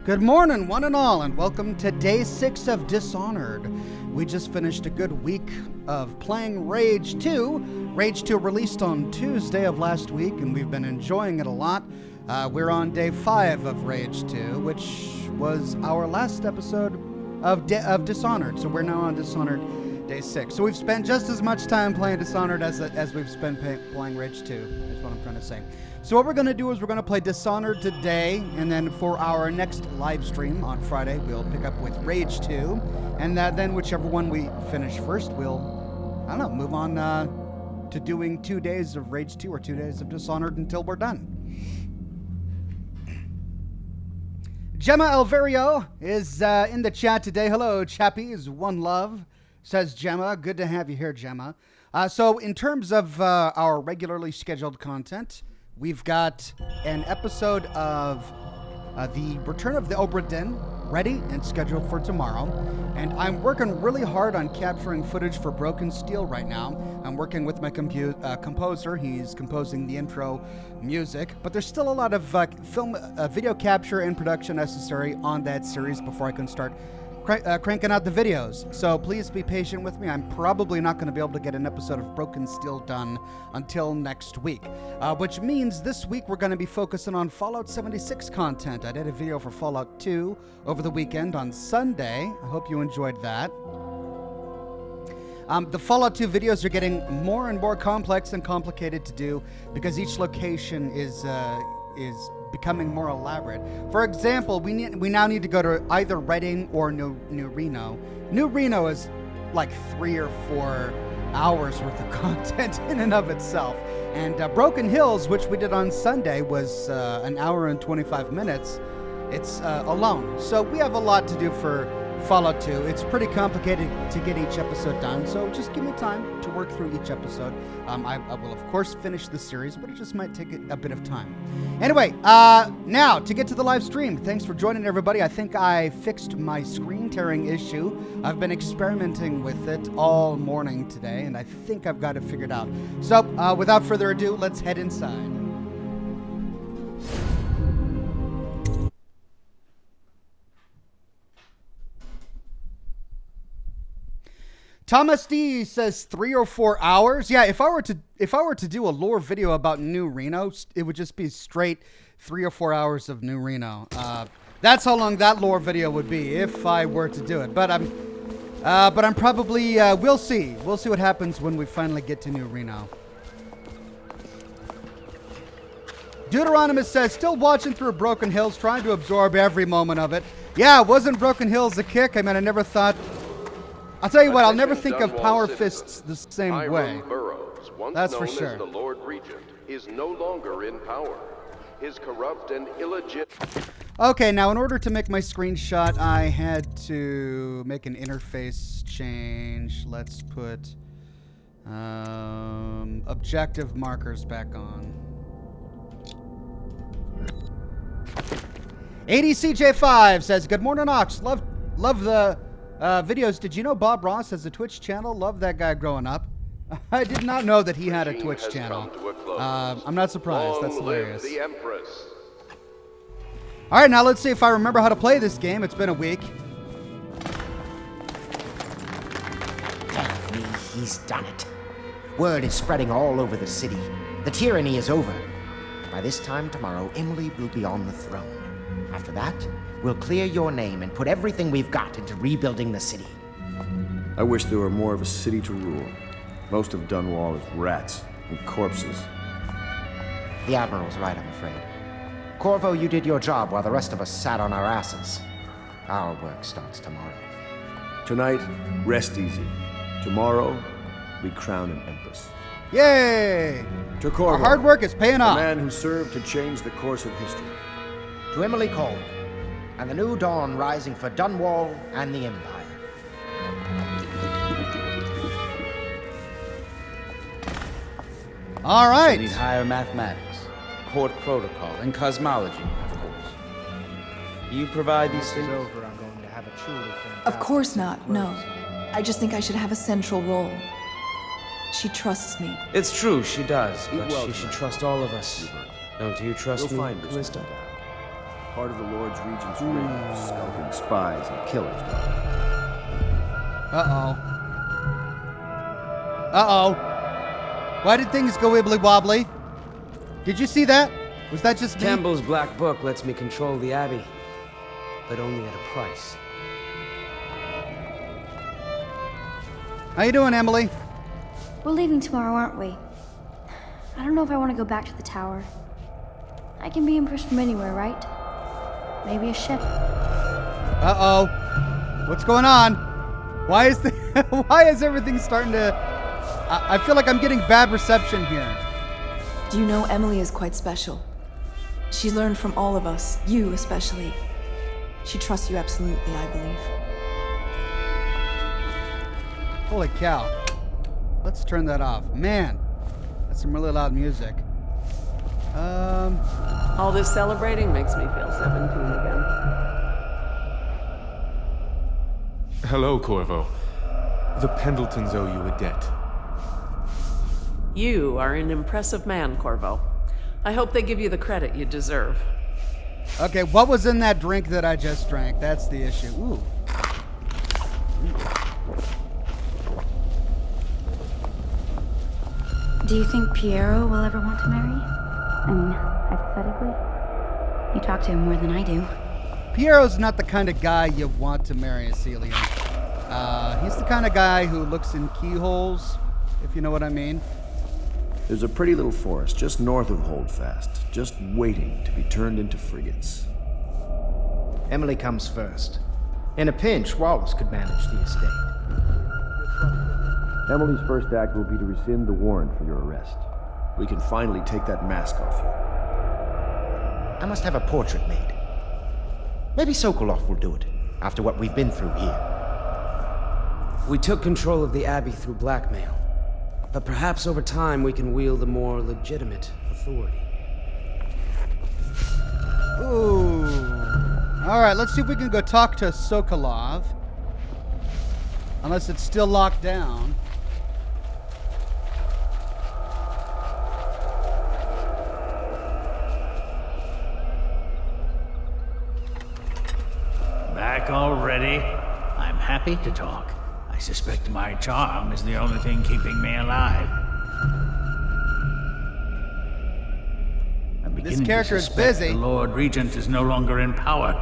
Good morning, one and all, and welcome to Day 6 of Dishonored. We just finished a good week of playing Rage 2. Rage 2 released on Tuesday of last week, and we've been enjoying it a lot. We're on Day 5 of Rage 2, which was our last episode of Dishonored. So we're now on Dishonored Day 6. So we've spent just as much time playing Dishonored as we've spent playing Rage 2, is what I'm trying to say. So what we're going to do is we're going to play Dishonored today, and then for our next live stream on Friday, we'll pick up with Rage 2, and then whichever one we finish first, we'll, I don't know, move on to doing 2 days of Rage 2 or 2 days of Dishonored until we're done. Gemma Elverio is in the chat today. Hello, chappies. One love, says Gemma. Good to have you here, Gemma. So in terms of our regularly scheduled content, we've got an episode of The Return of the Obra Dinn ready and scheduled for tomorrow. And I'm working really hard on capturing footage for Broken Steel right now. I'm working with my composer. He's composing the intro music. But there's still a lot of video capture and production necessary on that series before I can start cranking out the videos. So please be patient with me. I'm probably not going to be able to get an episode of Broken Steel done until next week, which means this week we're going to be focusing on Fallout 76 content. I did a video for Fallout 2 over the weekend on Sunday. I hope you enjoyed that. The Fallout 2 videos are getting more and more complex and complicated to do because each location is becoming more elaborate. For example, we now need to go to either Reading or New Reno. New Reno is like 3 or 4 hours worth of content in and of itself. And Broken Hills, which we did on Sunday, was an hour and 25 minutes. It's alone. So we have a lot to do for Fallout 2. It's pretty complicated to get each episode done, so just give me time to work through each episode. I will, of course, finish the series, but it just might take a bit of time. Anyway, now, to get to the live stream, thanks for joining, everybody. I think I fixed my screen tearing issue. I've been experimenting with it all morning today, and I think I've got it figured out. So, without further ado, let's head inside. Thomas D says 3 or 4 hours. Yeah, if I were to do a lore video about New Reno, it would just be straight 3 or 4 hours of New Reno. That's how long that lore video would be if I were to do it. But I'm probably we'll see. We'll see what happens when we finally get to New Reno. Deuteronomus says still watching through Broken Hills, trying to absorb every moment of it. Yeah, wasn't Broken Hills a kick? I mean, I never thought. I'll tell you what, I'll never think of Power Fists the same way. Burroughs, once That's known for sure. As the Lord Regent, is no longer in power. His corrupt and illegitimate. Okay, now in order to make my screenshot, I had to make an interface change. Let's put objective markers back on. ADCJ5 says, "Good morning, Ox. Love the videos. Did you know Bob Ross has a Twitch channel? Love that guy growing up." I did not know that he had a Twitch channel. I'm not surprised. That's hilarious. The Empress. All right, now let's see if I remember how to play this game. It's been a week. Damn me, he's done it. Word is spreading all over the city. The tyranny is over. By this time tomorrow, Emily will be on the throne. After that, we'll clear your name and put everything we've got into rebuilding the city. I wish there were more of a city to rule. Most of Dunwall is rats and corpses. The Admiral's right, I'm afraid. Corvo, you did your job while the rest of us sat on our asses. Our work starts tomorrow. Tonight, rest easy. Tomorrow, we crown an empress. Yay! To Corvo, Our hard work is paying the off. man who served to change the course of history. To Emily Cole, and the new dawn rising for Dunwall and the Empire. All right. We need higher mathematics, court protocol, and cosmology, of course. You provide these things? Of course not, no. I just think I should have a central role. She trusts me. It's true, she does, but well, she should trust all of us. Don't you trust We'll me, find this Callisto? one out. part of the Lord's Regent's ring of skulking spies and killers. Uh-oh. Uh-oh. Why did things go wibbly wobbly? Did you see that? Was that just me? Campbell's Black Book lets me control the Abbey, but only at a price. How you doing, Emily? We're leaving tomorrow, aren't we? I don't know if I want to go back to the tower. I can be imprisoned from anywhere, right? Maybe a ship. Uh-oh. What's going on? Why is why is everything starting to... I feel like I'm getting bad reception here. Do you know Emily is quite special? She's learned from all of us, you especially. She trusts you absolutely, I believe. Holy cow. Let's turn that off. Man, that's some really loud music. All this celebrating makes me feel 17 again. Hello, Corvo. The Pendletons owe you a debt. You are an impressive man, Corvo. I hope they give you the credit you deserve. Okay, what was in that drink that I just drank? That's the issue. Ooh. Do you think Piero will ever want to marry? I mean, hypothetically? You talk to him more than I do. Piero's not the kind of guy you want to marry, Celia. He's the kind of guy who looks in keyholes, if you know what I mean. There's a pretty little forest just north of Holdfast, just waiting to be turned into frigates. Emily comes first. In a pinch, Wallace could manage the estate. Emily's first act will be to rescind the warrant for your arrest. We can finally take that mask off you. I must have a portrait made. Maybe Sokolov will do it, after what we've been through here. We took control of the Abbey through blackmail, but perhaps over time we can wield a more legitimate authority. Ooh. All right, let's see if we can go talk to Sokolov. Unless it's still locked down. Back already? I'm happy to talk. I suspect my charm is the only thing keeping me alive. I'm beginning to character is suspect busy. The Lord Regent is no longer in power.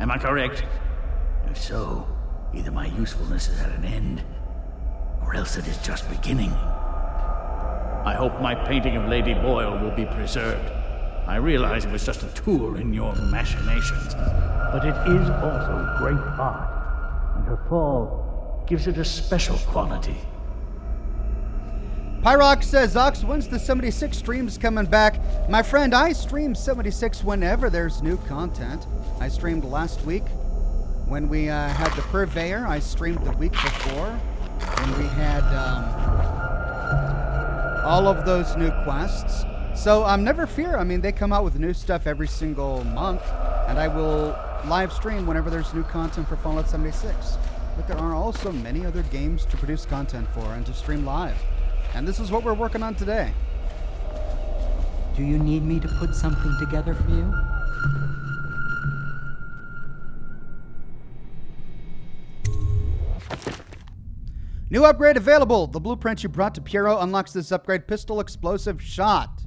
Am I correct? If so, either my usefulness is at an end, or else it is just beginning. I hope my painting of Lady Boyle will be preserved. I realize it was just a tool in your machinations, but it is also great art, and her fall gives it a special quality. Pyrox says, Ox, when's the 76 streams coming back? My friend, I stream 76 whenever there's new content. I streamed last week when we had the Purveyor. I streamed the week before when we had all of those new quests. So never fear. I mean, they come out with new stuff every single month, and I will live stream whenever there's new content for Fallout 76. But there are also many other games to produce content for and to stream live. And this is what we're working on today. Do you need me to put something together for you? New upgrade available. The blueprint you brought to Piero unlocks this upgrade: pistol explosive shot.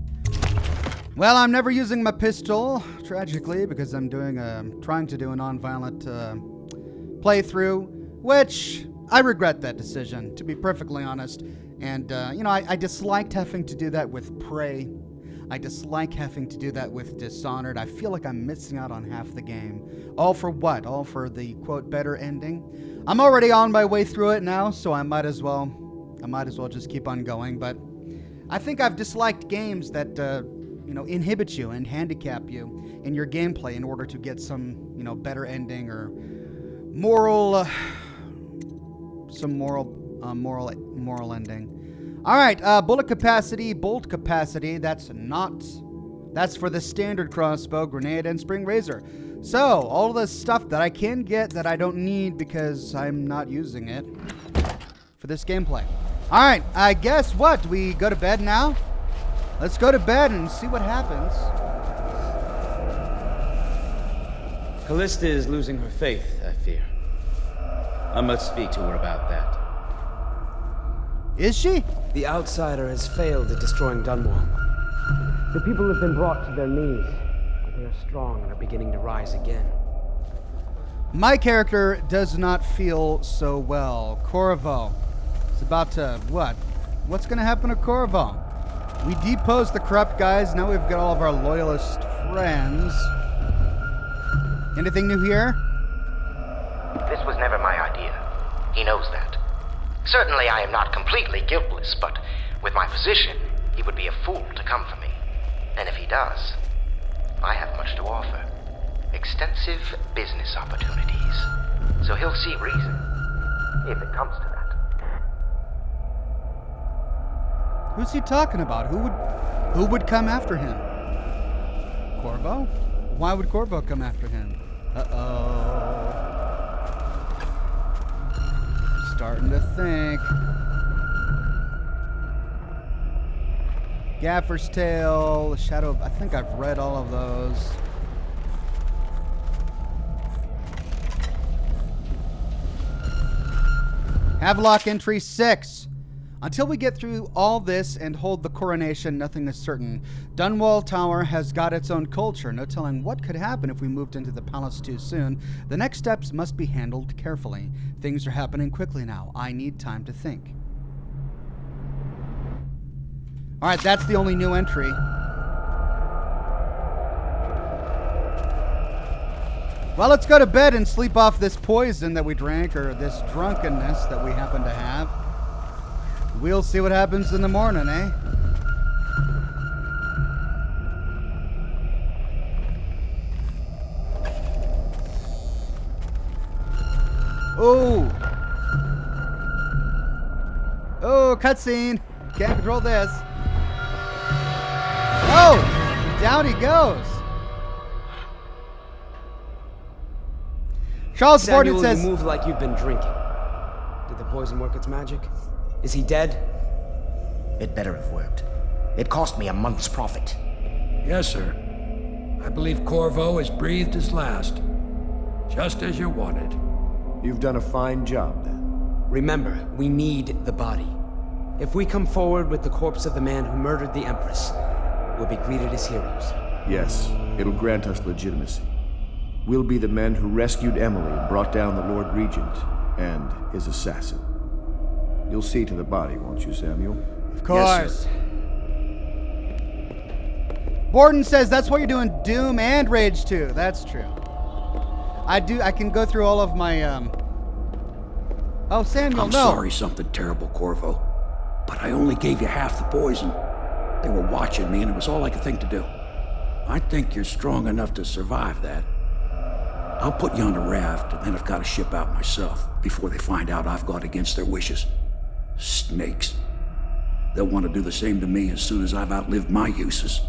Well, I'm never using my pistol, tragically, because I'm trying to do a non-violent playthrough, which I regret that decision, to be perfectly honest. And, I disliked having to do that with Prey. I dislike having to do that with Dishonored. I feel like I'm missing out on half the game. All for what? All for the, quote, better ending? I'm already on my way through it now, so I might as well just keep on going. But I think I've disliked games that, inhibit you and handicap you in your gameplay in order to get some, better ending or moral ending. All right, bolt capacity, that's for the standard crossbow, grenade, and spring razor. So, all the stuff that I can get that I don't need because I'm not using it for this gameplay. All right, I guess what? Do we go to bed now? Let's go to bed and see what happens. Callista is losing her faith, I fear. I must speak to her about that. Is she? The outsider has failed at destroying Dunwall. The people have been brought to their knees, but they are strong and are beginning to rise again. My character does not feel so well. Corvo is about to what? What's going to happen to Corvo? We deposed the corrupt guys. Now we've got all of our loyalist friends. Anything new here? This was never my idea. He knows that. Certainly I am not completely guiltless, but with my position, he would be a fool to come for me. And if he does, I have much to offer. Extensive business opportunities. So he'll see reason, if it comes to that. Who's he talking about? Who would come after him? Corvo? Why would Corvo come after him? Uh-oh. Starting to think. Gaffer's Tale, The Shadow of... I think I've read all of those. Havelock entry 6. Until we get through all this and hold the coronation, nothing is certain. Dunwall Tower has got its own culture. No telling what could happen if we moved into the palace too soon. The next steps must be handled carefully. Things are happening quickly now. I need time to think. All right, that's the only new entry. Well, let's go to bed and sleep off this poison that we drank, or this drunkenness that we happen to have. We'll see what happens in the morning, eh? Oh! Oh, cutscene! Can't control this. Oh! Down he goes! Charles Samuel, Borden says... you move like you've been drinking. Did the poison work its magic? Is he dead? It better have worked. It cost me a month's profit. Yes, sir. I believe Corvo has breathed his last. Just as you wanted. You've done a fine job, then. Remember, we need the body. If we come forward with the corpse of the man who murdered the Empress, we'll be greeted as heroes. Yes, it'll grant us legitimacy. We'll be the men who rescued Emily and brought down the Lord Regent and his assassin. You'll see to the body, won't you, Samuel? Of course. Yes, Borden says that's why you're doing Doom and Rage 2. That's true. I can go through all of my, Oh, Samuel, I'm sorry something terrible, Corvo. But I only gave you half the poison. They were watching me, and it was all I could think to do. I think you're strong enough to survive that. I'll put you on a raft, and then I've got to ship out myself before they find out I've gone against their wishes. Snakes. They'll want to do the same to me as soon as I've outlived my uses.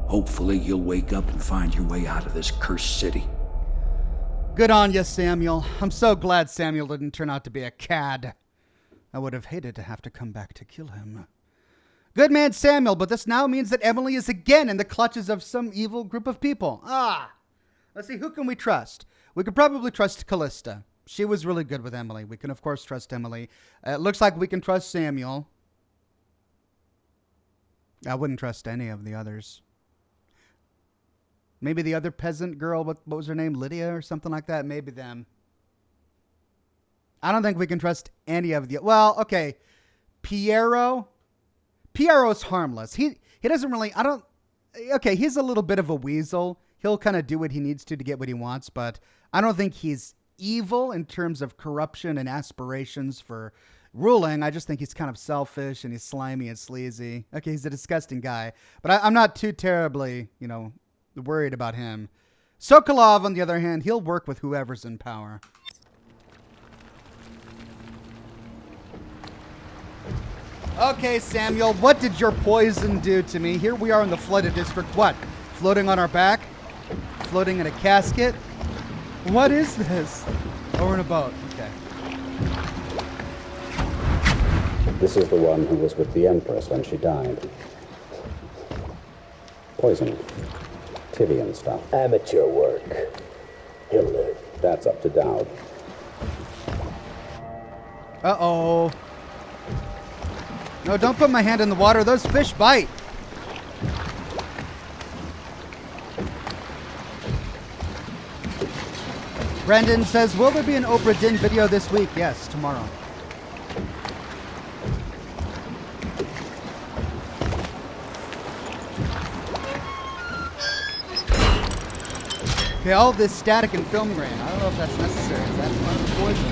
Hopefully you'll wake up and find your way out of this cursed city. Good on you, Samuel. I'm so glad Samuel didn't turn out to be a cad. I would have hated to have to come back to kill him. Good man, Samuel, but this now means that Emily is again in the clutches of some evil group of people. Let's see, who can we trust? We could probably trust Callista. She was really good with Emily. We can, of course, trust Emily. It looks like we can trust Samuel. I wouldn't trust any of the others. Maybe the other peasant girl, what was her name? Lydia or something like that? Maybe them. I don't think we can trust any of the... Well, okay. Piero's harmless. He doesn't really... Okay, he's a little bit of a weasel. He'll kind of do what he needs to get what he wants, but I don't think he's evil in terms of corruption and aspirations for ruling. I just think he's kind of selfish and he's slimy and sleazy. Okay, he's a disgusting guy, but I'm not too terribly, worried about him. Sokolov, on the other hand, he'll work with whoever's in power. Okay, Samuel, what did your poison do to me? Here we are in the flooded district. What? Floating on our back? Floating in a casket? What is this? Oh, we're in a boat. Okay. This is the one who was with the Empress when she died. Poison. Tivian stuff. Amateur work. He'll live. That's up to Dowd. Uh-oh. No, don't put my hand in the water. Those fish bite. Brandon says, will there be an Obra Dinn video this week? Yes, tomorrow. Okay, all this static and film grain. I don't know if that's necessary. Is that fun poison?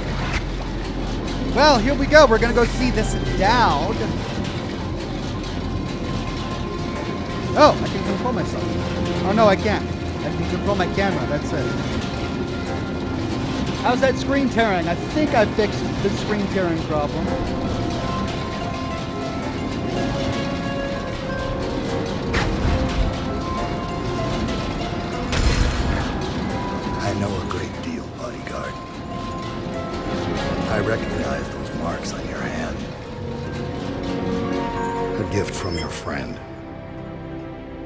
Well, here we go. We're going to go see this Dowd. Oh, I can control myself. Oh, no, I can't. I can control my camera. That's it. How's that screen tearing? I think I fixed the screen tearing problem. I know a great deal, bodyguard. I recognize those marks on your hand. A gift from your friend.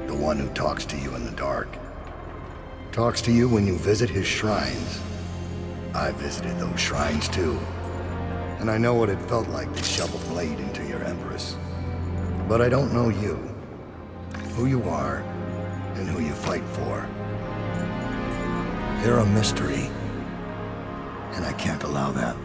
The one who talks to you in the dark. Talks to you when you visit his shrines. I visited those shrines too. And I know what it felt like to shove a blade into your Empress. But I don't know you. Who you are, and who you fight for. You're a mystery, and I can't allow that.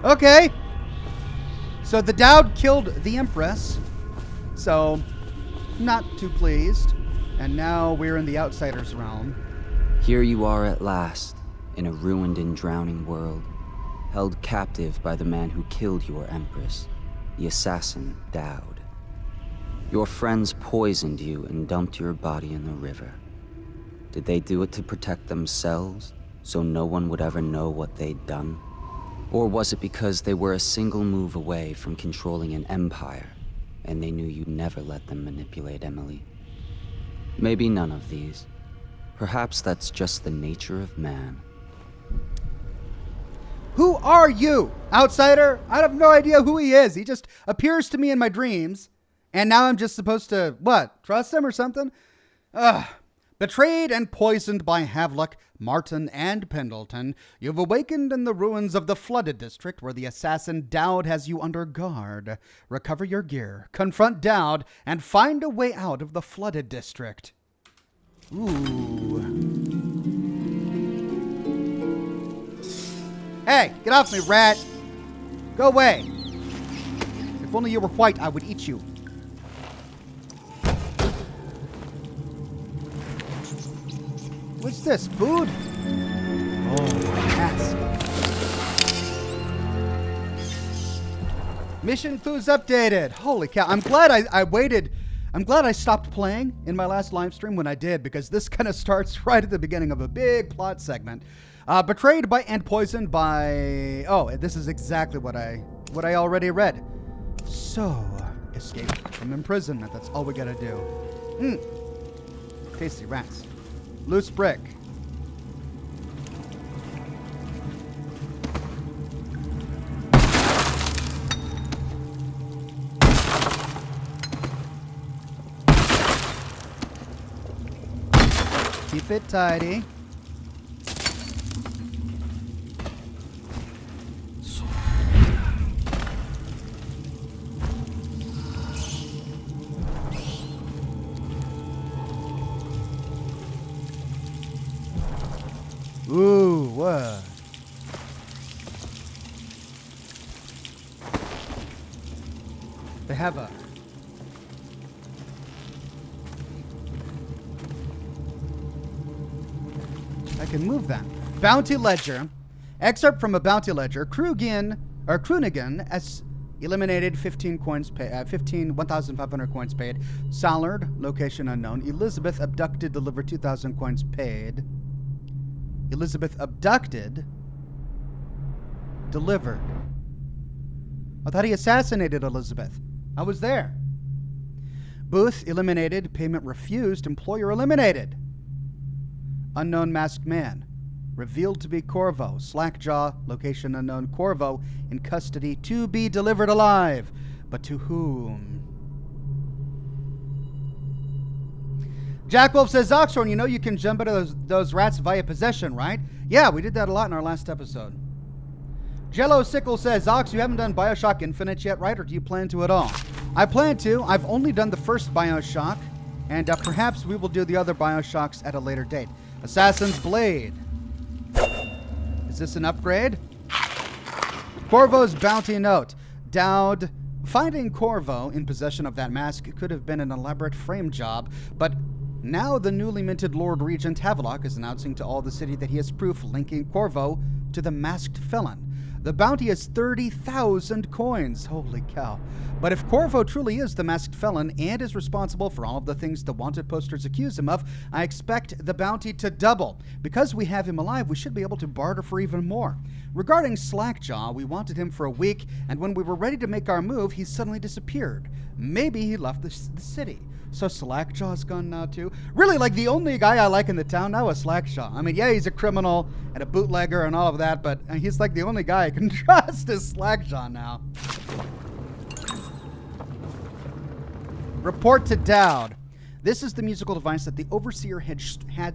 Okay. So the Dowd killed the Empress. So, not too pleased. And now we're in the Outsider's realm. Here you are at last, in a ruined and drowning world, held captive by the man who killed your Empress, the assassin Dowd. Your friends poisoned you and dumped your body in the river. Did they do it to protect themselves, so no one would ever know what they'd done? Or was it because they were a single move away from controlling an empire, and they knew you'd never let them manipulate Emily? Maybe none of these. Perhaps that's just the nature of man. Who are you, Outsider? I have no idea who he is. He just appears to me in my dreams. And now I'm just supposed to, what, trust him or something? Betrayed and poisoned by Havelock, Martin, and Pendleton, you've awakened in the ruins of the flooded district where the assassin Dowd has you under guard. Recover your gear, confront Dowd, and find a way out of the flooded district. Ooh. Hey, get off me, rat. Go away. If only you were white, I would eat you. What's this, food? Oh, mask. Mission clues updated. Holy cow. I'm glad I waited. I'm glad I stopped playing in my last live stream when I did, because this kind of starts right at the beginning of a big plot segment. Betrayed by and poisoned by... Oh, this is exactly what I already read. So, escape from imprisonment. That's all we gotta do. Tasty rats. Loose brick. Keep it tidy. Ooh, what? They have a... I can move them. Bounty Ledger. Excerpt from a Bounty Ledger. Kroonigan as eliminated 15 coins paid, 1,500 coins paid. Sallard, location unknown. Elizabeth abducted, delivered 2,000 coins paid. Elizabeth abducted, delivered. I thought he assassinated Elizabeth. I was there. Booth eliminated, payment refused, employer eliminated. Unknown masked man. revealed to be Corvo. Slackjaw, location unknown. Corvo in custody to be delivered alive. But to whom? Jack Wolf says, Oxhorn, you know you can jump into those rats via possession, right? Yeah, we did that a lot in our last episode. Jello Sickle says, Ox, you haven't done Bioshock Infinite yet, right? Or do you plan to at all? I plan to. I've only done the first Bioshock, and perhaps we will do the other Bioshocks at a later date. Assassin's Blade. Is this an upgrade? Corvo's bounty note. Dowd. Finding Corvo in possession of that mask could have been an elaborate frame job, but now the newly minted Lord Regent Havelock is announcing to all the city that he has proof linking Corvo to the masked felon. The bounty is 30,000 coins. Holy cow. But if Corvo truly is the masked felon and is responsible for all of the things the wanted posters accuse him of, I expect the bounty to double. Because we have him alive, we should be able to barter for even more. Regarding Slackjaw, we wanted him for a week, and when we were ready to make our move, he suddenly disappeared. Maybe he left the city. So Slackjaw's gone now too? Really, like, the only guy I like in the town now is Slackjaw. I mean, yeah, he's a criminal and a bootlegger and all of that, but he's like the only guy I can trust is Slackjaw now. Report to Dowd. This is the musical device that the Overseer had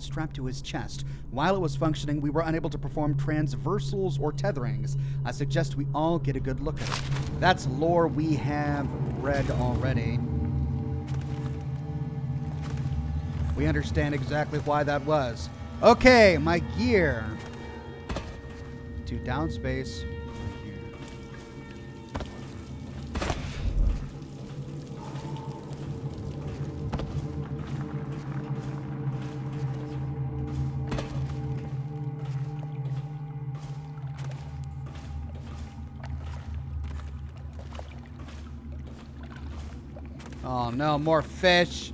strapped to his chest. While it was functioning, we were unable to perform transversals or tetherings. I suggest we all get a good look at it. That's lore we have read already. We understand exactly why that was. Okay, my gear. To downspace. Oh no, more fish.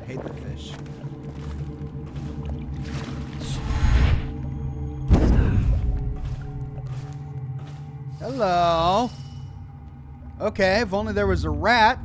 I hate the fish. Hello. Okay, if only there was a rat.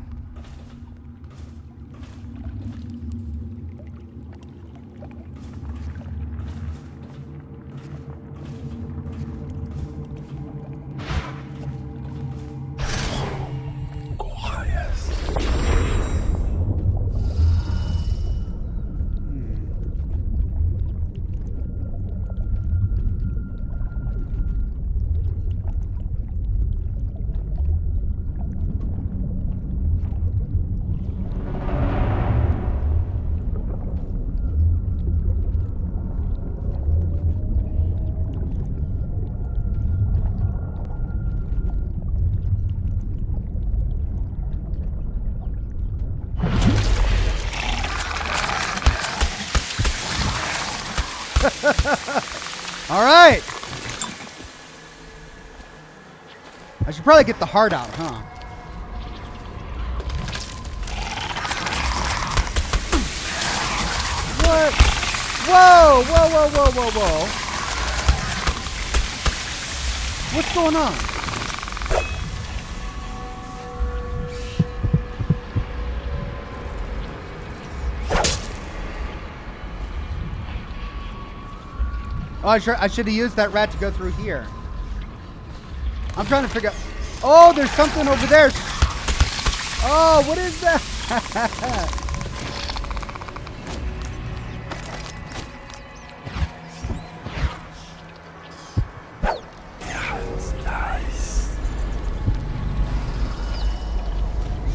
All right. I should probably get the heart out, huh? What? Whoa, whoa, whoa, whoa, whoa, whoa. What's going on? Oh, I should have used that rat to go through here. I'm trying to figure out. Oh, there's something over there. Oh, what is that?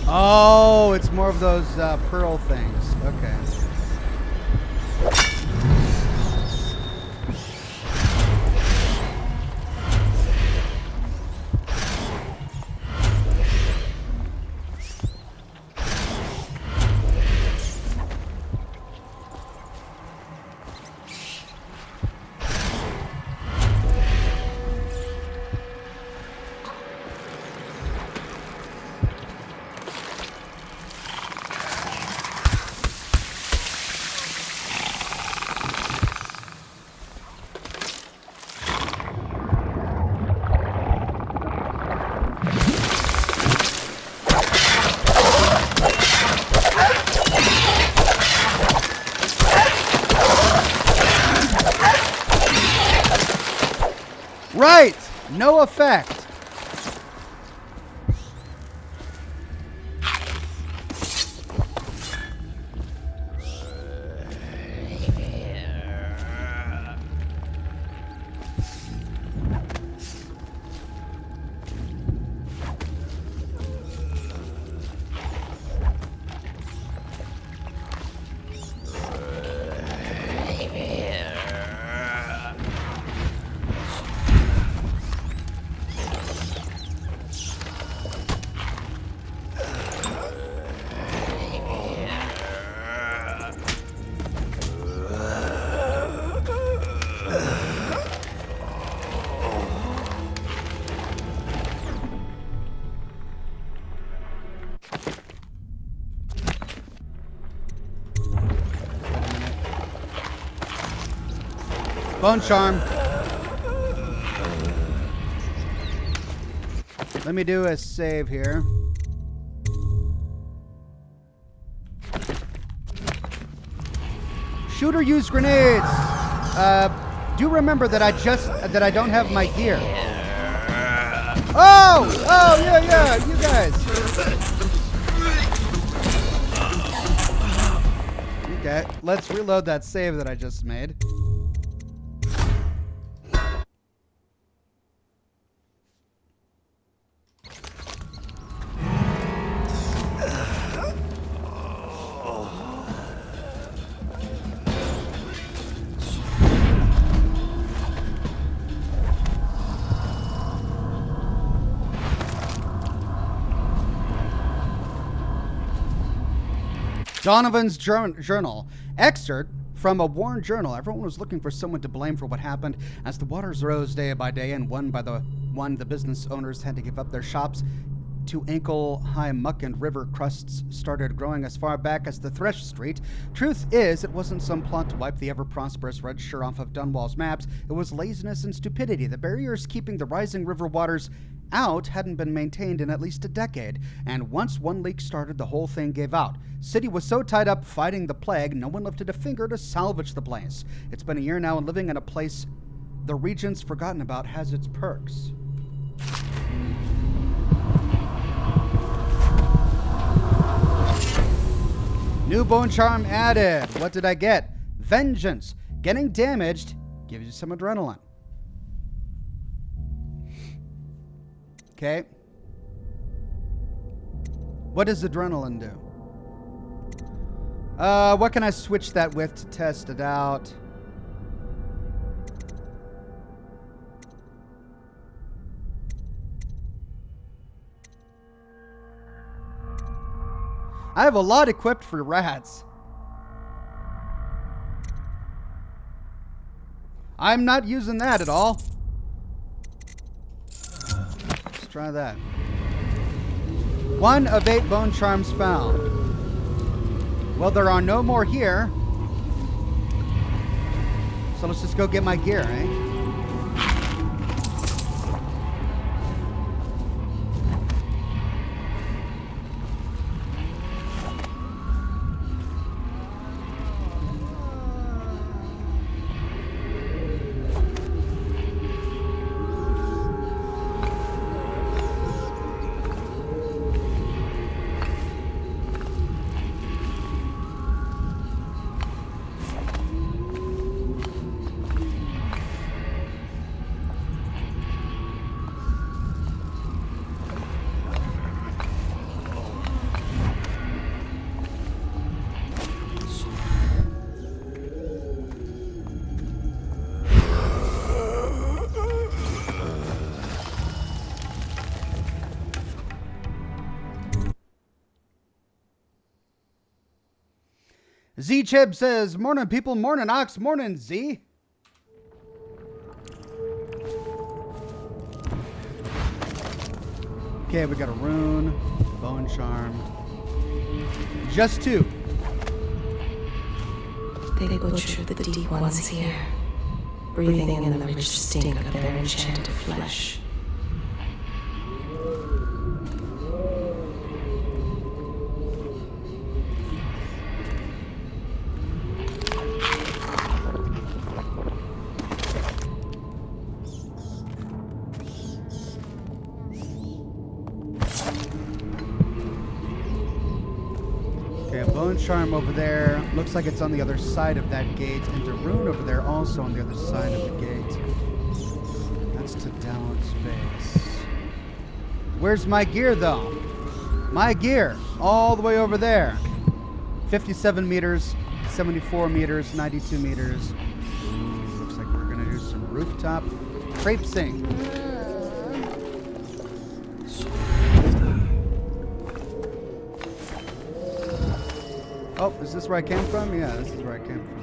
Oh, it's more of those pearl things. Okay. Right! No effect. Bone charm. Let me do a save here. Shooter use grenades. Do remember that I don't have my gear. Oh, yeah, you guys. Okay, let's reload that save that I just made. Donovan's journal. Excerpt from a worn journal. Everyone was looking for someone to blame for what happened. As the waters rose day by day, and one by the business owners had to give up their shops to ankle-high muck, and river crusts started growing as far back as the Thresh Street. Truth is, it wasn't some plot to wipe the ever-prosperous Red Shire off of Dunwall's maps. It was laziness and stupidity. The barriers keeping the rising river waters out hadn't been maintained in at least a decade, and once one leak started, the whole thing gave out. City was so tied up fighting the plague, no one lifted a finger to salvage the place. It's been a year now, and living in a place the region's forgotten about has its perks. New bone charm added. What did I get? Vengeance. Getting damaged gives you some adrenaline. Okay. What does adrenaline do? What can I switch that with to test it out? I have a lot equipped for rats. I'm not using that at all. Let's try that. 1 of 8 bone charms found. Well, there are no more here. So let's just go get my gear, eh? Z-Chib says, morning people, morning Ox, morning Z. Okay, we got a rune, bone charm. Just 2. They butchered the deep ones here, breathing in the rich stink of their enchanted flesh. Bone Charm over there. Looks like it's on the other side of that gate. And the rune over there also on the other side of the gate. That's to download space. Where's my gear, though? My gear. All the way over there. 57 meters, 74 meters, 92 meters. Ooh, looks like we're going to do some rooftop traipsing. Oh, is this where I came from? Yeah, this is where I came from.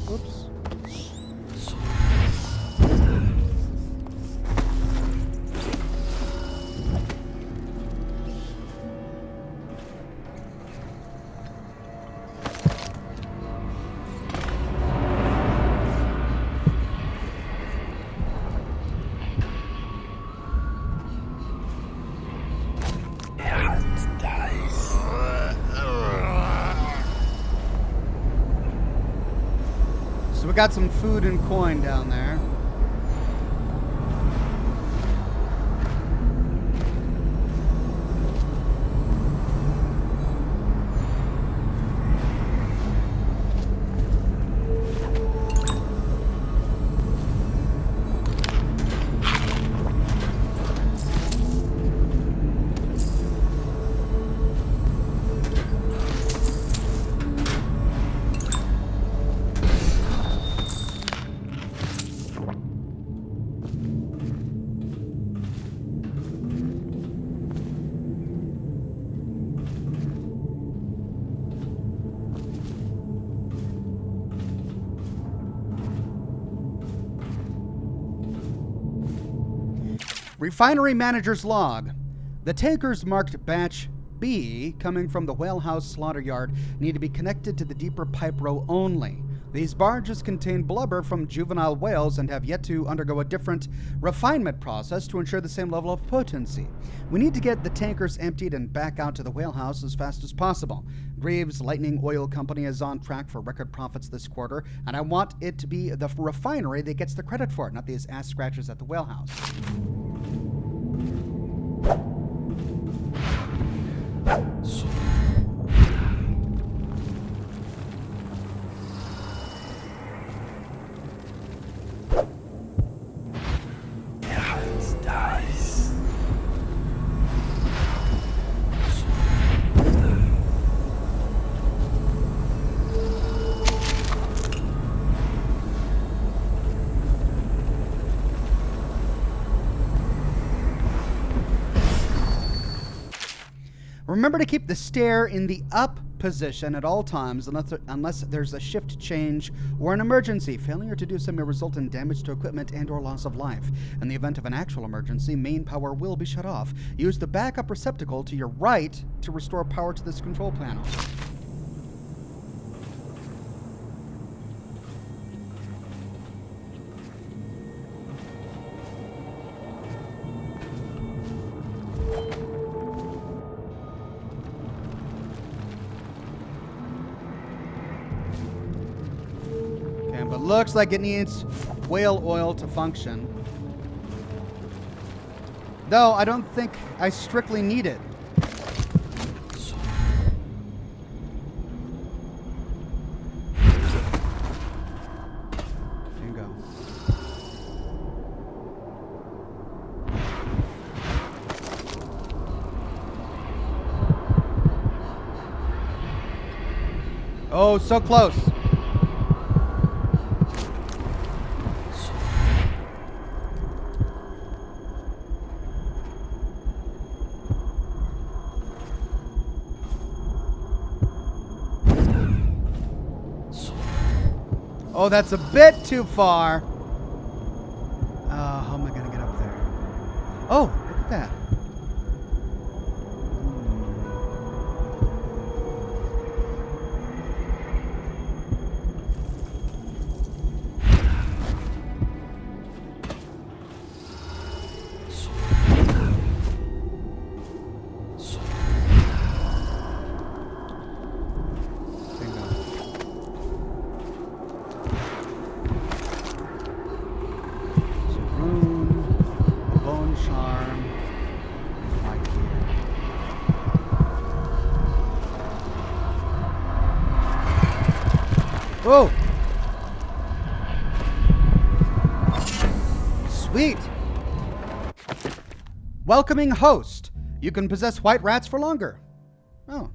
Whoops. So we got some food and coin down there. Refinery Manager's Log. The tankers marked Batch B coming from the Whalehouse Slaughter Yard need to be connected to the deeper pipe row only. These barges contain blubber from juvenile whales and have yet to undergo a different refinement process to ensure the same level of potency. We need to get the tankers emptied and back out to the whalehouse as fast as possible. Greaves Lightning Oil Company is on track for record profits this quarter, and I want it to be the refinery that gets the credit for it, not these ass scratchers at the whalehouse. Remember to keep the stair in the up position at all times unless there's a shift change or an emergency. Failure to do so may result in damage to equipment and or loss of life. In the event of an actual emergency, main power will be shut off. Use the backup receptacle to your right to restore power to this control panel. But looks like it needs whale oil to function. Though I don't think I strictly need it. There you go. Oh, so close. Oh, that's a bit too far. How am I going to get up there? Oh, look at that. Whoa! Sweet! Welcoming host. You can possess white rats for longer. Oh.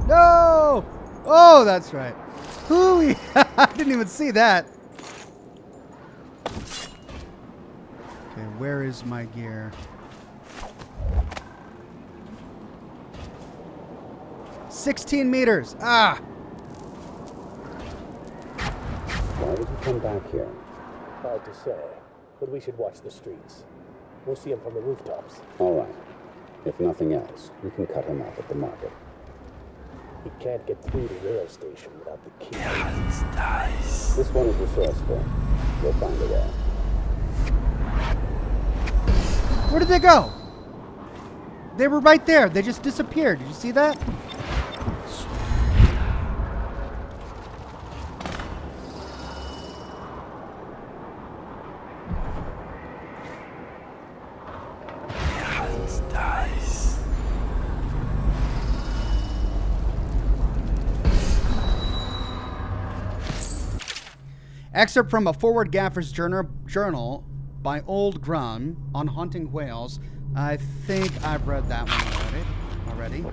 No! Oh, that's right. Hooey! I didn't even see that. Okay, where is my gear? 16 meters. Ah! Why did you come back here? Hard to say, but we should watch the streets. We'll see him from the rooftops. All right. If nothing else, we can cut him off at the market. He can't get through the rail station without the key. This one is resourceful. We'll find a way. Where did they go? They were right there. They just disappeared. Did you see that? Excerpt from a Forward Gaffer's journal by Old Grun on hunting whales. I think I've read that one already.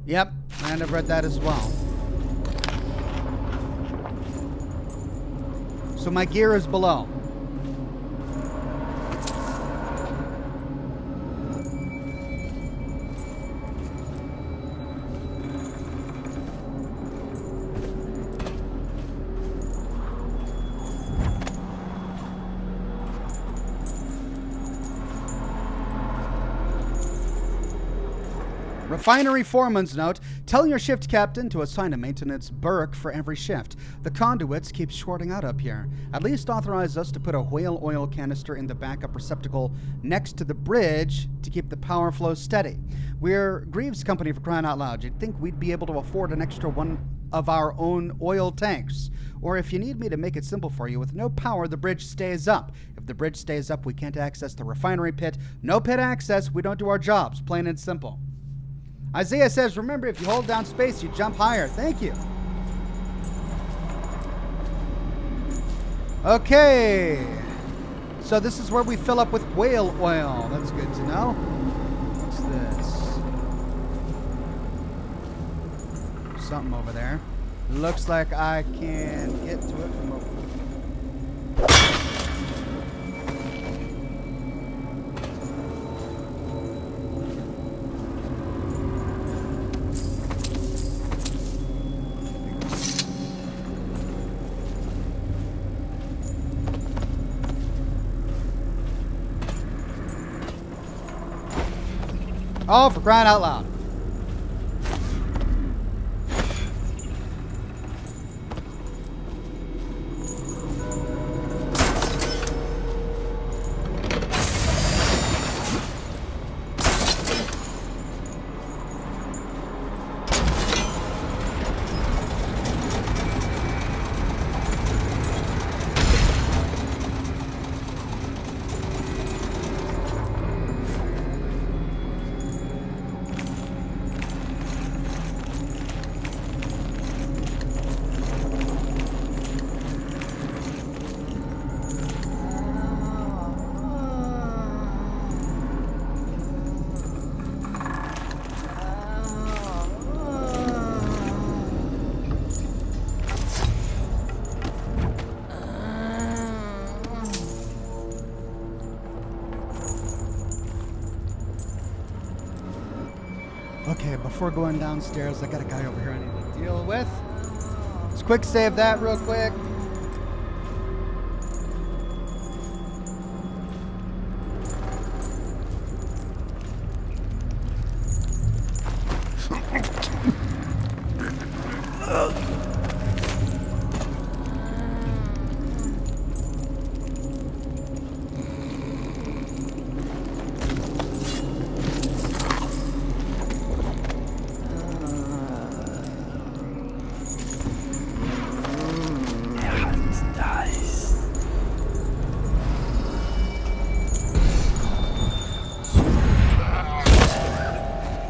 Yep, and I've read that as well. So my gear is below. Refinery foreman's note. Tell your shift captain to assign a maintenance berk for every shift. The conduits keep shorting out up here. At least authorize us to put a whale oil canister in the backup receptacle next to the bridge to keep the power flow steady. We're Greaves Company, for crying out loud. You'd think we'd be able to afford an extra one of our own oil tanks. Or if you need me to make it simple for you, with no power, the bridge stays up. If the bridge stays up, we can't access the refinery pit. No pit access, we don't do our jobs. Plain and simple. Isaiah says, remember, if you hold down space, you jump higher. Thank you. Okay. So this is where we fill up with whale oil. That's good to know. What's this? Something over there. Looks like I can get to it from over there. Oh, for crying out loud. Okay, before going downstairs, I got a guy over here I need to deal with. Let's quick save that real quick.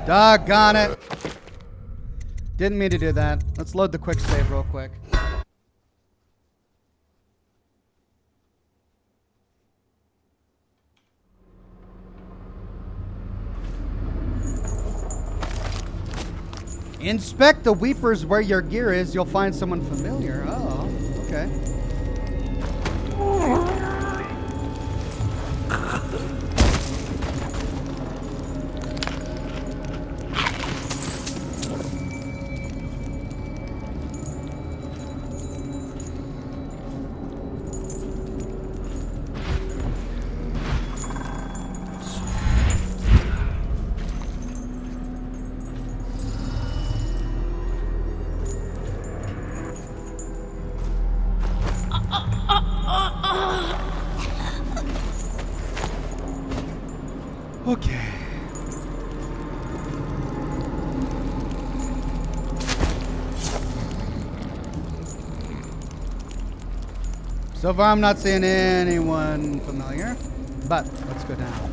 Doggone it. Didn't mean to do that. Let's load the quick save real quick. Inspect the weepers where your gear is. You'll find someone familiar. Oh, okay. Okay. So far, I'm not seeing anyone familiar, but let's go down.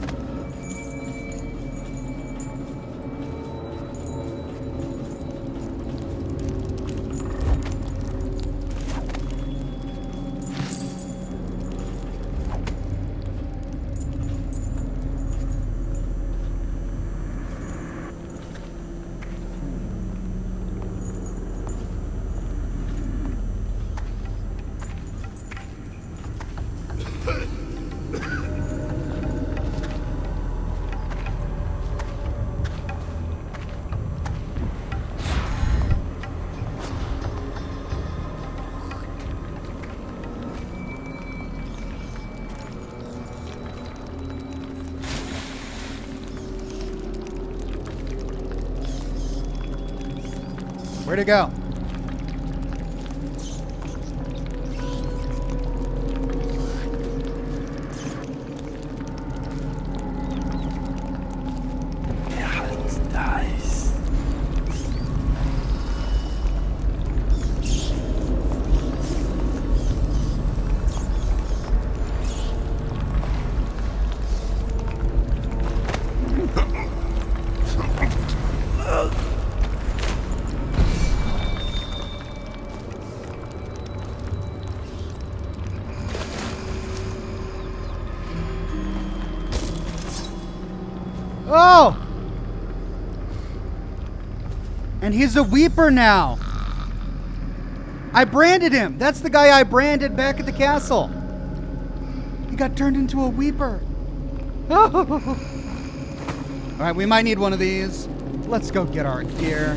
Where'd it go? Oh! And he's a weeper now. I branded him. That's the guy I branded back at the castle. He got turned into a weeper. Oh. All right, we might need one of these. Let's go get our gear.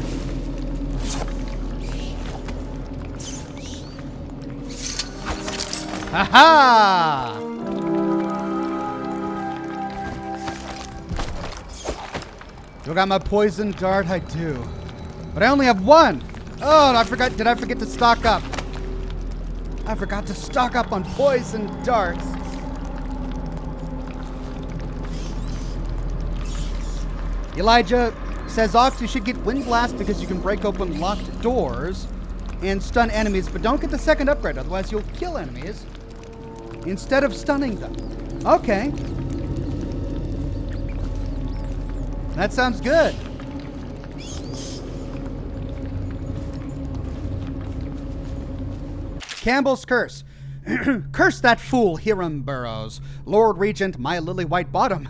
Ha-ha! Do I got my poison dart? I do. But I only have one. Oh, I forgot. Did I forget to stock up? I forgot to stock up on poison darts. Elijah says, Ox, you should get Wind Blast because you can break open locked doors and stun enemies, but don't get the second upgrade, otherwise you'll kill enemies instead of stunning them. Okay. That sounds good. Campbell's curse. Curse that fool, Hiram Burrows. Lord Regent, my lily white bottom.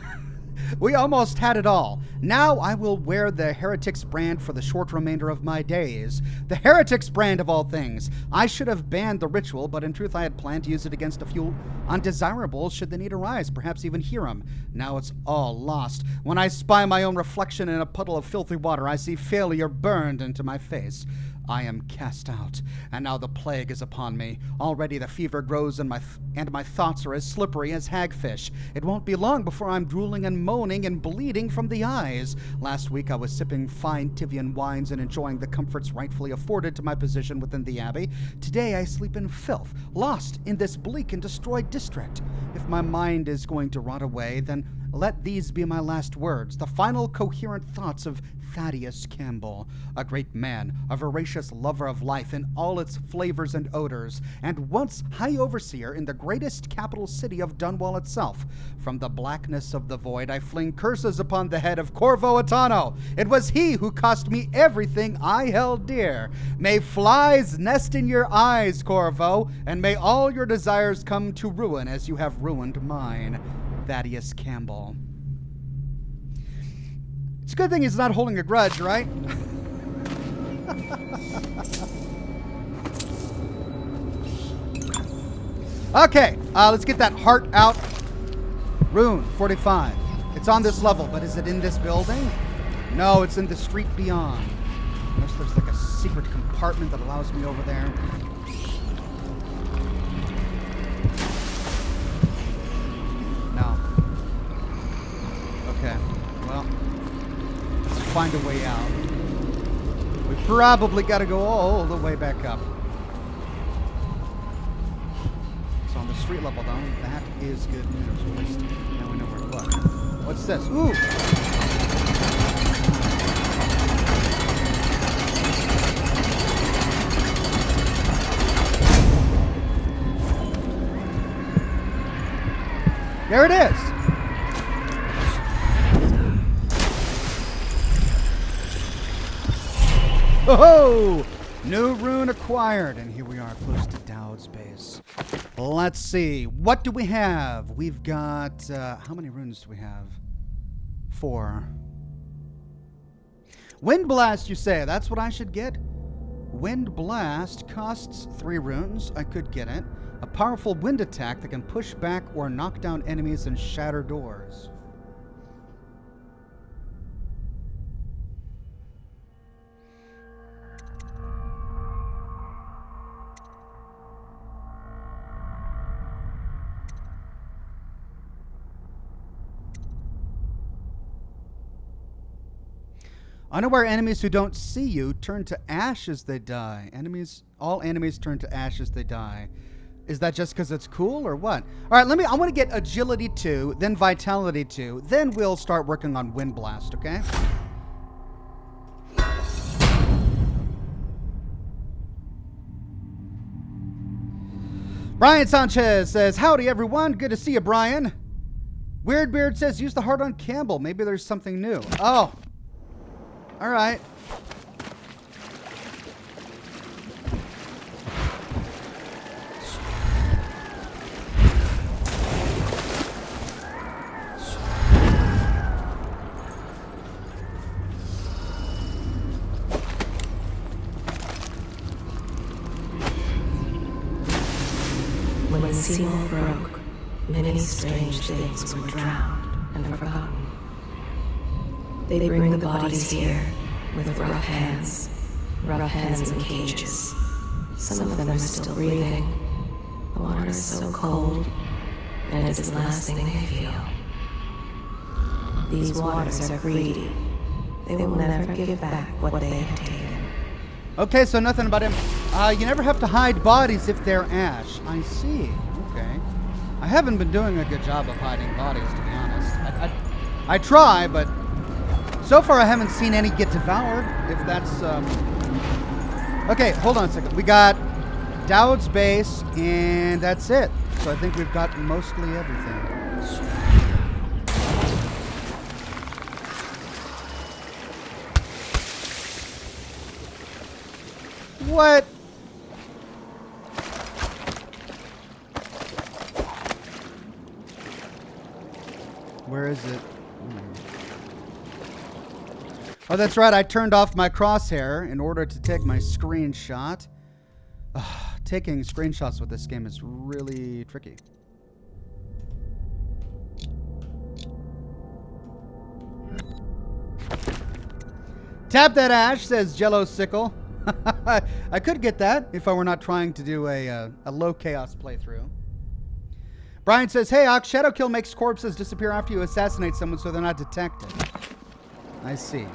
We almost had it all. Now I will wear the Heretic's brand for the short remainder of my days. The Heretic's brand of all things. I should have banned the ritual, but in truth I had planned to use it against a few undesirables should the need arise, perhaps even Hiram. Now it's all lost. When I spy my own reflection in a puddle of filthy water, I see failure burned into my face. I am cast out, and now the plague is upon me. Already the fever grows, and my thoughts are as slippery as hagfish. It won't be long before I'm drooling and moaning and bleeding from the eyes. Last week I was sipping fine Tivian wines and enjoying the comforts rightfully afforded to my position within the abbey. Today I sleep in filth, lost in this bleak and destroyed district. If my mind is going to rot away, then let these be my last words, the final coherent thoughts of Thaddeus Campbell, a great man, a voracious lover of life in all its flavors and odors, and once High Overseer in the greatest capital city of Dunwall itself. From the blackness of the void I fling curses upon the head of Corvo Attano. It was he who cost me everything I held dear. May flies nest in your eyes, Corvo, and may all your desires come to ruin as you have ruined mine. Thaddeus Campbell. It's a good thing he's not holding a grudge, right? Okay, let's get that heart out. Rune 45. It's on this level, but is it in this building? No, it's in the street beyond. Unless there's like a secret compartment that allows me over there. No. Okay, well, let's find a way out. We probably got to go all the way back up. It's on the street level, though. That is good news. At least now we know where to look. What's this? Ooh! There it is! Oh! New rune acquired, and here we are close to Dowd's base. Let's see. What do we have? We've got, how many runes do we have? 4. Wind Blast, you say? That's what I should get? Wind Blast costs 3 runes. I could get it. A powerful wind attack that can push back or knock down enemies and shatter doors. Unaware enemies who don't see you turn to ash as they die. All enemies turn to ash as they die. Is that just because it's cool or what? All right, I want to get agility 2, then vitality 2, then we'll start working on wind blast, okay? Brian Sanchez says, howdy everyone, good to see you, Brian. Weirdbeard says, use the heart on Campbell. Maybe there's something new. Oh. All right. When Seymour broke, many strange things were drowned and forgotten. They bring the bodies here with rough hands in cages. Some of them are still breathing. The water is so cold, and it is the last thing they feel. These waters are greedy. They will never give back what they have taken. Okay, so nothing about him. You never have to hide bodies if they're ash. I see. Okay. I haven't been doing a good job of hiding bodies, to be honest. I try, but so far I haven't seen any get devoured, if that's... Okay, hold on a second. We got Dowd's base, and that's it. So I think we've got mostly everything. What? Where is it? Oh, that's right. I turned off my crosshair in order to take my screenshot. Taking screenshots with this game is really tricky. Tap that ash, says Jello Sickle. I could get that if I were not trying to do a low chaos playthrough. Brian says, hey, Ox, Shadow Kill makes corpses disappear after you assassinate someone so they're not detected. I see.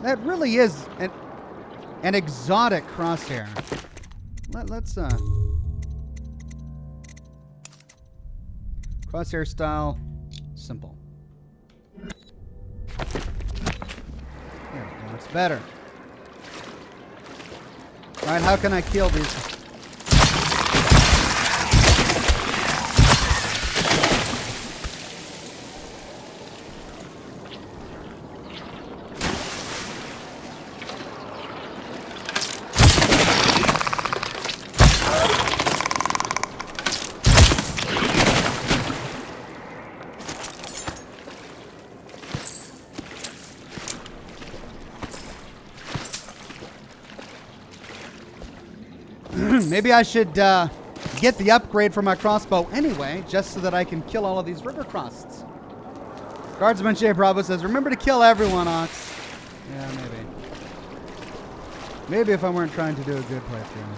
That really is an exotic crosshair. Let's crosshair style, simple. There we go. It's better. All right, how can I kill these? Maybe I should get the upgrade for my crossbow anyway, just so that I can kill all of these river crusts. Guardsman J. Bravo says, remember to kill everyone, Ox. Yeah, maybe. Maybe if I weren't trying to do a good playthrough.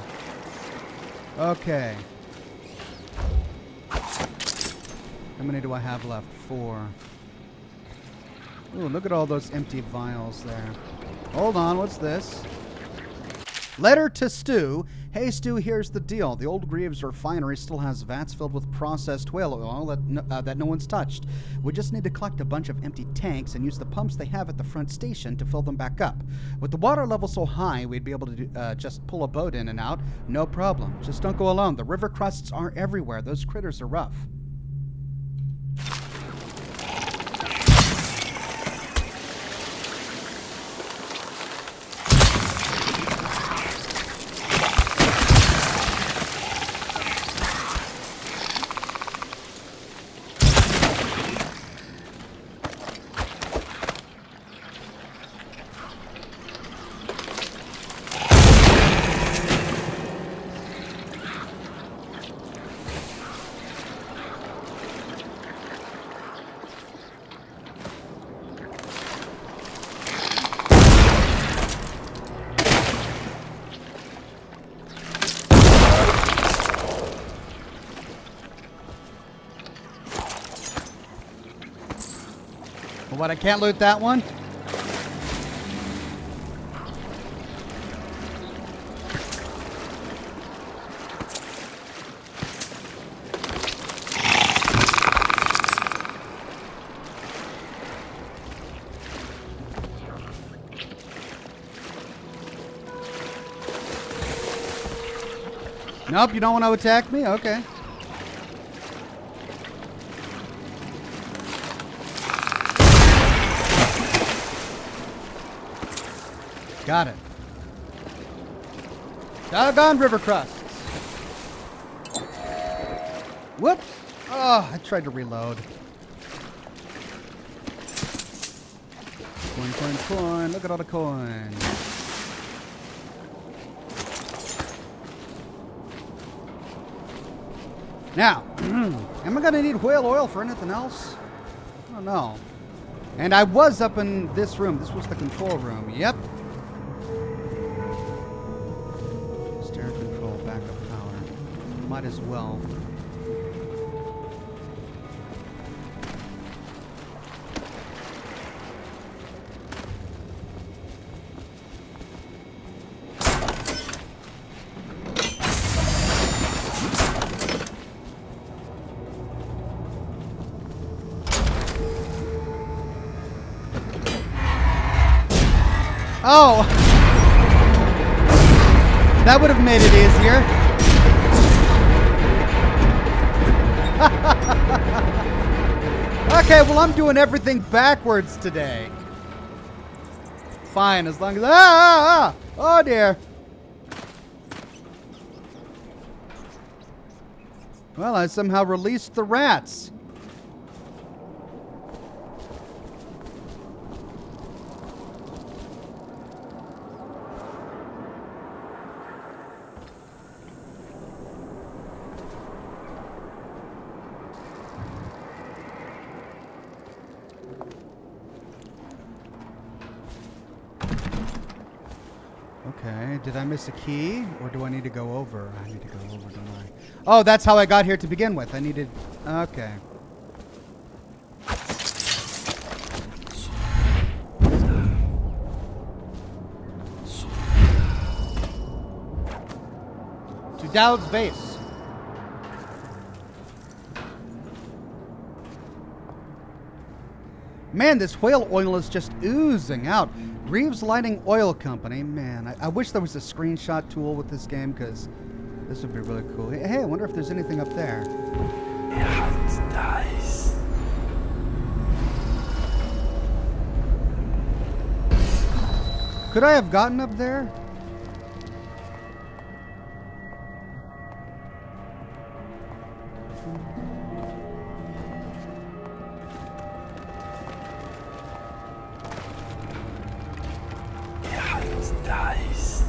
Okay. How many do I have left? 4. Ooh, look at all those empty vials there. Hold on, what's this? Letter to Stu. Hey Stu, here's the deal. The old Greaves refinery still has vats filled with processed whale oil that no one's touched. We just need to collect a bunch of empty tanks and use the pumps they have at the front station to fill them back up. With the water level so high, we'd be able to just pull a boat in and out. No problem. Just don't go alone. The river crusts are everywhere. Those critters are rough. What, I can't loot that one? Nope, you don't want to attack me? Okay. Got it. Doggone river crusts. Whoops. Oh, I tried to reload. Coin, coin, coin. Look at all the coins. Now, am I going to need whale oil for anything else? I don't know. And I was up in this room. This was the control room. Yep. Stair control, backup power. Might as well. Oh! That would have made it easier. Okay, well, I'm doing everything backwards today. Fine, as long as... Oh, dear. Well, I somehow released the rats. Okay, did I miss a key? Or do I need to go over? I need to go over, don't I? Oh, that's how I got here to begin with. I needed... Okay. To Dowd's base. Man, this whale oil is just oozing out. Reeves Lighting Oil Company. Man, I wish there was a screenshot tool with this game, because this would be really cool. Hey, I wonder if there's anything up there. Nice. Could I have gotten up there? Nice.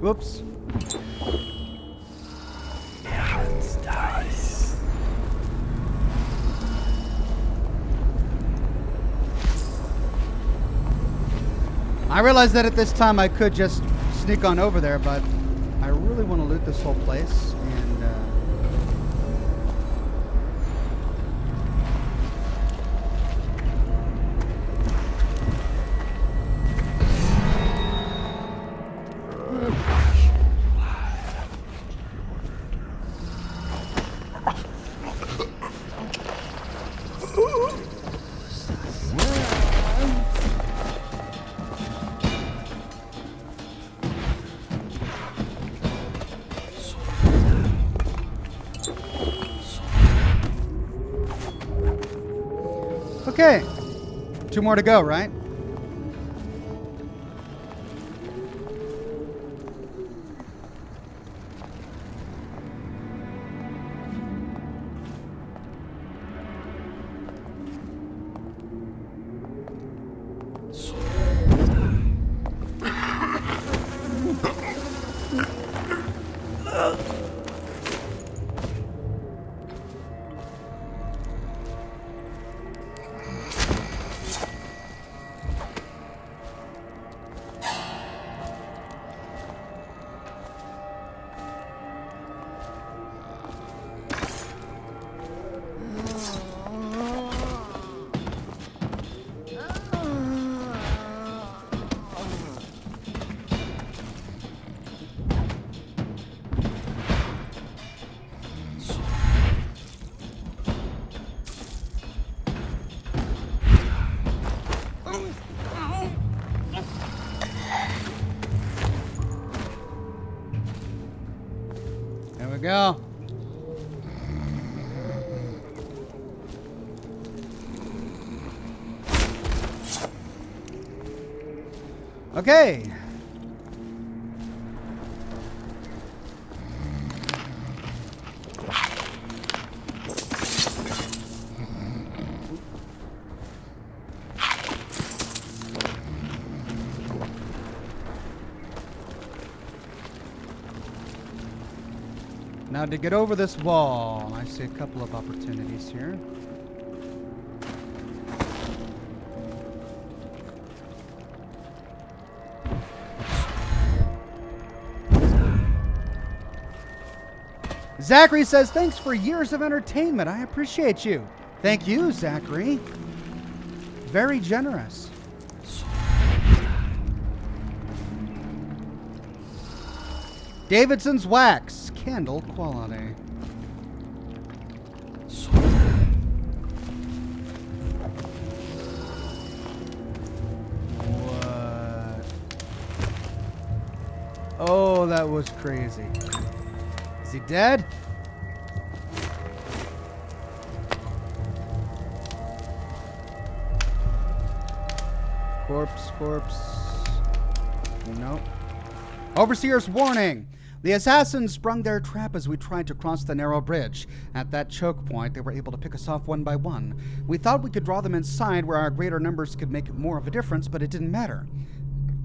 Whoops. Nice. I realize that at this time I could just sneak on over there, but I really want to loot this whole place. And okay, 2 more to go, right? There we go. Okay. Now to get over this wall, I see a couple of opportunities here. Zachary says, thanks for years of entertainment. I appreciate you. Thank you, Zachary. Very generous. Davidson's wax, candle quality. What? Oh, that was crazy. Is he dead? Corpse. Nope. Overseer's warning. The assassins sprung their trap as we tried to cross the narrow bridge. At that choke point, they were able to pick us off one by one. We thought we could draw them inside where our greater numbers could make more of a difference, but it didn't matter.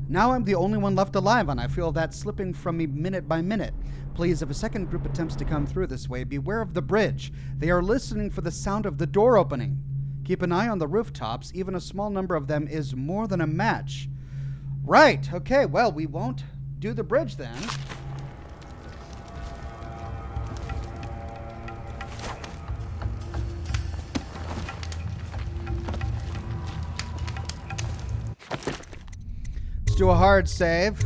Now I'm the only one left alive, and I feel that slipping from me minute by minute. Please, if a second group attempts to come through this way, beware of the bridge. They are listening for the sound of the door opening. Keep an eye on the rooftops. Even a small number of them is more than a match. Right. Okay, well, we won't do the bridge then. Let's do a hard save.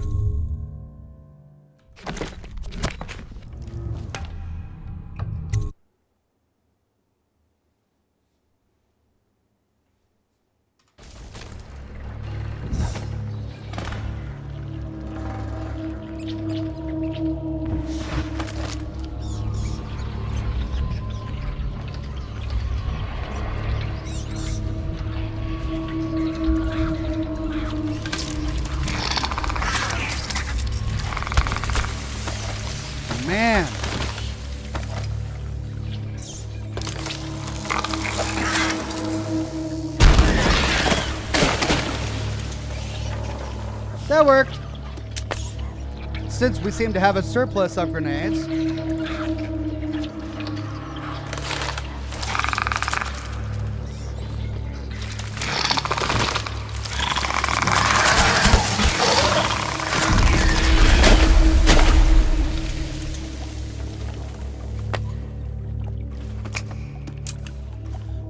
Man. That worked. Since we seem to have a surplus of grenades.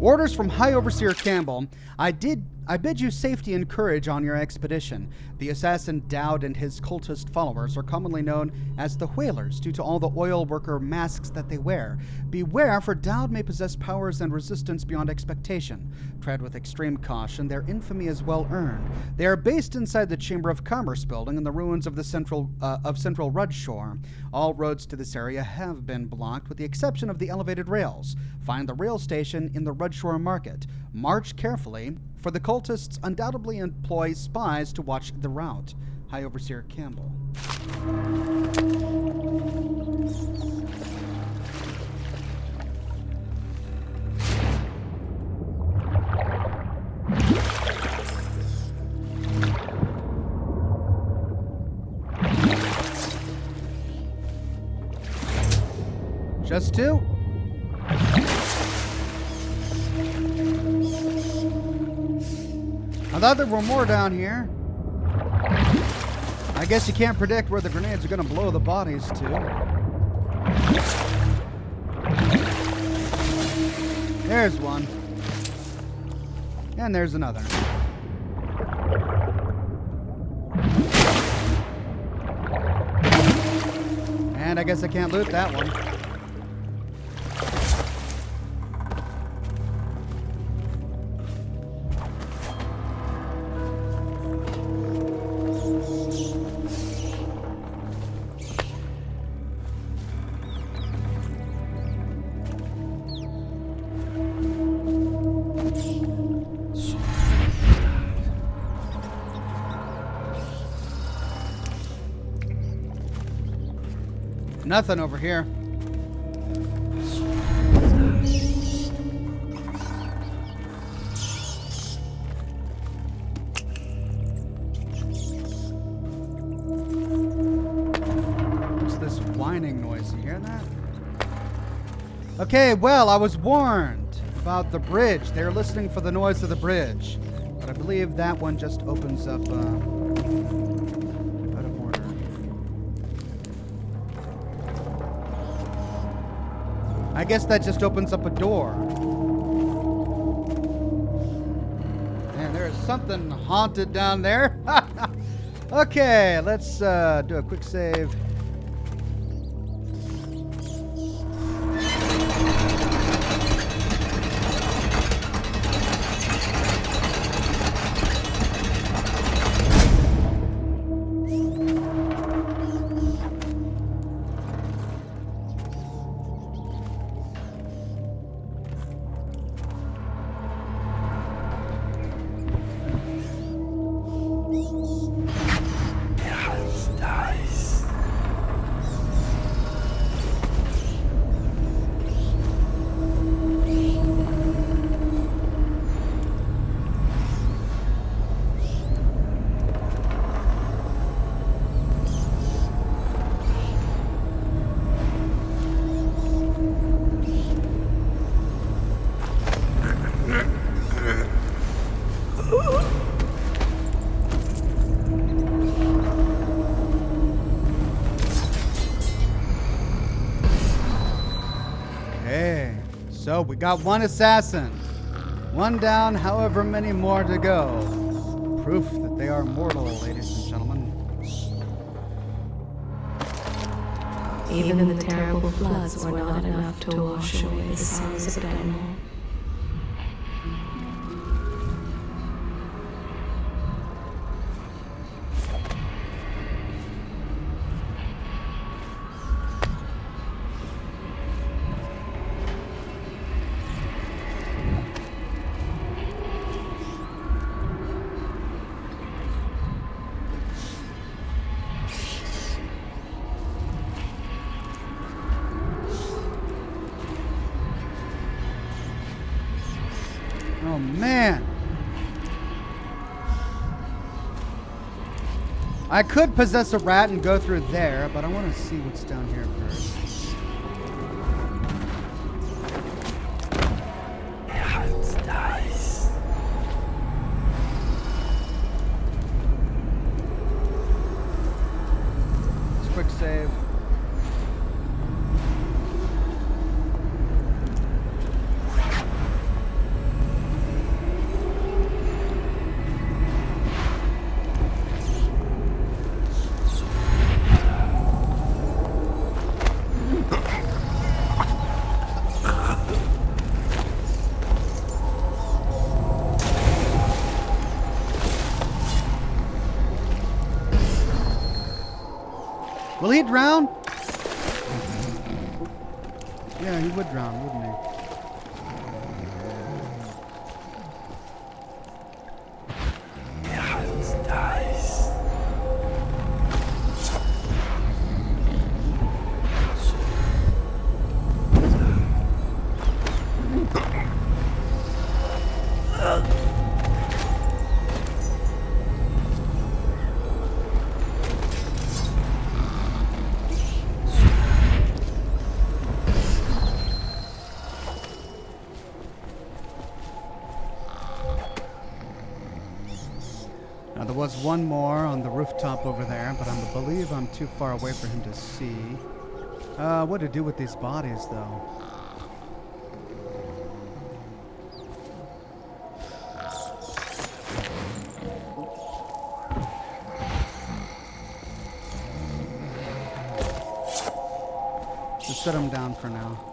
Orders from High Overseer Campbell. I bid you safety and courage on your expedition. The assassin Dowd and his cultist followers are commonly known as the Whalers due to all the oil worker masks that they wear. Beware, for Dowd may possess powers and resistance beyond expectation. Tread with extreme caution, their infamy is well earned. They are based inside the Chamber of Commerce building in the ruins of the Central Rudshore. All roads to this area have been blocked with the exception of the elevated rails. Find the rail station in the Rudshore Market. March carefully, for the cultists undoubtedly employ spies to watch the route. High Overseer Campbell. Just two? I thought there were more down here. I guess you can't predict where the grenades are going to blow the bodies to. There's one. And there's another. And I guess I can't loot that one. Nothing over here. What's this whining noise? You hear that? Okay, well, I was warned about the bridge. They're listening for the noise of the bridge. But I believe that one just opens up I guess that just opens up a door. Man, there's something haunted down there. Okay, let's do a quick save. So we got one assassin. One down, however many more to go. Proof that they are mortal, ladies and gentlemen. Even the terrible floods were not enough to wash away the sorrows of Denmark. Oh, man. I could possess a rat and go through there, but I want to see what's down here first. Let's quick save. Will he drown? Yeah, he would drown, wouldn't he? Now, there was one more on the rooftop over there, but I believe I'm too far away for him to see. What to do with these bodies, though? Just set them down for now.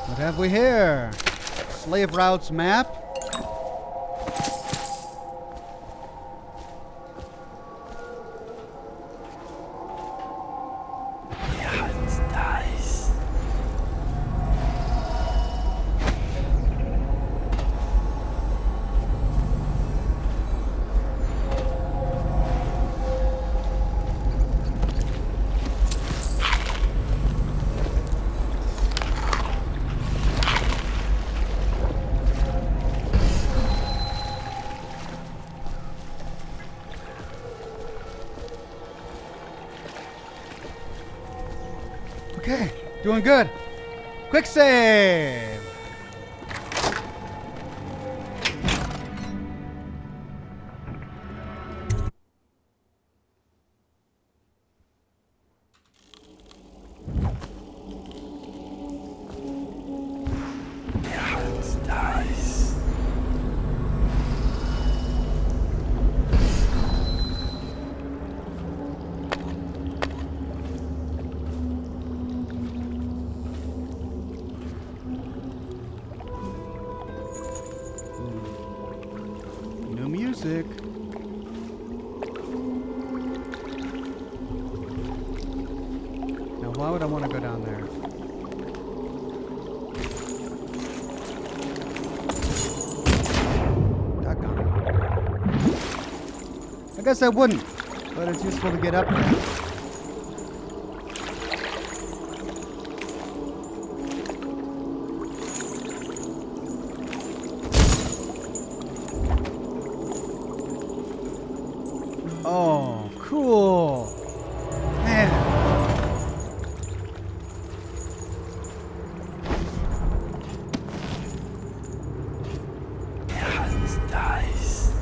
What have we here? Slave routes map. Okay, doing good. Quick save. sick. Now, why would I want to go down there? Doggone it. I guess I wouldn't, but it's useful to get up there. Oh, cool. Man. Dice.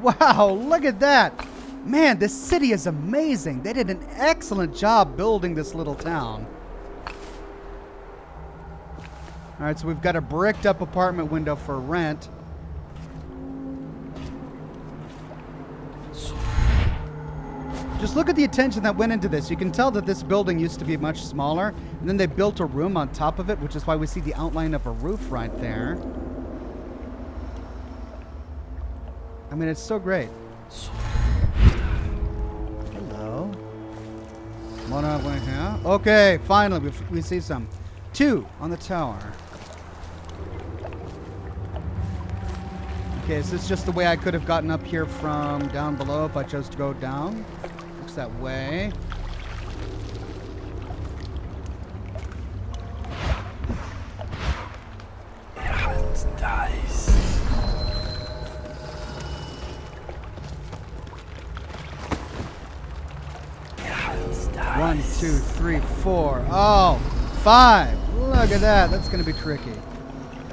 Wow, look at that. Man, this city is amazing. They did an excellent job building this little town. All right, so we've got a bricked up apartment window for rent. Just look at the attention that went into this. You can tell that this building used to be much smaller, and then they built a room on top of it, which is why we see the outline of a roof right there. I mean, it's so great. Hello. Come on over here. Okay, finally, we see some. 2 on the tower. Okay, is this just the way I could have gotten up here from down below if I chose to go down? Looks that way. Dice. 1, 2, 3, 4. Oh, 5. Look at that. That's going to be tricky.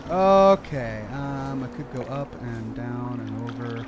Okay. I could go up and down and over.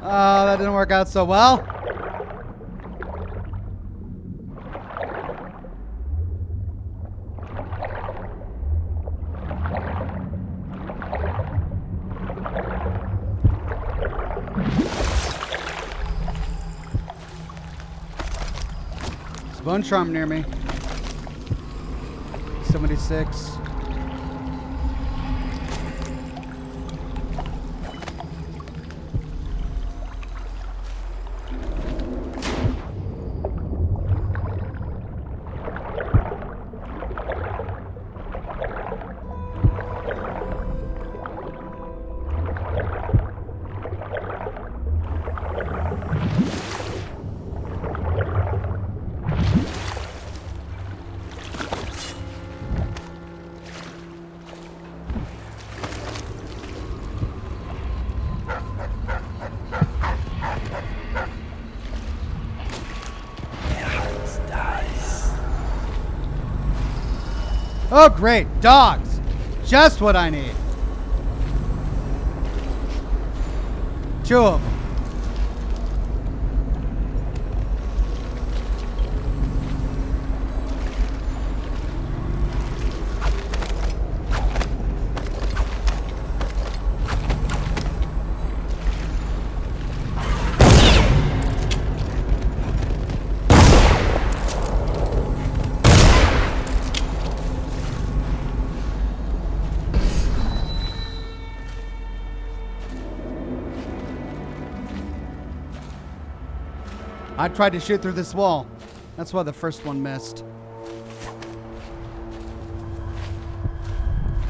Oh, that didn't work out so well. There's a bone charm near me. 76. Oh, great. Dogs. Just what I need. 2 of them. I tried to shoot through this wall. That's why the first one missed.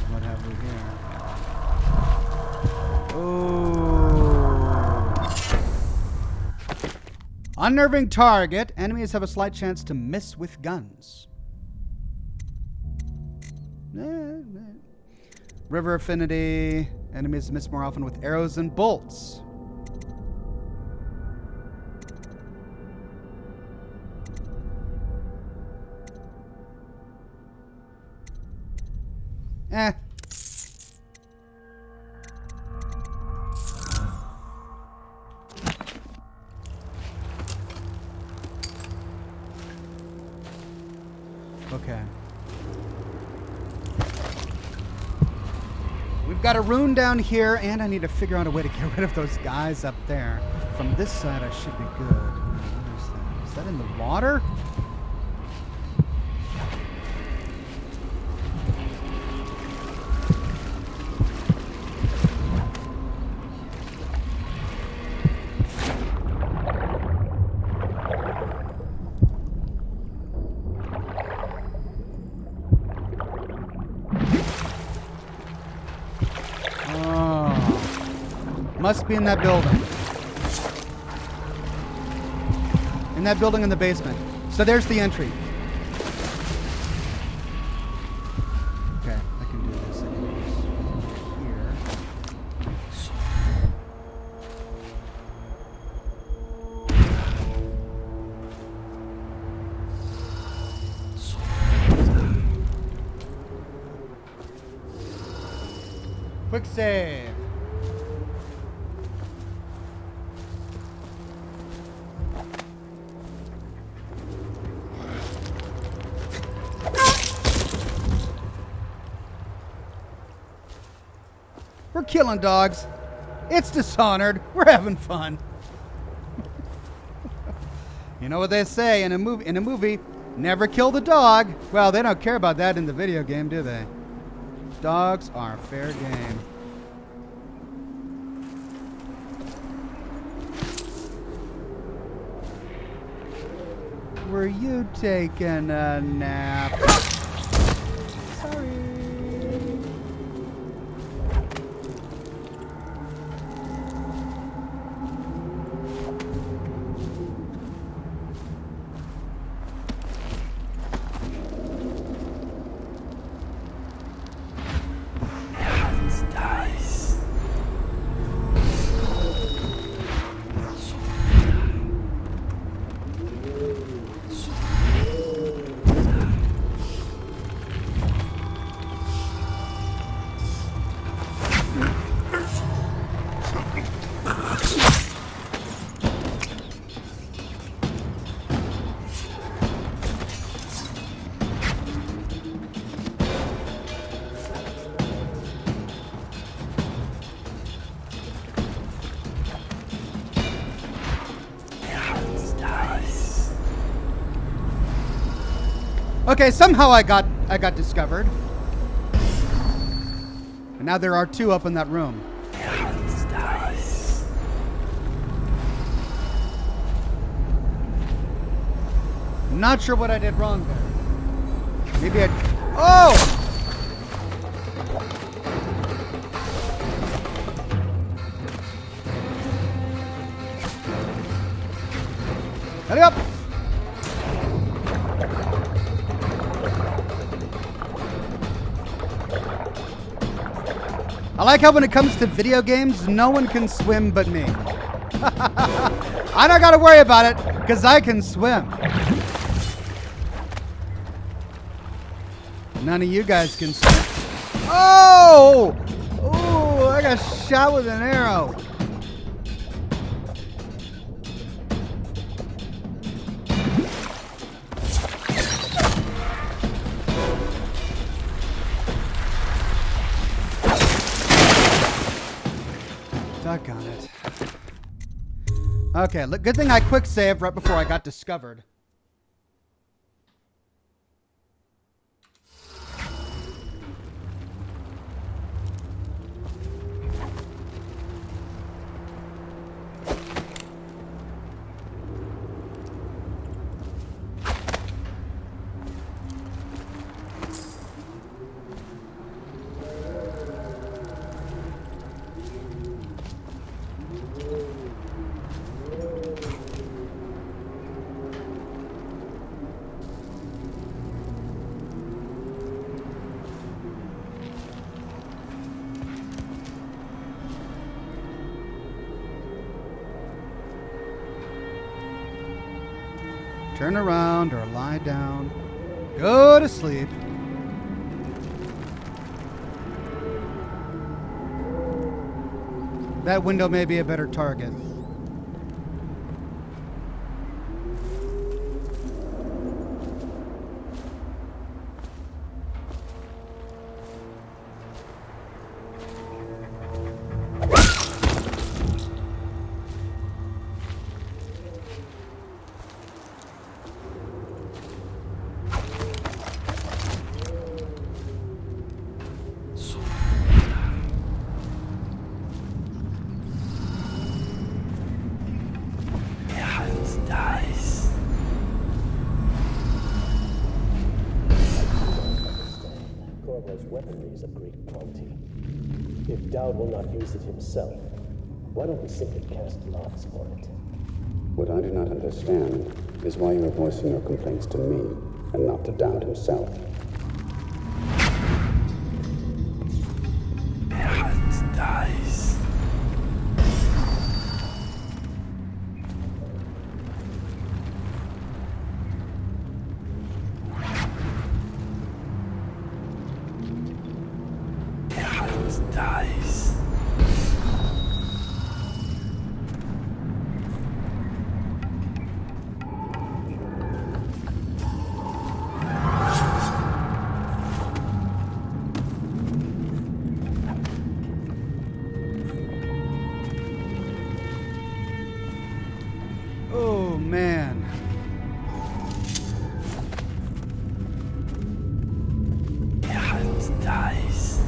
What have we here? Oh. Unnerving target. Enemies have a slight chance to miss with guns. River affinity. Enemies miss more often with arrows and bolts. Eh. Okay. We've got a rune down here, and I need to figure out a way to get rid of those guys up there. From this side, I should be good. What is that? Is that in the water? Must be in that building. In that building in the basement. So there's the entry. Okay, I can do this. I can do this here. Quick save. We're killing dogs. It's Dishonored. We're having fun. You know what they say in a movie, never kill the dog. Well, they don't care about that in the video game, do they? Dogs are fair game. Were you taking a nap? Sorry. Okay, somehow I got discovered. And now there are two up in that room. Not sure what I did wrong there. Maybe I... Oh! Hurry up! I like how when it comes to video games, no one can swim but me. I don't gotta worry about it, because I can swim. None of you guys can swim. Oh! Oh, I got shot with an arrow. Doggone it. Okay, look, good thing I quick saved right before I got discovered. Turn around or lie down. Go to sleep. That window may be a better target. CORVO'S weaponry is of great quality. If Dowd will not use it himself, why don't we simply cast lots for it? What I do not understand is why you are voicing your complaints to me and not to Dowd himself. Dies. Dies. Oh, man. Dies.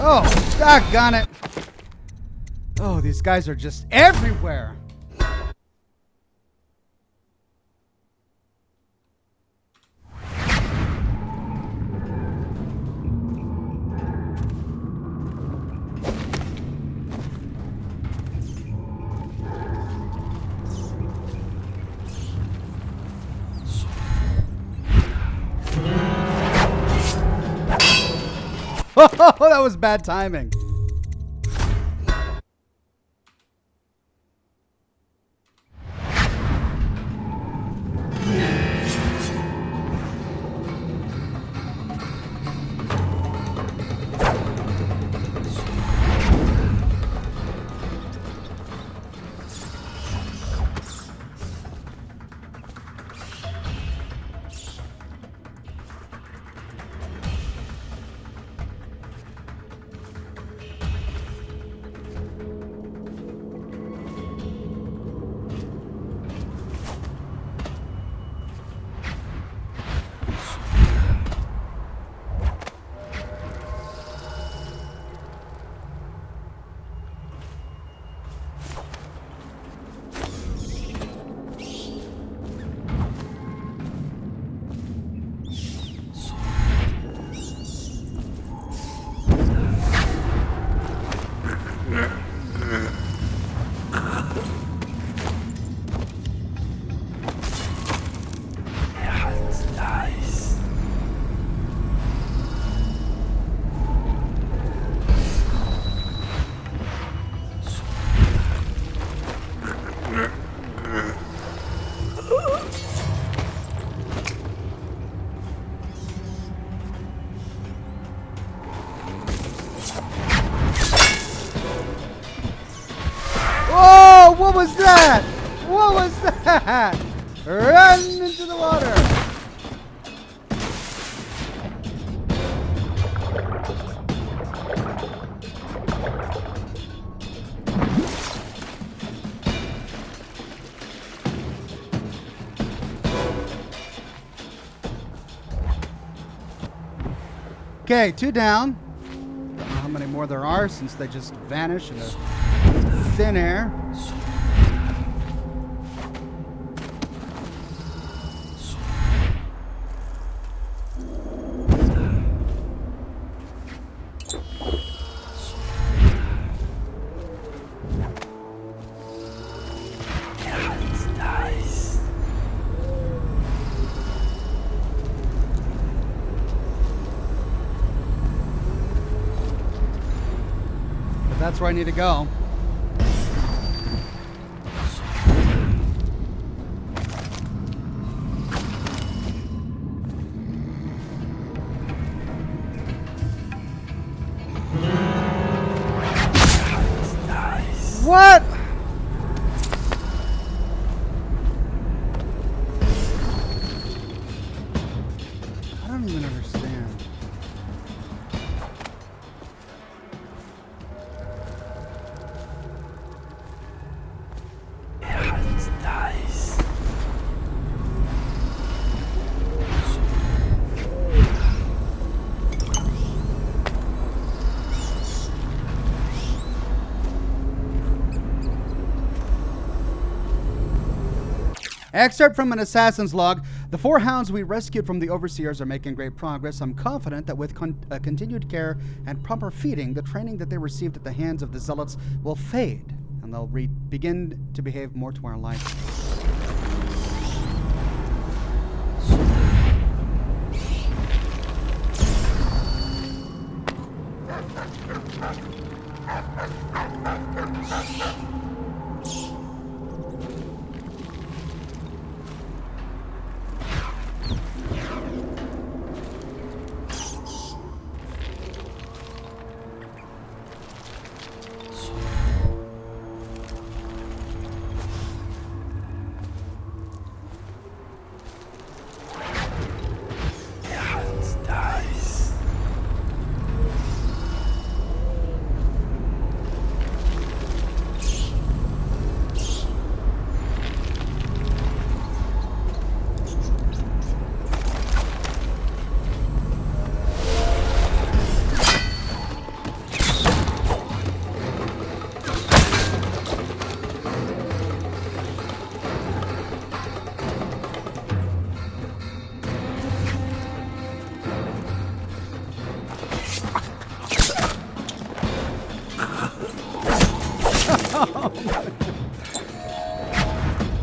Oh, doggone it. Oh, these guys are just everywhere. Oh, that was bad timing. Oh, what was that? What was that? Run into the water. Okay, 2 down. Don't know how many more there are since they just vanish into thin air. That's where I need to go. What? I don't even understand. Nice. Excerpt from an assassin's log. The 4 hounds we rescued from the overseers are making great progress. I'm confident that with continued care and proper feeding, the training that they received at the hands of the zealots will fade, and they'll begin to behave more to our liking.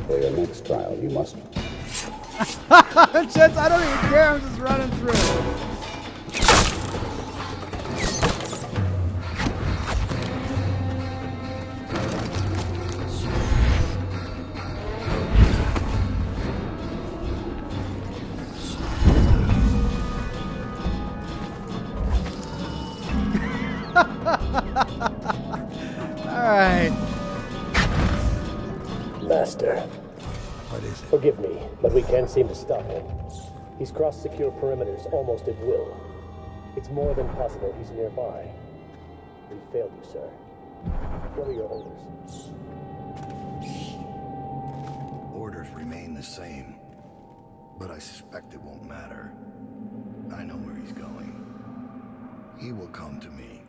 For your next trial, you must... Chance, I don't even care. I'm just running through. Alright. Master. What is it? Forgive me, but we can't seem to stop him. He's crossed secure perimeters almost at will. It's more than possible he's nearby. We failed you, sir. What are your orders? Orders remain the same, but I suspect it won't matter. I know where he's going. He will come to me.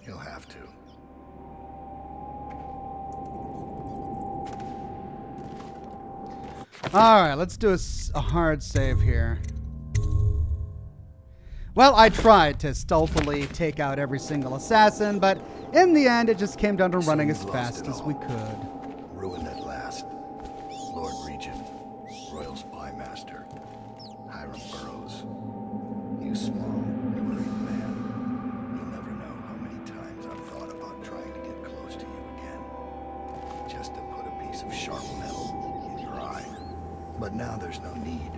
He'll have to. Alright, let's do a hard save here. Well, I tried to stealthily take out every single assassin, but in the end, it just came down to running as fast as we could. Ruined at last. Lord Regent, Royal Spy Master, Hiram Burroughs. You small, brave man. You'll never know how many times I've thought about trying to get close to you again. Just to put a piece of sharp metal in your eye. But now there's no need.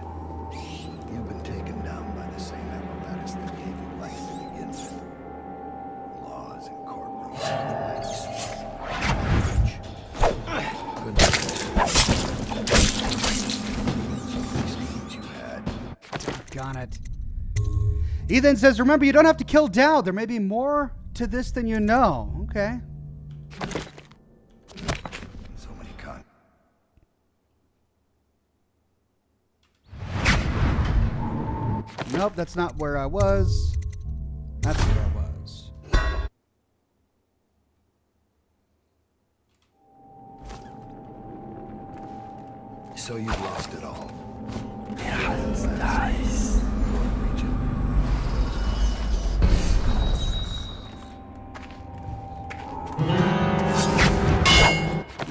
You've been taken down by the same apparatus that gave you life to begin with. Laws and courtrooms and the mighty sword. Got it. Ethan says, remember, you don't have to kill Dowd. There may be more to this than you know. Okay. So many con. Nope, that's not where I was. That's where I was. So you've lost it all. Yeah, it's nice.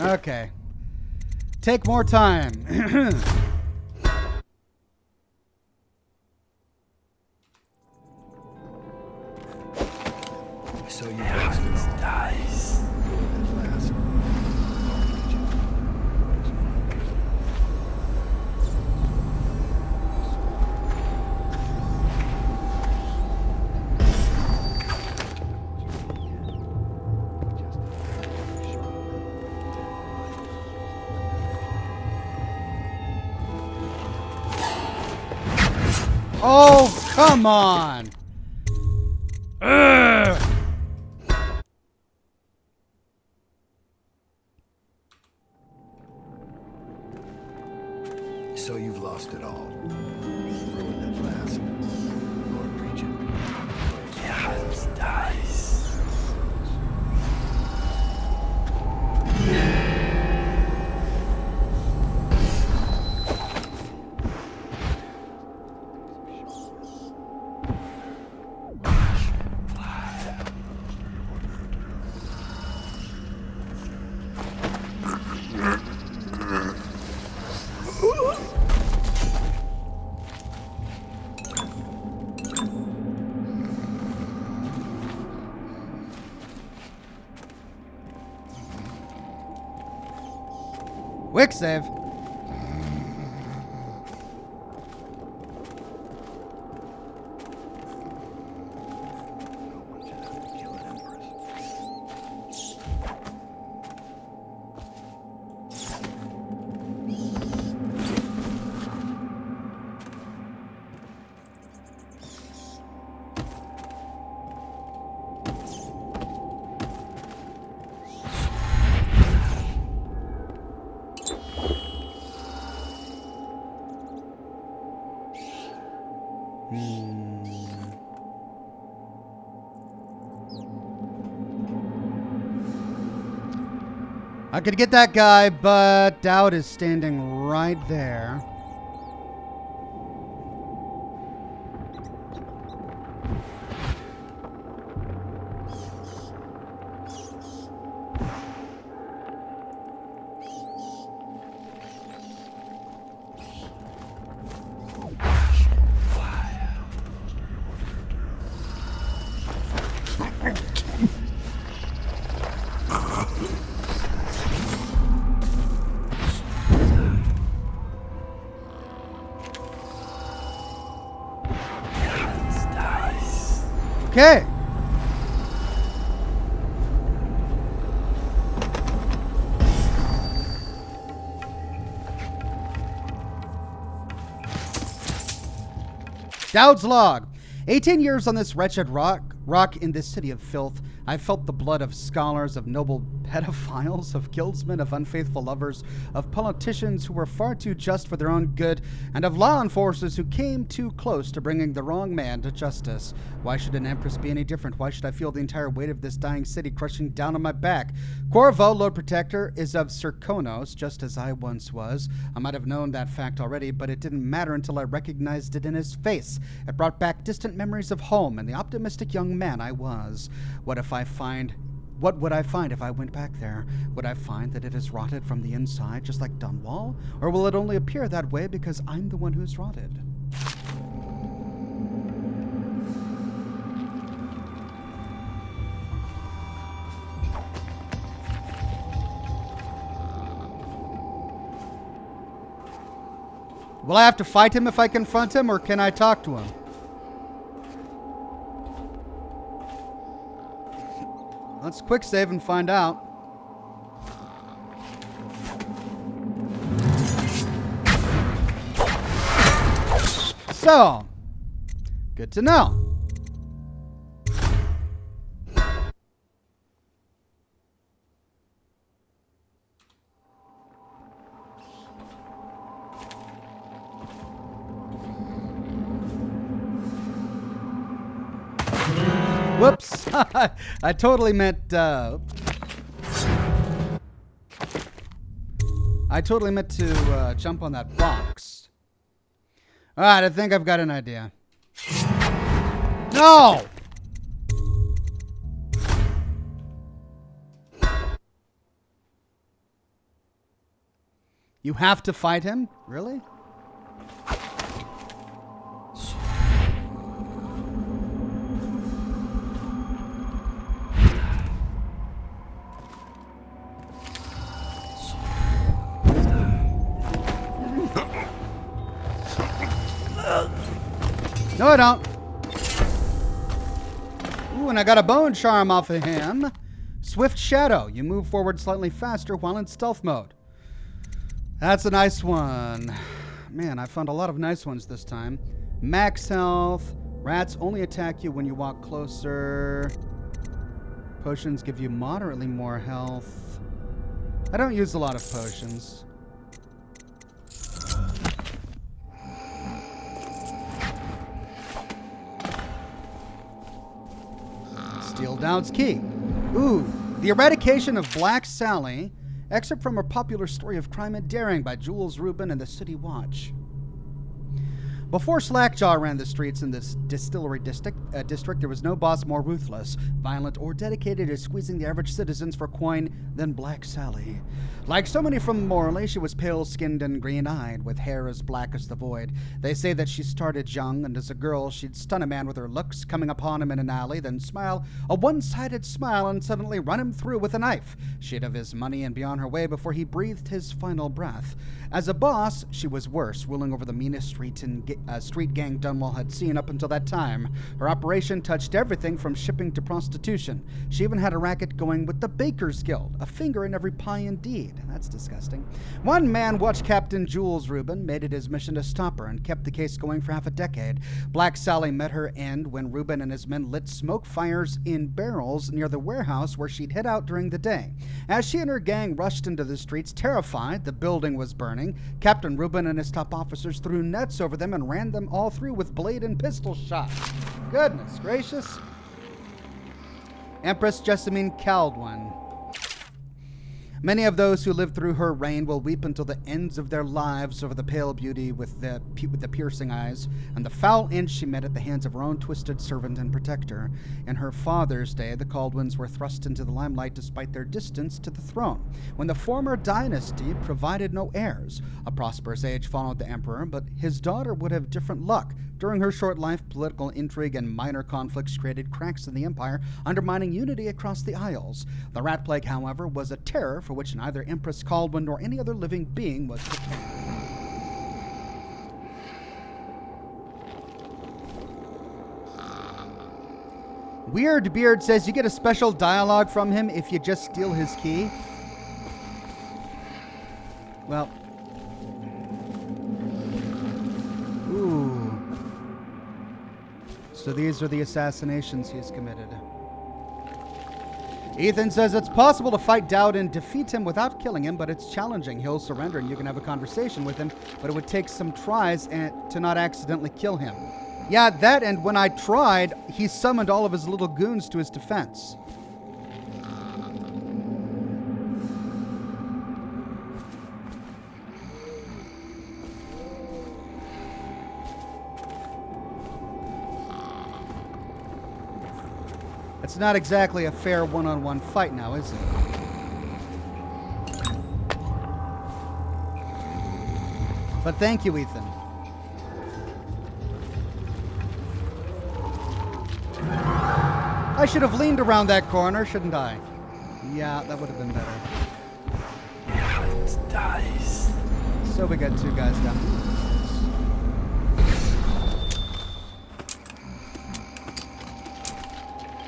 Okay. Take more time. So you lost it all. Oh, come on. Ugh. So you've lost it all. Ruined at last. Lord Regent. Geralt dies. Quick save. I could get that guy, but Dowd is standing right there. Okay. Dowd's log. 18 years on this wretched rock in this city of filth. I felt the blood of scholars, of noble pedophiles, of guildsmen, of unfaithful lovers, of politicians who were far too just for their own good, and of law enforcers who came too close to bringing the wrong man to justice. Why should an empress be any different? Why should I feel the entire weight of this dying city crushing down on my back? Corvo, Lord Protector, is of Serkonos, just as I once was. I might have known that fact already, but it didn't matter until I recognized it in his face. It brought back distant memories of home and the optimistic young man I was. What would I find if I went back there? Would I find that it is rotted from the inside, just like Dunwall? Or will it only appear that way because I'm the one who's rotted? Will I have to fight him if I confront him, or can I talk to him? Let's quick save and find out. So, good to know. Whoops. I totally meant, I totally meant to jump on that box. All right, I think I've got an idea. No! You have to fight him? Really? No, I don't. Ooh, and I got a bone charm off of him. Swift Shadow. You move forward slightly faster while in stealth mode. That's a nice one. Man, I found a lot of nice ones this time. Max health. Rats only attack you when you walk closer. Potions give you moderately more health. I don't use a lot of potions. Steal Down's key. Ooh, The Eradication of Black Sally. Excerpt from a popular story of crime and daring by Jules Rubin and the City Watch. Before Slackjaw ran the streets in this distillery district, there was no boss more ruthless, violent, or dedicated to squeezing the average citizens for coin than Black Sally. Like so many from Morley, she was pale-skinned and green-eyed, with hair as black as the void. They say that she started young, and as a girl, she'd stun a man with her looks, coming upon him in an alley, then smile a one-sided smile and suddenly run him through with a knife. She'd have his money and be on her way before he breathed his final breath. As a boss, she was worse, ruling over the meanest street gang Dunwall had seen up until that time. Her operation touched everything from shipping to prostitution. She even had a racket going with the Bakers Guild, a finger in every pie indeed. That's disgusting. One man watched Captain Jules Rubin, made it his mission to stop her, and kept the case going for half a decade. Black Sally met her end when Rubin and his men lit smoke fires in barrels near the warehouse where she'd hid out during the day. As she and her gang rushed into the streets, terrified, the building was burning. Captain Rubin and his top officers threw nets over them and ran them all through with blade and pistol shots. Goodness gracious. Empress Jessamine Caldwin. Many of those who lived through her reign will weep until the ends of their lives over the pale beauty with the piercing eyes and the foul end she met at the hands of her own twisted servant and protector. In her father's day, the Caldwins were thrust into the limelight despite their distance to the throne, when the former dynasty provided no heirs. A prosperous age followed the emperor, but his daughter would have different luck. During her short life, political intrigue and minor conflicts created cracks in the empire, undermining unity across the Isles. The Rat Plague, however, was a terror for which neither Empress Caldwin nor any other living being was prepared. Weird Beard says you get a special dialogue from him if you just steal his key. Well. Ooh. So these are the assassinations he's committed. Ethan says it's possible to fight Dowd and defeat him without killing him, but it's challenging. He'll surrender and you can have a conversation with him, but it would take some tries to not accidentally kill him. Yeah, that, and when I tried, he summoned all of his little goons to his defense. It's not exactly a fair one-on-one fight now, is it? But thank you, Ethan. I should have leaned around that corner, shouldn't I? Yeah, that would have been better. Dice. So we got two guys down.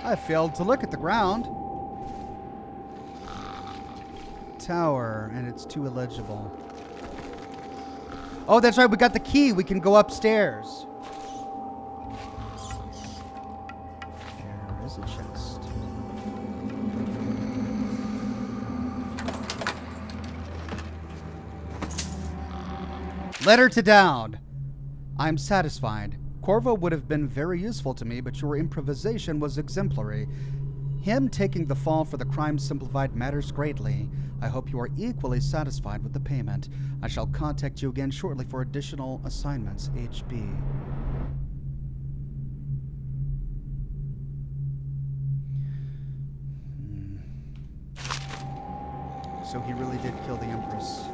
I failed to look at the ground. Tower, and it's too illegible. Oh, that's right, we got the key. We can go upstairs. There is a chest. Letter to Dowd. I'm satisfied. Corvo would have been very useful to me, but your improvisation was exemplary. Him taking the fall for the crime simplified matters greatly. I hope you are equally satisfied with the payment. I shall contact you again shortly for additional assignments, HB. So he really did kill the Empress.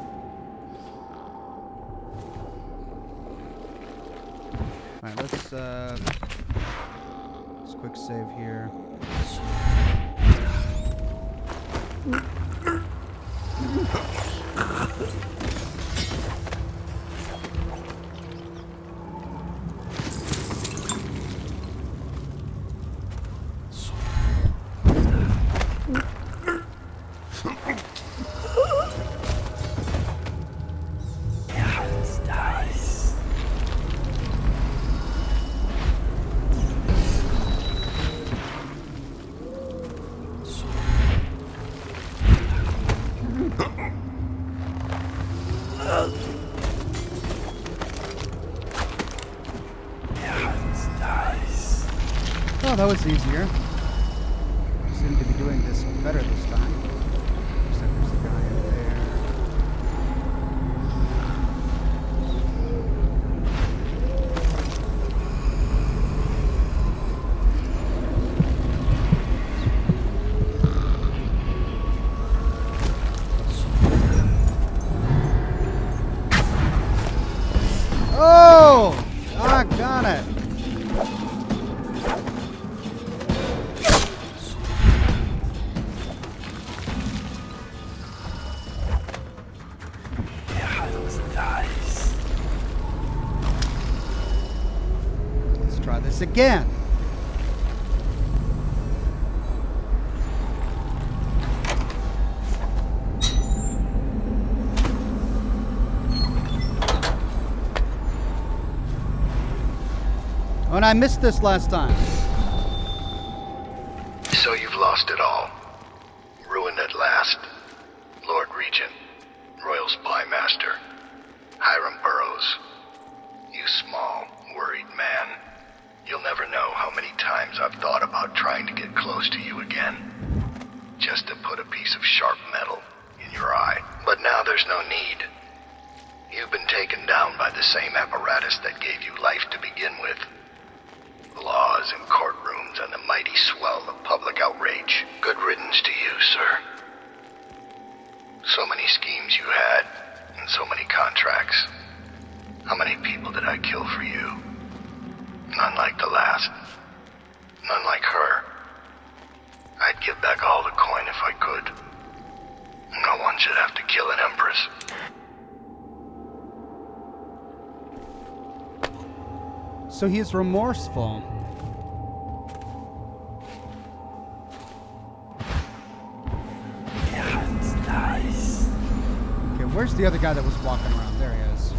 Alright, let's quick save here. Well, that was easier. I seem to be doing this better this time. Looks like there's a guy in there. Oh! I got it. Let's try this again. Oh, and I missed this last time. So you've lost it all. Ruined at last. Lord Regent, Royal Spy Master, Hiram Burroughs. You small, worried man. You'll never know how many times I've thought about trying to get close to you again. Just to put a piece of sharp metal in your eye. But now there's no need. You've been taken down by the same apparatus that gave you life to begin with. Laws and courtrooms and the mighty swell of public outrage. Good riddance to you, sir. So many schemes you had, and so many contracts. How many people did I kill for you? None like the last. None like her. I'd give back all the coin if I could. No one should have to kill an empress. So he is remorseful. Okay, where's the other guy that was walking around? There he is.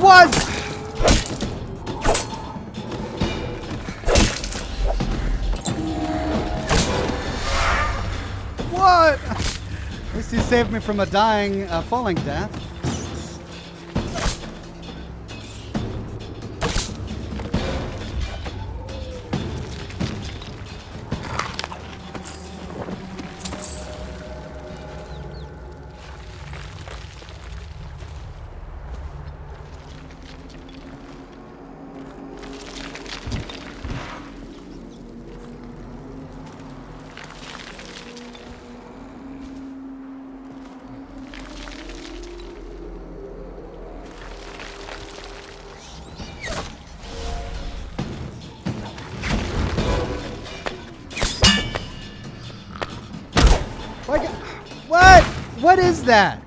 What? What? At least he saved me from a dying, falling death. What? What is that?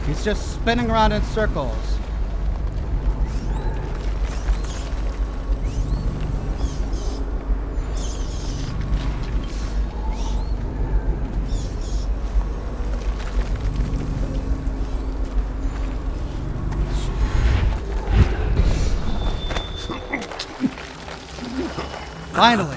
He's just spinning around in circles. Finally.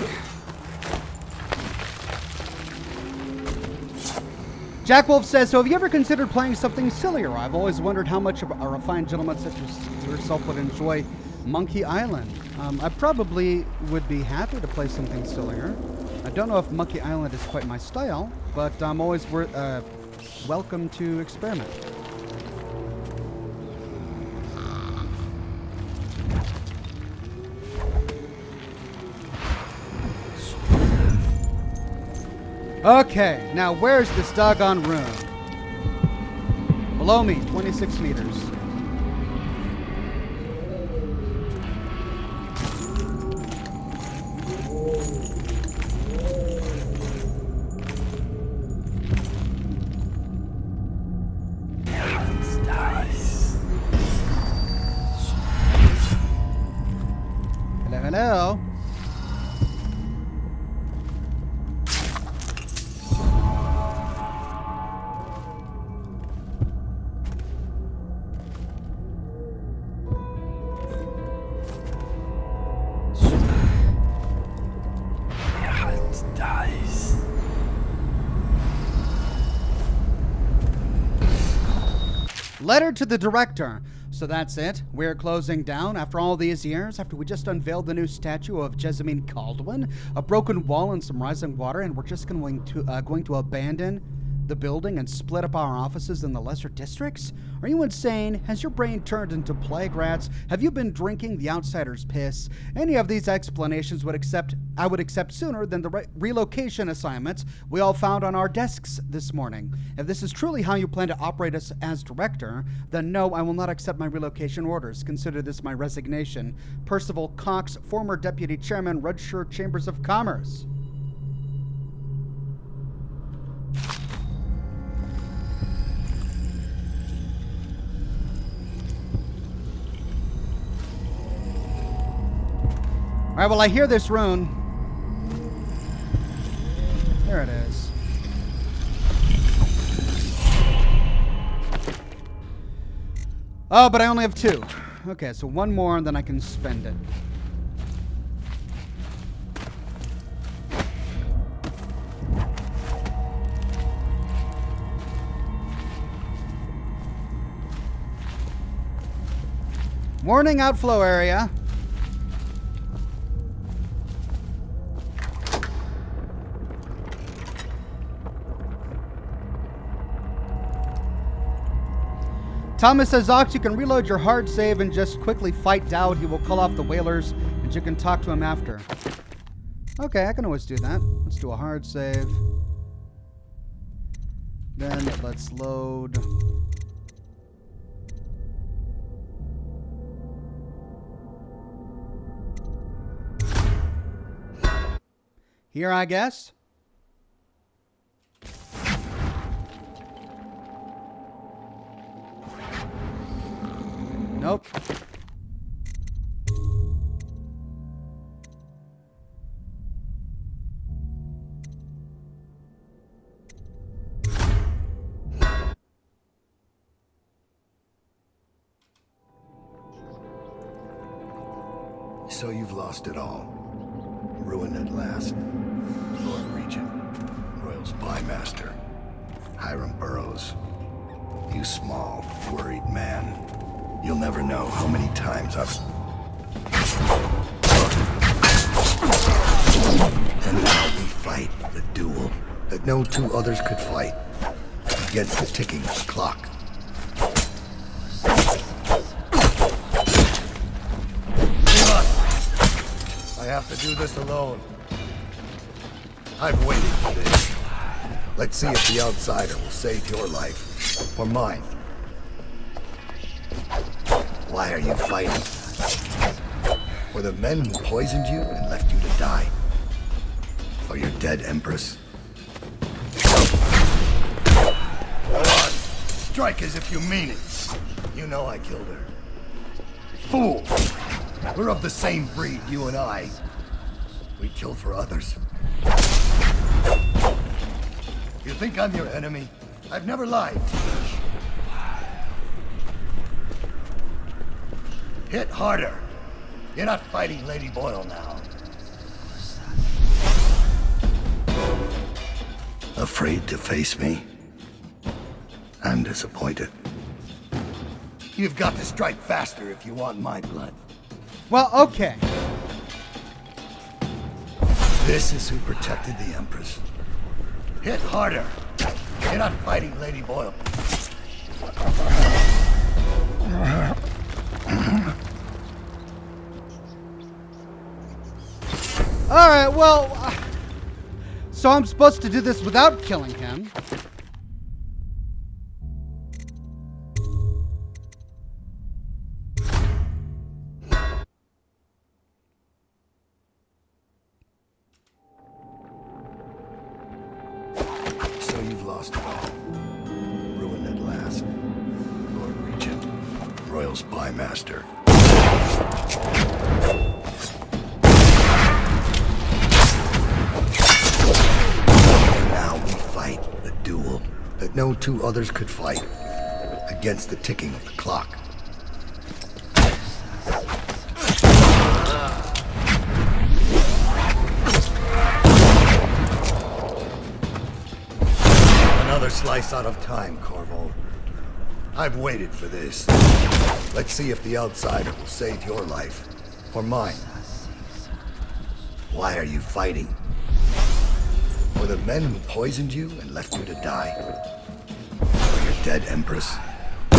Jack Wolf says, so have you ever considered playing something sillier? I've always wondered how much of a refined gentleman such as yourself would enjoy Monkey Island. I probably would be happy to play something sillier. I don't know if Monkey Island is quite my style, but I'm always welcome to experiment. Okay, now where's this doggone room? Below me, 26 meters. Hello, hello. Letter to the director. So that's it. We're closing down after all these years, after we just unveiled the new statue of Jessamine Caldwin, a broken wall and some rising water, and we're just going to abandon the building and split up our offices in the lesser districts? Are you insane? Has your brain turned into plague rats? Have you been drinking the outsider's piss? Any of these explanations I would accept sooner than the relocation assignments we all found on our desks this morning. If this is truly how you plan to operate us as director, then no, I will not accept my relocation orders. Consider this my resignation. Percival Cox, former deputy chairman, Red Shirt Chambers of Commerce. All right, well, I hear this rune. There it is. Oh, but I only have 2. Okay, so 1 more and then I can spend it. Warning outflow area. Thomas says, Ox, you can reload your hard save and just quickly fight Dowd. He will call off the whalers, and you can talk to him after. Okay, I can always do that. Let's do a hard save. Then let's load. Here, I guess. Nope. So you've lost it all. Ruined at last. Lord Regent, Royal Spy Master, Hiram Burroughs. You small, worried man. You'll never know how many times I've... And now we fight the duel that no 2 others could fight against the ticking of the clock. Leave us! I have to do this alone. I've waited for this. Let's see if the outsider will save your life or mine. Why are you fighting? For the men who poisoned you and left you to die? For your dead Empress? Go on. Strike as if you mean it. You know I killed her. Fool! We're of the same breed, you and I. We kill for others. You think I'm your enemy? I've never lied. Hit harder. You're not fighting Lady Boyle now. Afraid to face me? I'm disappointed. You've got to strike faster if you want my blood. Well, okay. This is who protected the Empress. Hit harder. You're not fighting Lady Boyle. All right, well, So I'm supposed to do this without killing him. So you've lost it all. Ruined at last. Lord Regent, Royal Spy Master. Now we fight the duel that no two others could fight against the ticking of the clock. Another slice out of time, Corvo. I've waited for this. Let's see if the outsider will save your life or mine. Why are you fighting? For the men who poisoned you and left you to die? For your dead Empress? Go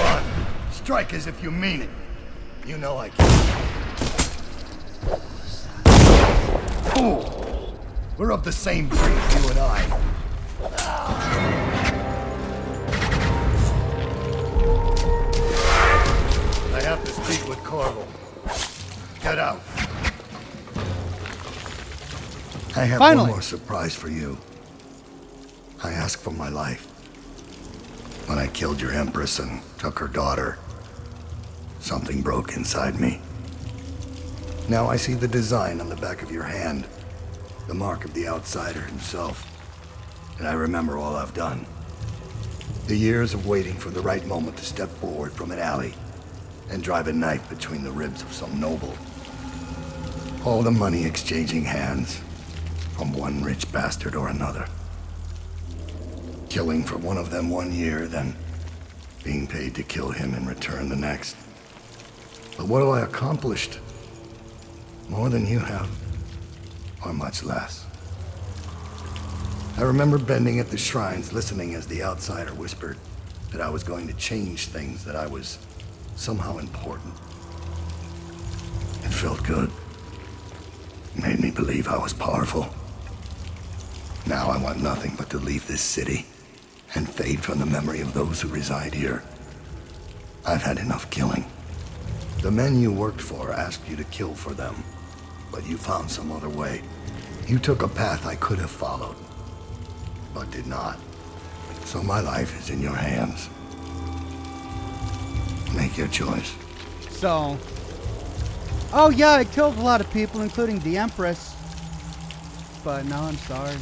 on, strike as if you mean it. You know I can. Fool! We're of the same breed, you and I. I have to speak with Corvo. Get out. I have one more surprise for you. I asked for my life. When I killed your Empress and took her daughter, something broke inside me. Now I see the design on the back of your hand, the mark of the outsider himself. And I remember all I've done. The years of waiting for the right moment to step forward from an alley and drive a knife between the ribs of some noble. All the money exchanging hands from one rich bastard or another. Killing for one of them 1 year, then being paid to kill him in return the next. But what have I accomplished? More than you have, or much less. I remember bending at the shrines, listening as the outsider whispered that I was going to change things, that I was somehow important. It felt good. It made me believe I was powerful. Now I want nothing but to leave this city and fade from the memory of those who reside here. I've had enough killing. The men you worked for asked you to kill for them, but you found some other way. You took a path I could have followed, but did not. So my life is in your hands. Make your choice. So... Oh yeah, I killed a lot of people, including the Empress. But now I'm sorry.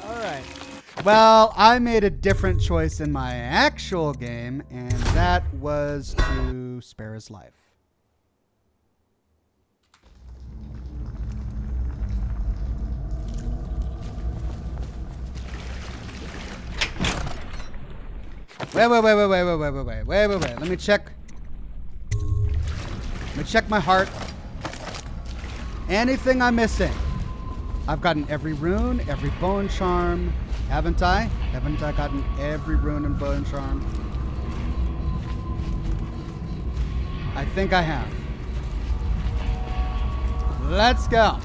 Alright. Well, I made a different choice in my actual game, and that was to spare his life. Wait. Let me check. Let me check my heart. Anything I'm missing? I've gotten every rune, every bone charm. Haven't I? Haven't I gotten every rune and bone charm? I think I have. Let's go.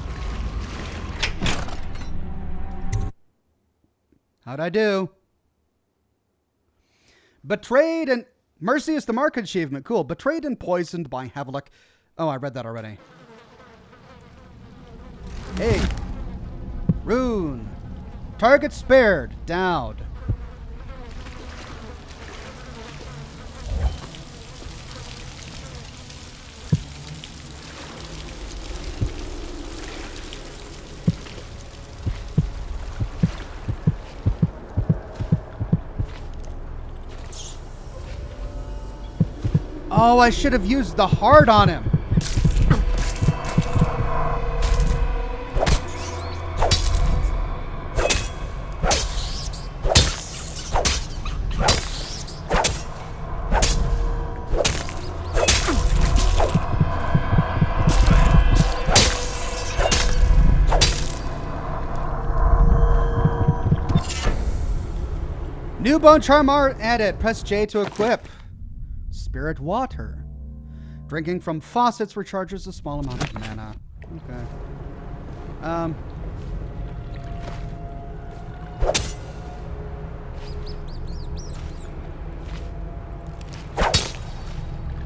How'd I do? Betrayed and... Mercy is the mark achievement. Cool. Betrayed and poisoned by HAVELOCK. Oh, I read that already. Hey. Rune. Target spared. Downed. Oh, I should have used the heart on him. New bone charm art added. Press J to equip. Spirit water. Drinking from faucets recharges a small amount of mana. Okay.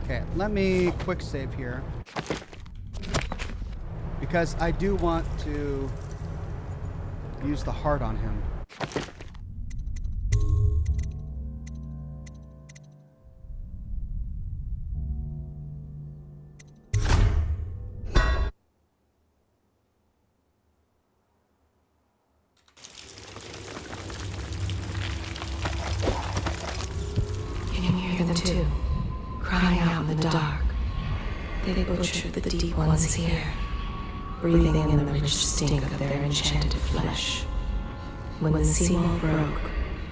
Okay, let me quick save here. Because I do want to use the heart on him. Can you hear them too? Crying out in the dark. They butchered the deep ones here, breathing in the rich stink of their enchanted flesh. When the seawall broke,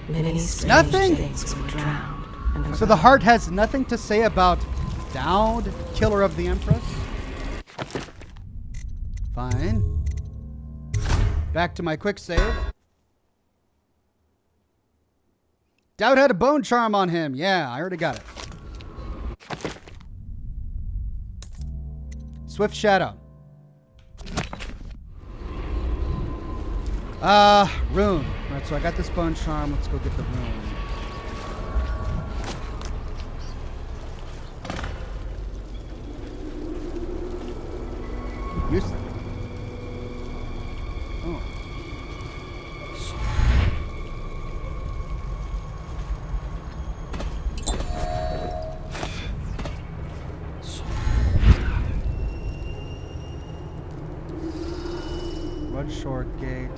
many strange things were drowned. And so the heart has nothing to say about downed killer of the Empress? Fine. Back to my quick save. Dowd had a bone charm on him. Yeah, I already got it. Swift Shadow. Rune. Right, so I got this bone charm. Let's go get the rune. Use. Oh. Short gate.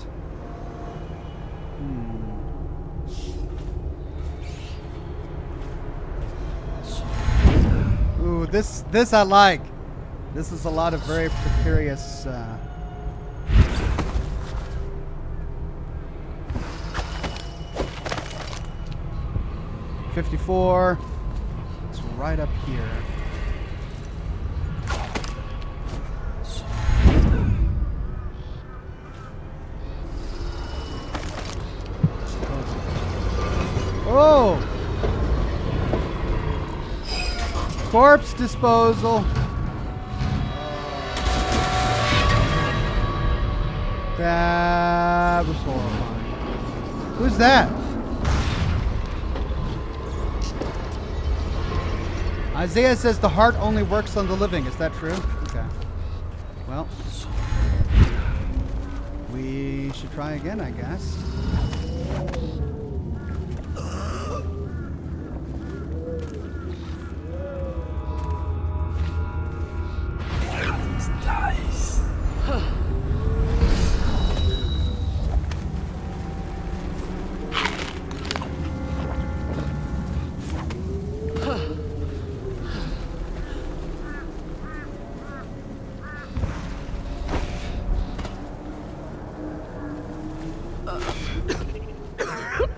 Ooh, this I like. This is a lot of very precarious. 54. It's right up here. Oh! Corpse disposal. That was horrifying. Who's that? Isaiah says the heart only works on the living. Is that true? Okay. Well, we should try again, I guess.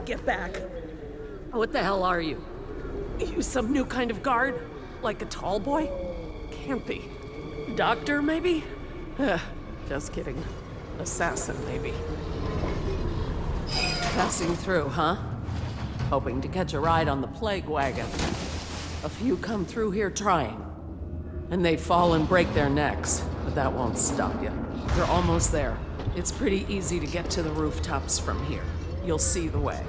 Get back. What the hell are you? You some new kind of guard? Like a tall boy? Can't be. Doctor, maybe? Just kidding. Assassin, maybe. Passing through, huh? Hoping to catch a ride on the plague wagon. A few come through here trying. And they fall and break their necks. But that won't stop you. You're almost there. It's pretty easy to get to the rooftops from here. You'll see the way.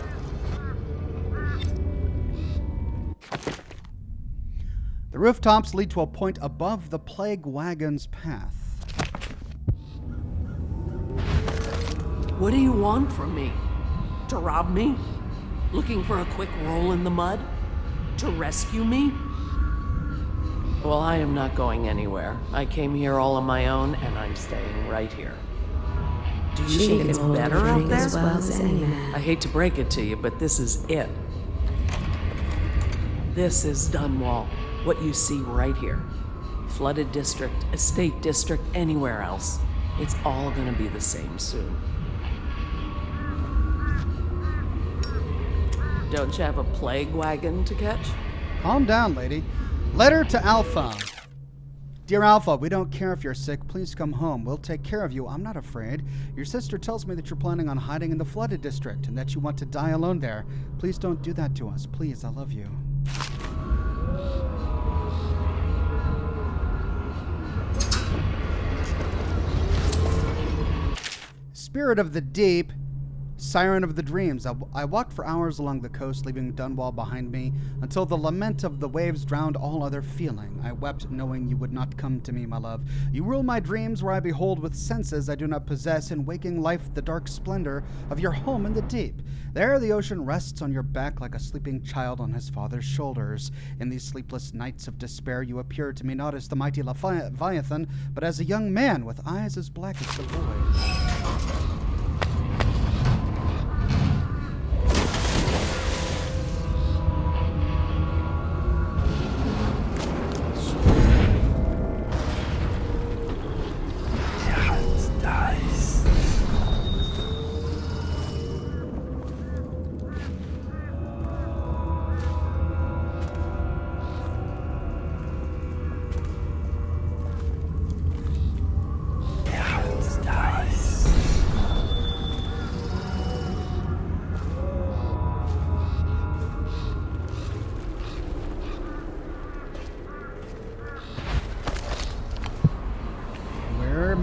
The rooftops lead to a point above the plague wagon's path. What do you want from me? To rob me? Looking for a quick roll in the mud? To rescue me? Well, I am not going anywhere. I came here all on my own, and I'm staying right here. Do you think it's better up there? As well as any man. I hate to break it to you, but this is it. This is Dunwall. What you see right here. Flooded district, estate district, anywhere else. It's all gonna be the same soon. Don't you have a plague wagon to catch? Calm down, lady. Letter to Alpha. Dear Alpha, we don't care if you're sick. Please come home. We'll take care of you. I'm not afraid. Your sister tells me that you're planning on hiding in the flooded district and that you want to die alone there. Please don't do that to us. Please, I love you. Spirit of the Deep, Siren of the Dreams. I walked for hours along the coast, leaving Dunwall behind me, until the lament of the waves drowned all other feeling. I wept, knowing you would not come to me, my love. You rule my dreams, where I behold with senses I do not possess, in waking life the dark splendor of your home in the deep. There the ocean rests on your back like a sleeping child on his father's shoulders. In these sleepless nights of despair you appear to me not as the mighty Leviathan, but as a young man with eyes as black as the void.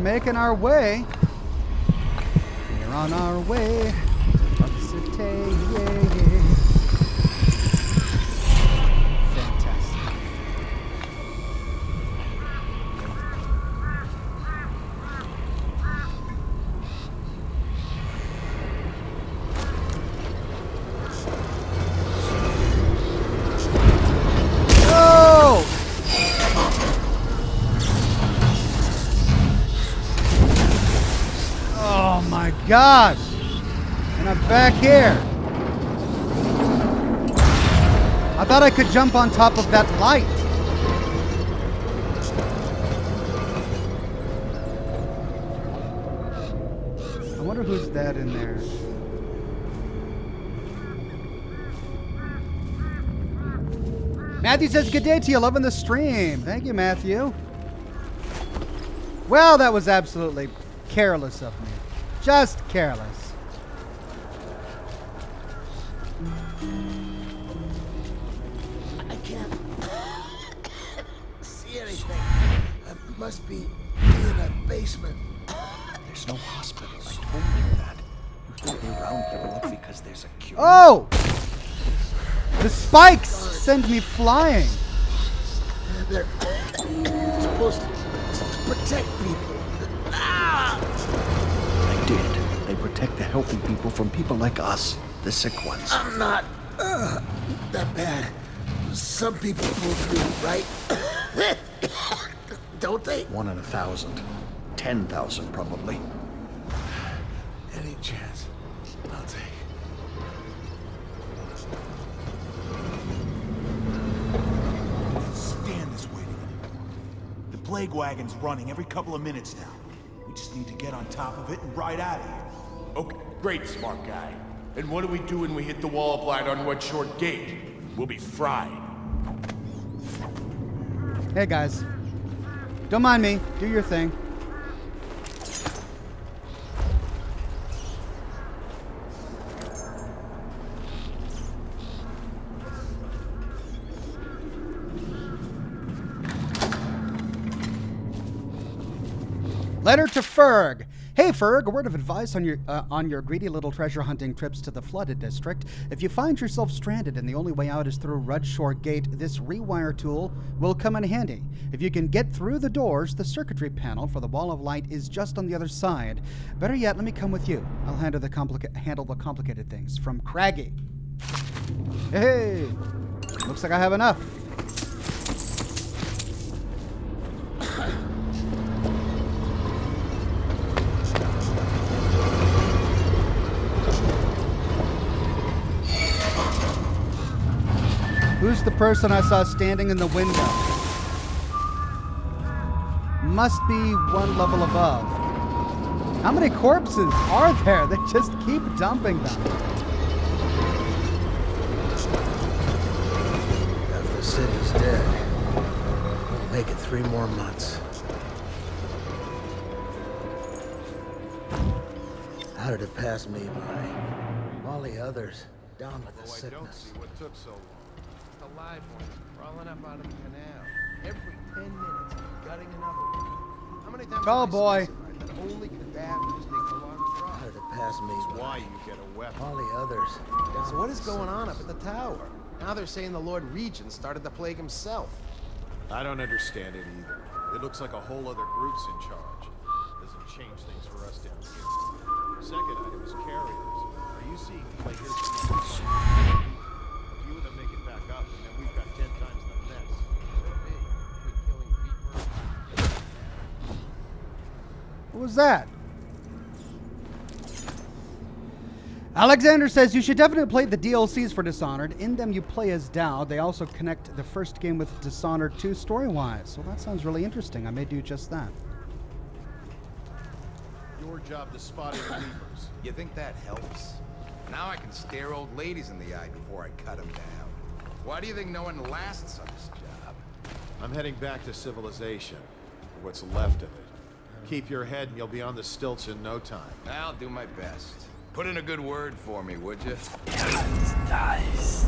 Making our way. We're on our way to Buck City. Yeah. Fantastic. Oh! Oh my gosh! And I'm back here. I thought I could jump on top of that light. I wonder who's that in there. Matthew says, good day to you. Loving the stream. Thank you, Matthew. Well, that was absolutely careless of me. Just careless. I can't see anything. I must be in a basement. There's no hospital. I told you that. You thought me around here look because there's a cure. Oh! The spikes send me flying. They're supposed to protect people. They did. They protect the healthy people from people like us, the sick ones. I'm not that bad. Some people pull through, right? Don't they? 1 in 1,000. 10,000 probably. Any chance I'll take. Stand this waiting anymore. The plague wagon's running every couple of minutes now. We just need to get on top of it and ride out of here. Okay, great, smart guy. And what do we do when we hit the wall of light on Red Short Gate? We'll be fried. Hey guys, don't mind me. Do your thing. Letter to Ferg. Hey Ferg, a word of advice on your greedy little treasure hunting trips to the flooded district. If you find yourself stranded and the only way out is through Red Shore Gate, this rewire tool will come in handy. If you can get through the doors, the circuitry panel for the wall of light is just on the other side. Better yet, let me come with you. I'll handle the complicated things. From Craggy. Hey, looks like I have enough. Who's the person I saw standing in the window? Must be one level above. How many corpses are there? They just keep dumping them. Half the city's dead. Make it 3 more months. How did it pass me by? All the others down with the sickness. What took so long? The live one crawling up out of the canal. Every 10 minutes, gutting another one. How many times Oh boy. that only cadavers take the longest ride? How did it pass me by? Why you get a weapon? All the others down So what with is the going on up sickness. at the tower? Now they're saying the Lord Regent started the plague himself. I don't understand it either. It looks like a whole other group's in charge. Doesn't change things for us down here. Second item is carriers. Are you seeing players? A few of them make it back up, and then we've got 10 times the mess. What was that? Alexander says you should definitely play the DLCs for Dishonored. In them you play as Dao. They also connect the first game with Dishonored 2 story-wise. Well, that sounds really interesting. I may do just that. Your job to spot reapers. You think that helps? Now I can stare old ladies in the eye before I cut them down. Why do you think no one lasts on this job? I'm heading back to civilization, or what's left of it. Keep your head and you'll be on the stilts in no time. I'll do my best. Put in a good word for me, would you? Nice.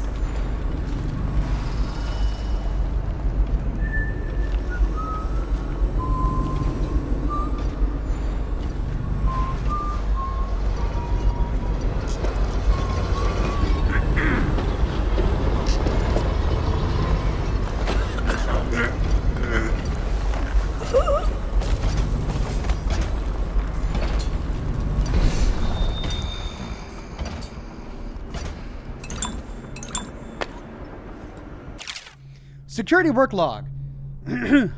Security work log.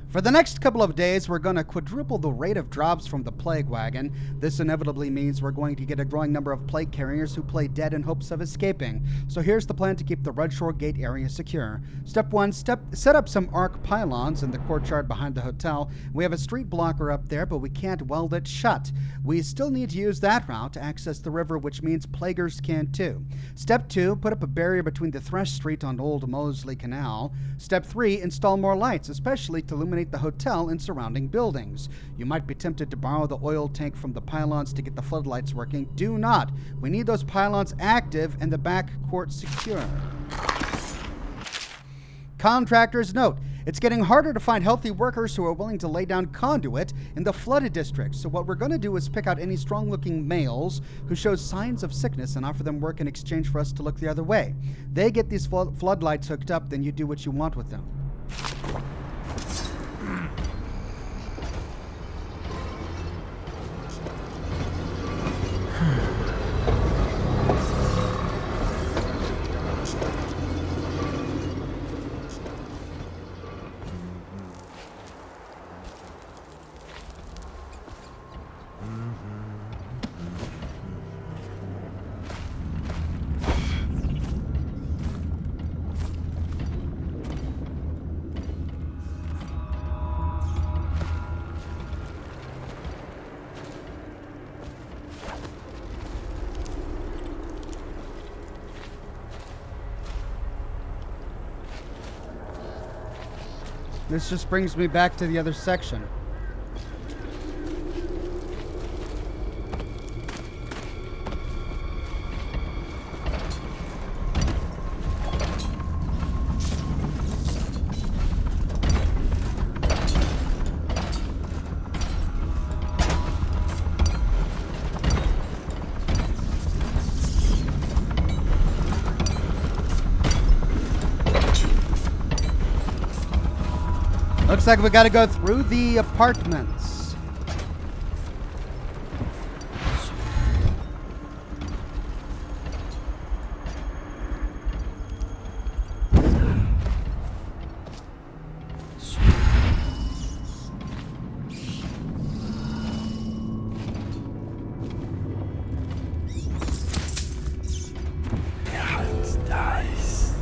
For the next couple of days, we're going to quadruple the rate of drops from the plague wagon. This inevitably means we're going to get a growing number of plague carriers who play dead in hopes of escaping. So here's the plan to keep the Red Shore Gate area secure. Step 1, set up some arc pylons in the courtyard behind the hotel. We have a street blocker up there, but we can't weld it shut. We still need to use that route to access the river, which means plaguers can too. Step 2, put up a barrier between the Thresh Street on Old Moseley Canal. Step 3, install more lights, especially to illuminate the hotel and surrounding buildings. You might be tempted to borrow the oil tank from the pylons to get the floodlights working. Do not. We need those pylons active and the back court secure. Contractors note, it's getting harder to find healthy workers who are willing to lay down conduit in the flooded districts. So what we're going to do is pick out any strong-looking males who show signs of sickness and offer them work in exchange for us to look the other way. They get these floodlights hooked up, then you do what you want with them. This just brings me back to the other section. Looks like we gotta go through the apartments. Nice.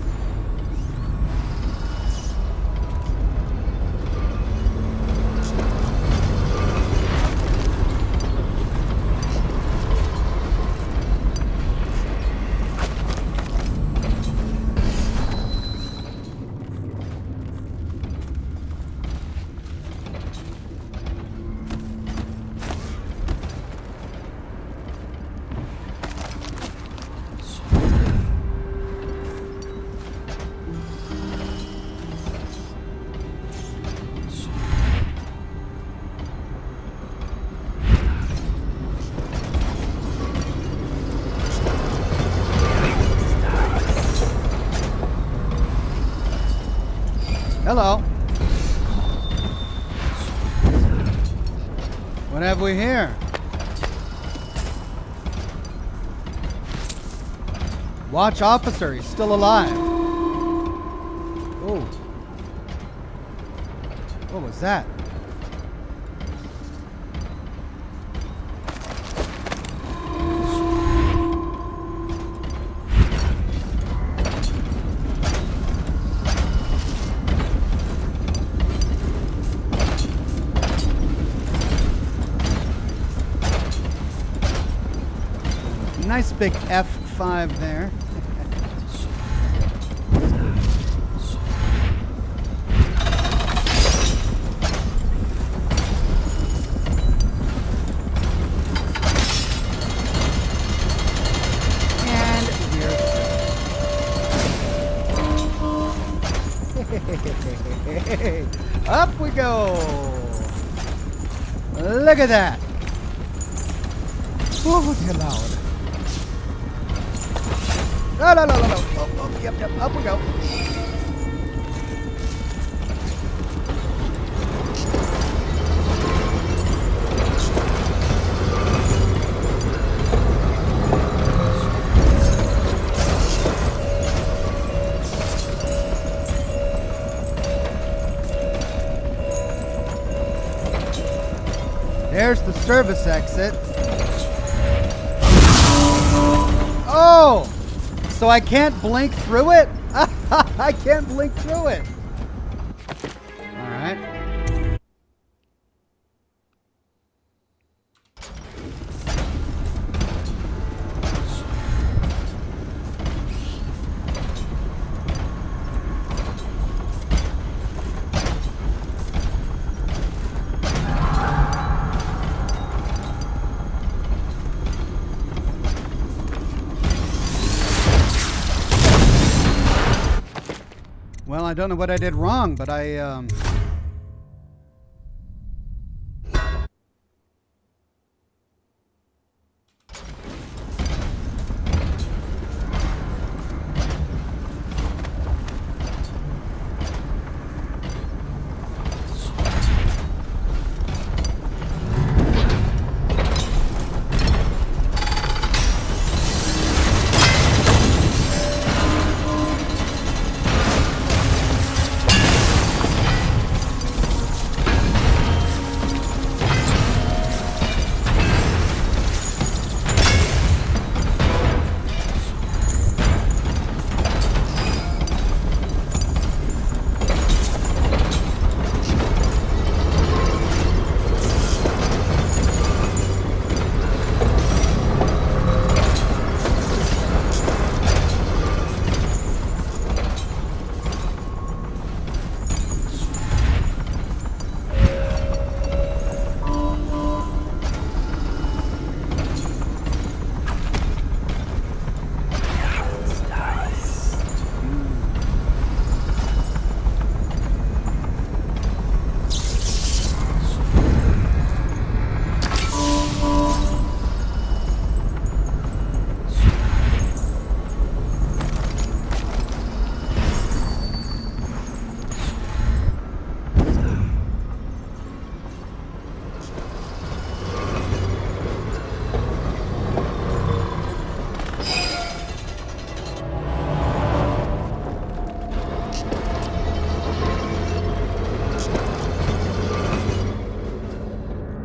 Hello. What have we here? Watch officer, he's still alive. Oh. What was that? Nice big F5 there. And here. Up we go. Look at that. Oh, dear Lord. No, no, no, no, no. Oh, oh, yep, yep. Up we go. There's the service exit. Oh! So I can't blink through it? I can't blink through it. All right. Well, I don't know what I did wrong, but I,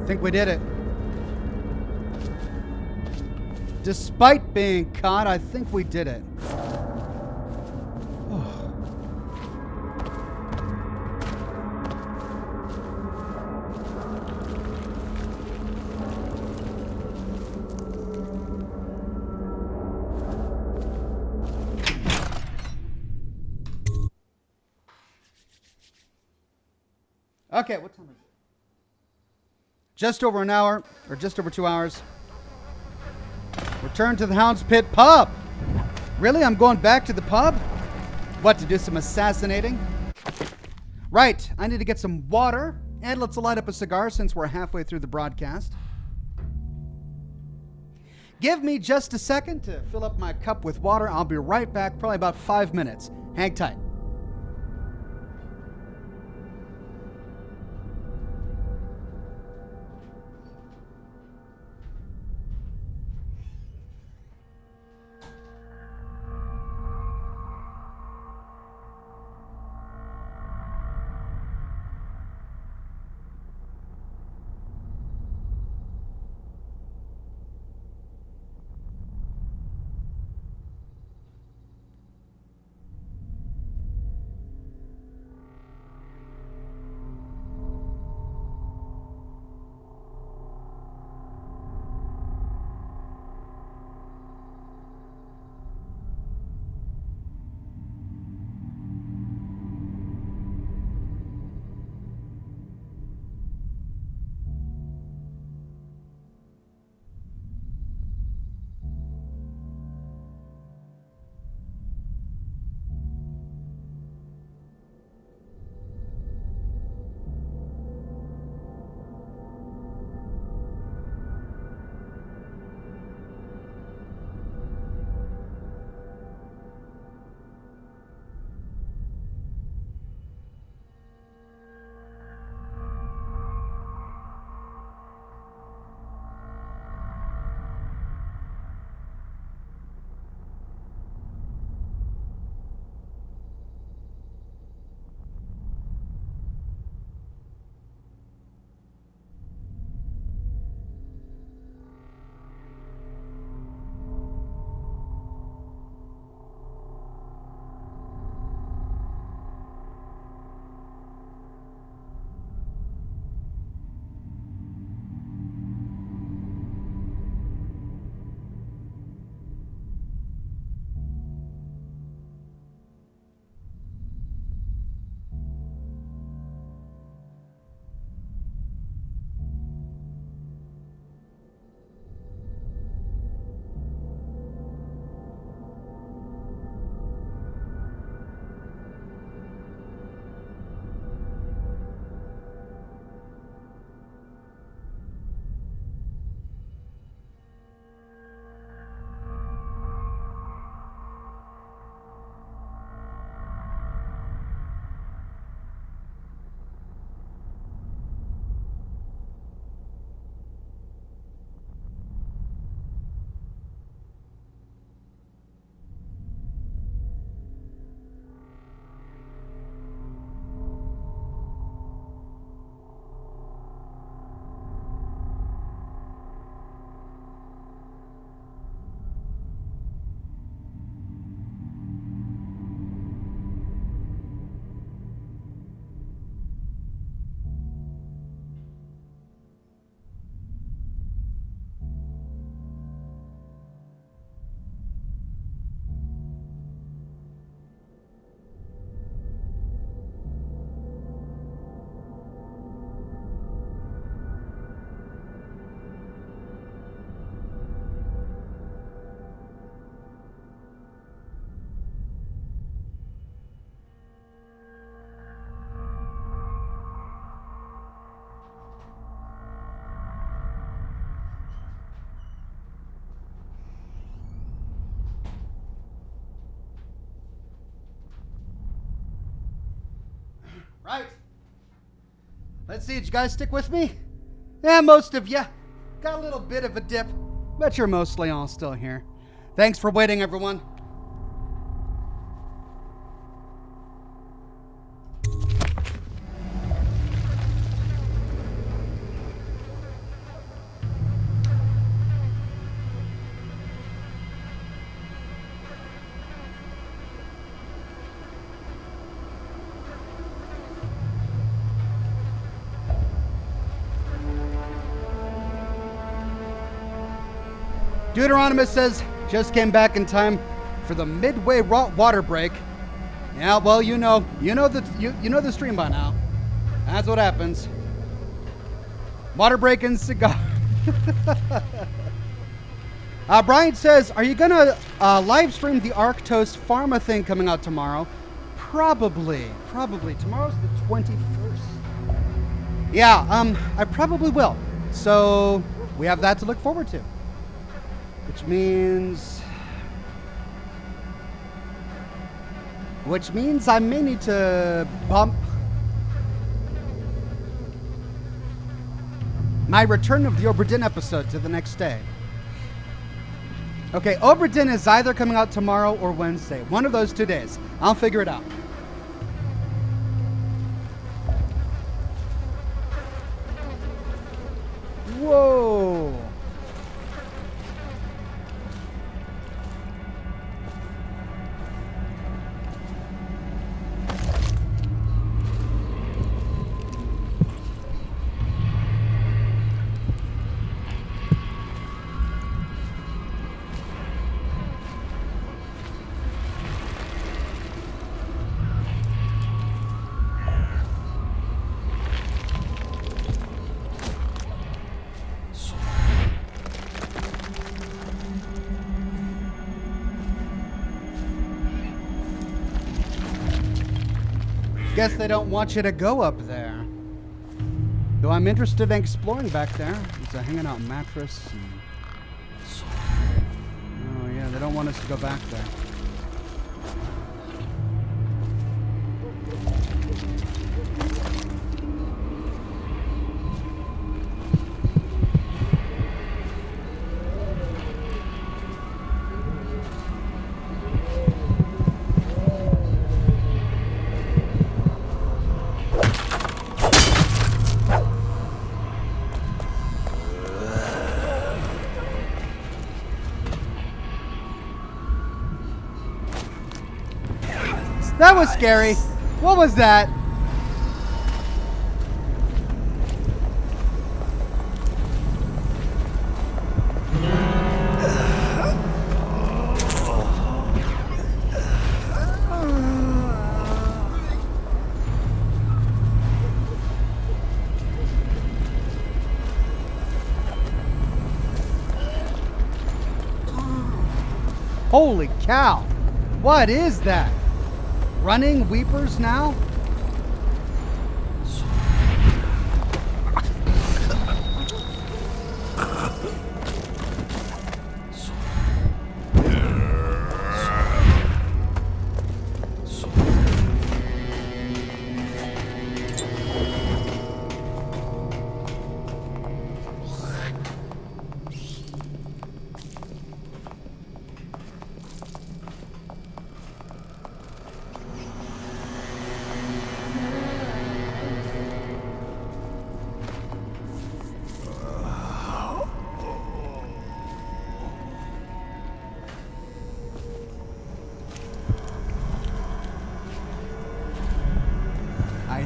think we did it. Despite being caught, I think we did it. Okay, what time is it? Just over an hour, or just over 2 hours. Return to the Hound's Pit pub. Really? I'm going back to the pub? What, to do some assassinating? Right, I need to get some water, and let's light up a cigar since we're halfway through the broadcast. Give me just a second to fill up my cup with water. I'll be right back, probably about 5 minutes. Hang tight. Right. Let's see, did you guys stick with me? Yeah, most of you. Got a little bit of a dip, but you're mostly all still here. Thanks for waiting, everyone. Deuteronomus says, just came back in time for the midway water break. Yeah, well, you know the stream by now. That's what happens. Water break and cigar. Brian says, are you gonna live stream the Arctos Pharma thing coming out tomorrow? Probably. Tomorrow's the 21st. Yeah, I probably will. So we have that to look forward to. Which means I may need to bump my Return of the Obra Dinn episode to the next day. Okay, Obra Dinn is either coming out tomorrow or Wednesday. One of those 2 days. I'll figure it out. Whoa. Guess they don't want you to go up there. Though I'm interested in exploring back there. There's a hanging out mattress. Oh yeah, they don't want us to go back there. That was scary. What was that? Holy cow. What is that? Running weepers now?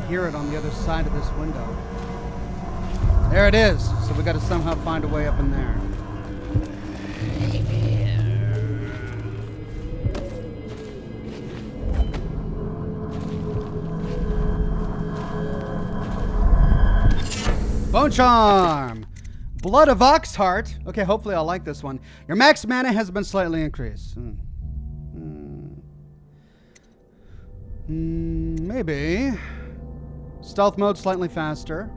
Hear it on the other side of this window. There it is. So we got to somehow find a way up in there. Bone Charm! Blood of Oxheart. Okay, hopefully I'll like this one. Your max mana has been slightly increased. Maybe. Stealth mode slightly faster.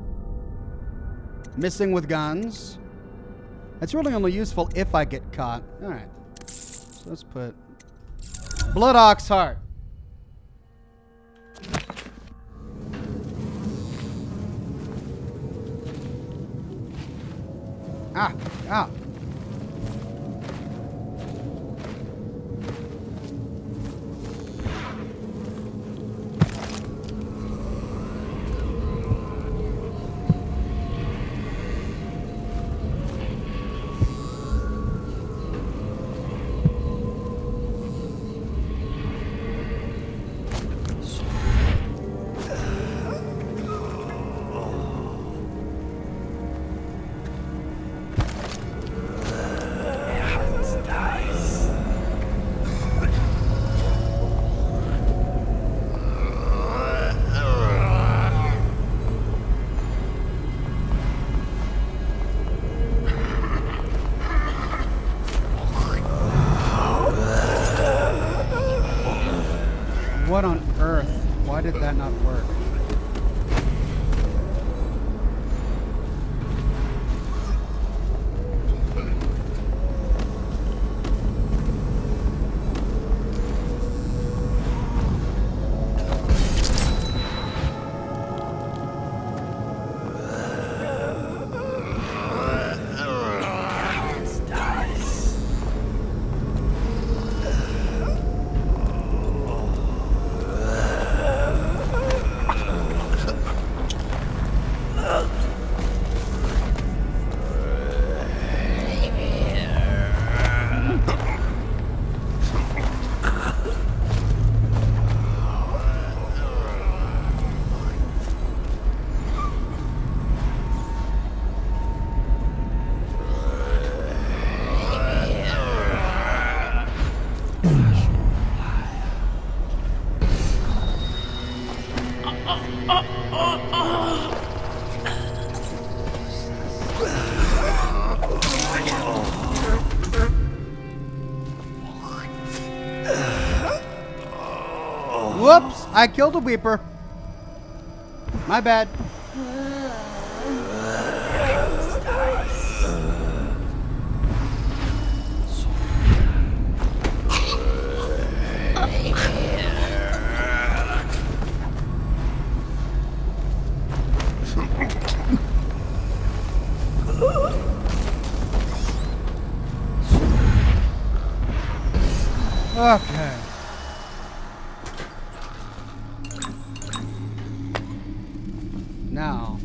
Missing with guns. It's really only useful if I get caught. Alright. So let's put Blood Ox Heart. Ah, ah. What on earth? Why did that not work? Whoops! I killed a Weeper. My bad. Okay. Now.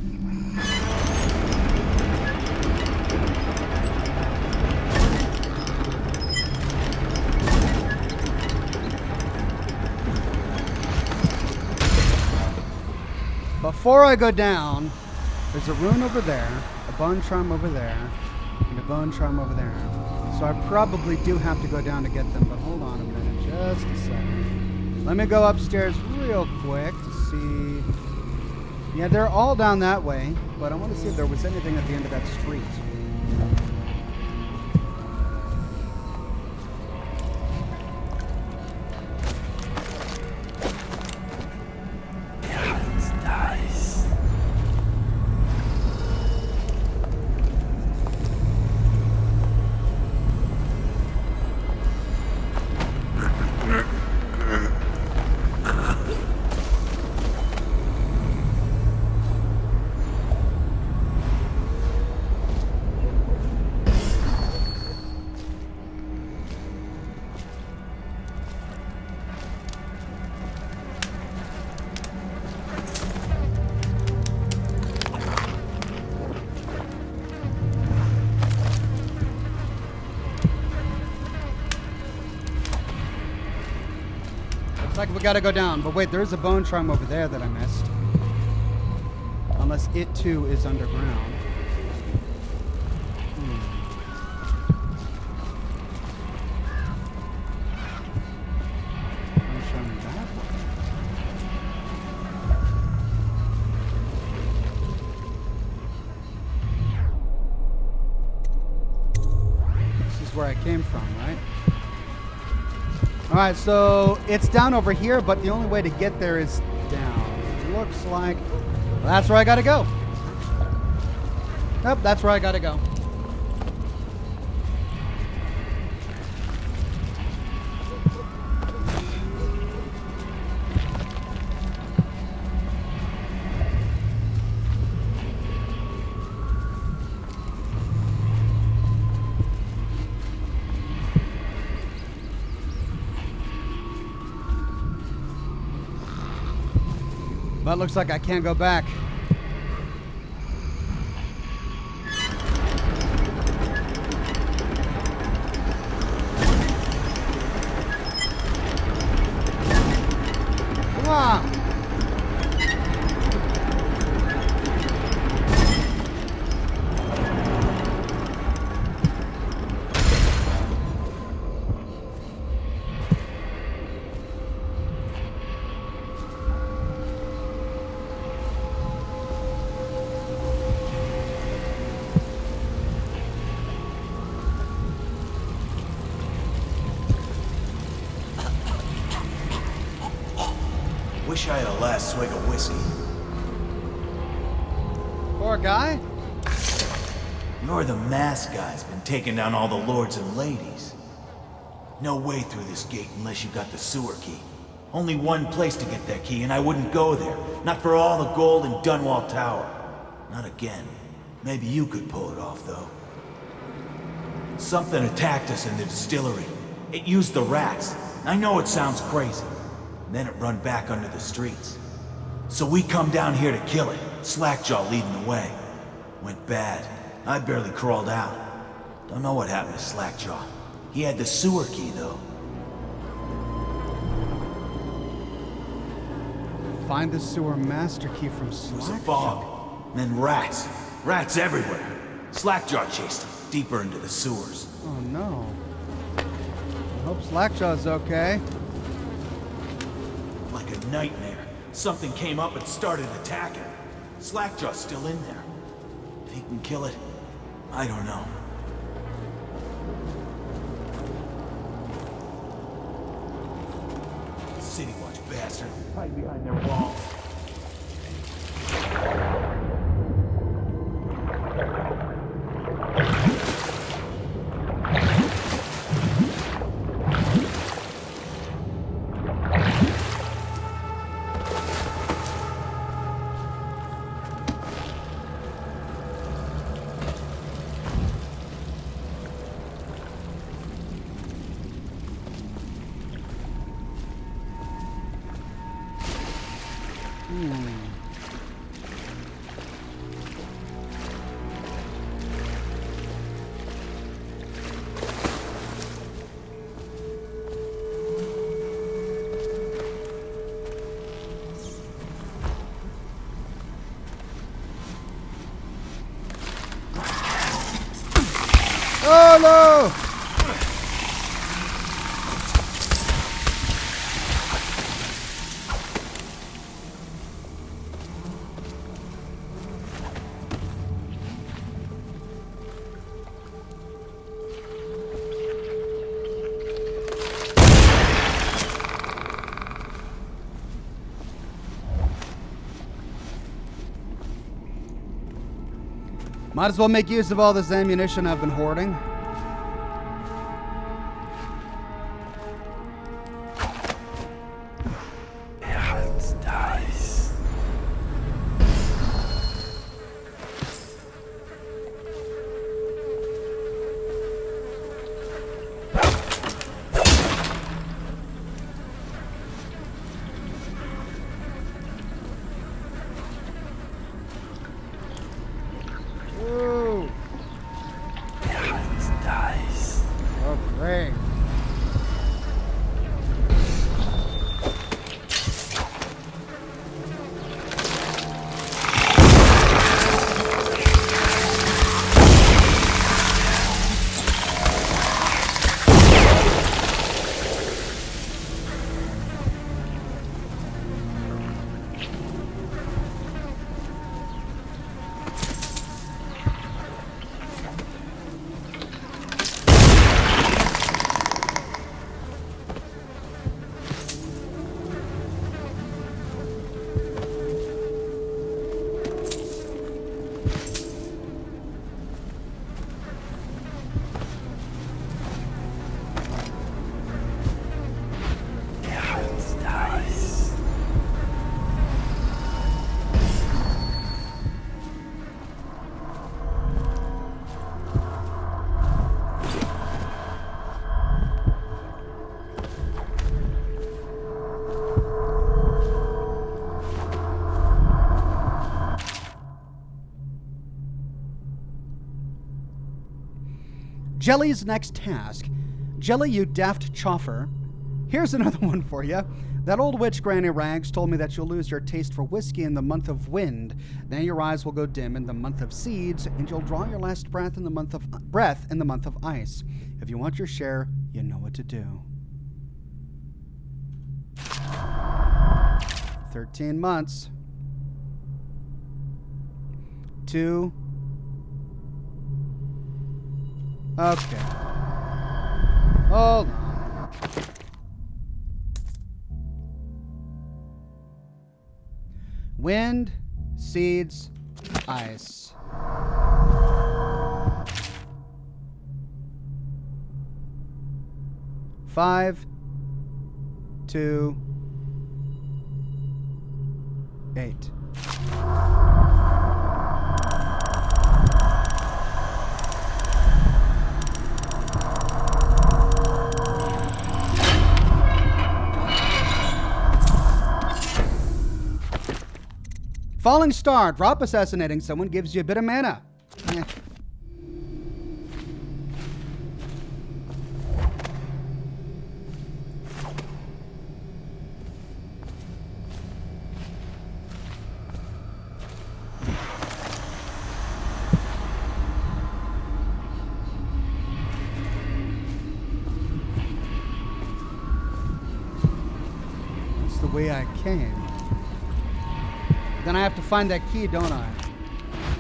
Before I go down, there's a rune over there, a bone charm over there, and a bone charm over there. So I probably do have to go down to get them, but hold on a minute, just a second. Let me go upstairs real quick to see. Yeah, they're all down that way, but I want to see if there was anything at the end of that street. Like we gotta go down, but wait, there's a bone charm over there that I missed. Unless it too is underground. Bone charm that way. This is where I came from, right? Alright, so it's down over here, but the only way to get there is down. It looks like... Well, that's where I gotta go. Nope, that's where I gotta go. But looks like I can't go back. Come on! Wish I had a last swig of whiskey. Poor guy. You're the masked guy's been taking down all the lords and ladies. No way through this gate unless you got the sewer key. Only one place to get that key, and I wouldn't go there. Not for all the gold in Dunwall Tower. Not again. Maybe you could pull it off, though. Something attacked us in the distillery. It used the rats. I know it sounds crazy. Then it run back under the streets. So we come down here to kill it, Slackjaw leading the way. Went bad. I barely crawled out. Don't know what happened to Slackjaw. He had the sewer key, though. Find the sewer master key from Slackjaw. It was a fog. And then rats. Rats everywhere. Slackjaw chased him, deeper into the sewers. Oh no. I hope Slackjaw's okay. Like a nightmare. Something came up and started attacking. Slackjaw's still in there. If he can kill it, I don't know. City Watch bastard. Hide behind their walls. Oh no! Might as well make use of all this ammunition I've been hoarding. Jelly's next task. Jelly, you daft choffer. Here's another one for you. That old witch Granny Rags told me that you'll lose your taste for whiskey in the month of wind. Then your eyes will go dim in the month of seeds, and you'll draw your last breath in the month of ice. If you want your share, you know what to do. 13 months. 2. Okay. Hold on. Wind, seeds, ice. Five, 2, 8. Falling star. Drop assassinating someone gives you a bit of mana. Eh. That's the way I came. Then I have to find that key, don't I?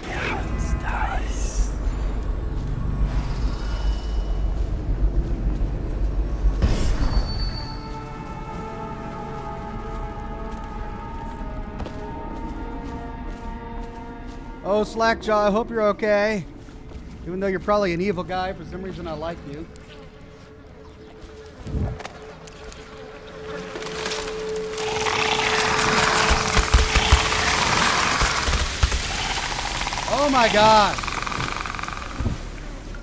Yeah, it's nice. Oh, Slackjaw, I hope you're okay. Even though you're probably an evil guy, for some reason I like you. Oh my God.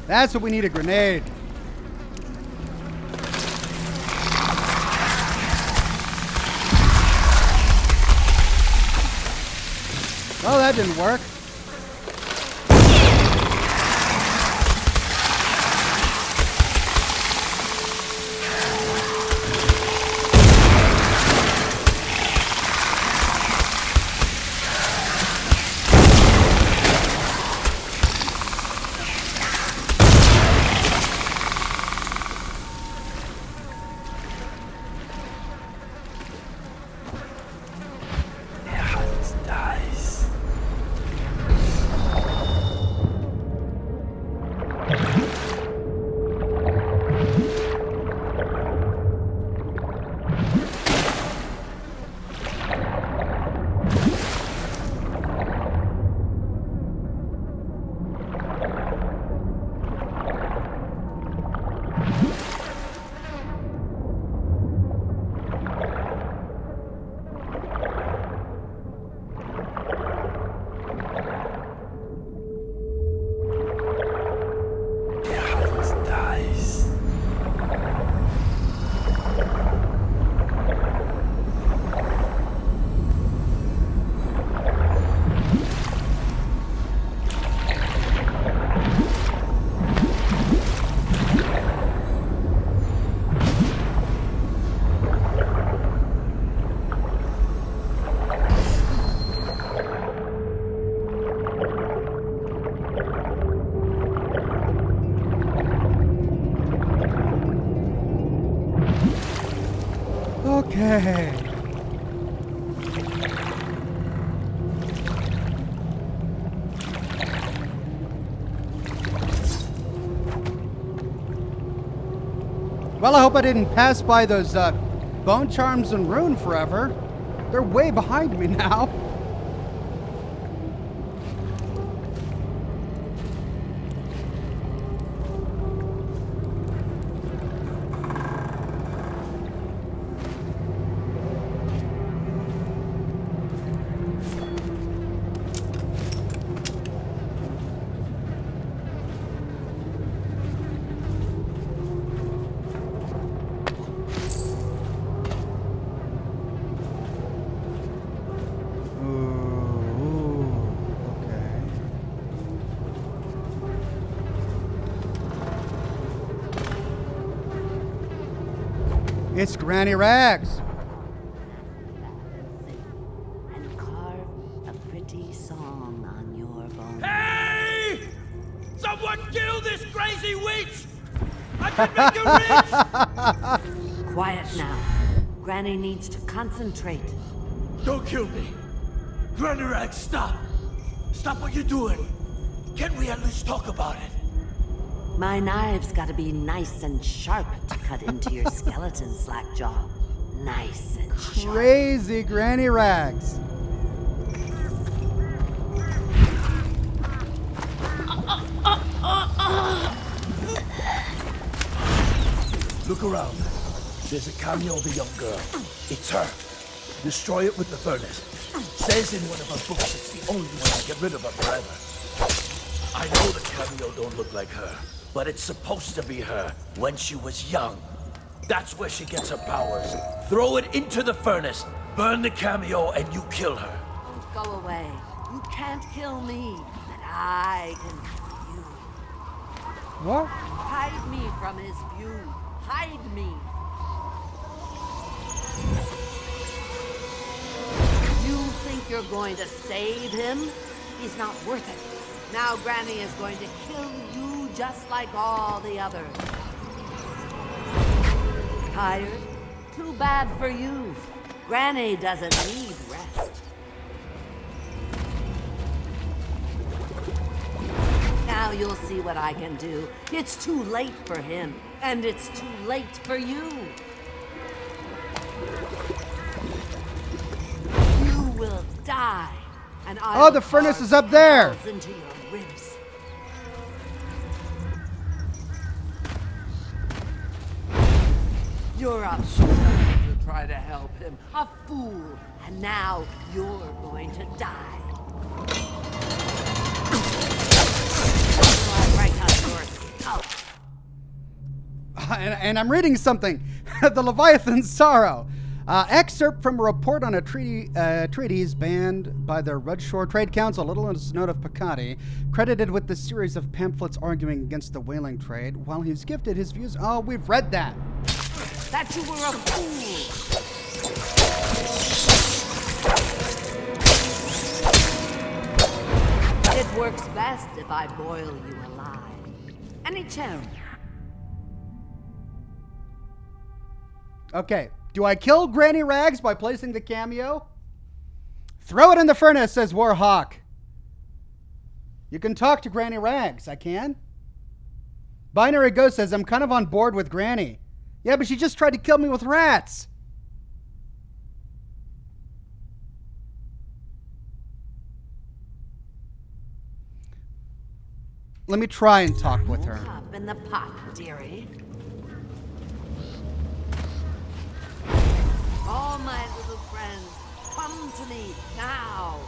That's what we need, a grenade. Oh, that didn't work. Okay. Well, I hope I didn't pass by those bone charms and rune forever. They're way behind me now. It's Granny Rags. And carve a pretty song on your bones. Hey! Someone kill this crazy witch! I can make her rich! Quiet now. Granny needs to concentrate. Don't kill me. Granny Rag, stop. Stop what you're doing. Can't we at least talk about it? My knives gotta be nice and sharp to cut into your skeleton, Slackjaw. Nice and sharp. Crazy Granny Rags. Look around. There's a cameo of a young girl. It's her. Destroy it with the furnace. Says in one of her books it's the only way to get rid of her forever. I know the cameo don't look like her, but it's supposed to be her when she was young. That's where she gets her powers. Throw it into the furnace, burn the cameo, and you kill her. Don't go away. You can't kill me, but I can kill you. What? Hide me from his view. Hide me. You think you're going to save him? He's not worth it. Now Granny is going to kill you just like all the others. Tired? Too bad for you. Granny doesn't need rest. Now you'll see what I can do. It's too late for him, and it's too late for you. You will die, and I'll the furnace is up there. carve into your ribs. You're a fool to try to help him. A fool. And now you're going to die. Right on your skull. And I'm reading something. The Leviathan's Sorrow. Excerpt from a report on a treaties banned by the Redshore Trade Council, Little Note of Picati, credited with the series of pamphlets arguing against the whaling trade. While he's gifted his views... Oh, we've read that. That you were a fool. It works best if I boil you alive. Any chance? Okay. Do I kill Granny Rags by placing the cameo? Throw it in the furnace, says Warhawk. You can talk to Granny Rags. I can. Binary Ghost says, I'm kind of on board with Granny. Yeah, but she just tried to kill me with rats. Let me try and talk with her. Up in the pot, dearie. All my little friends, come to me now.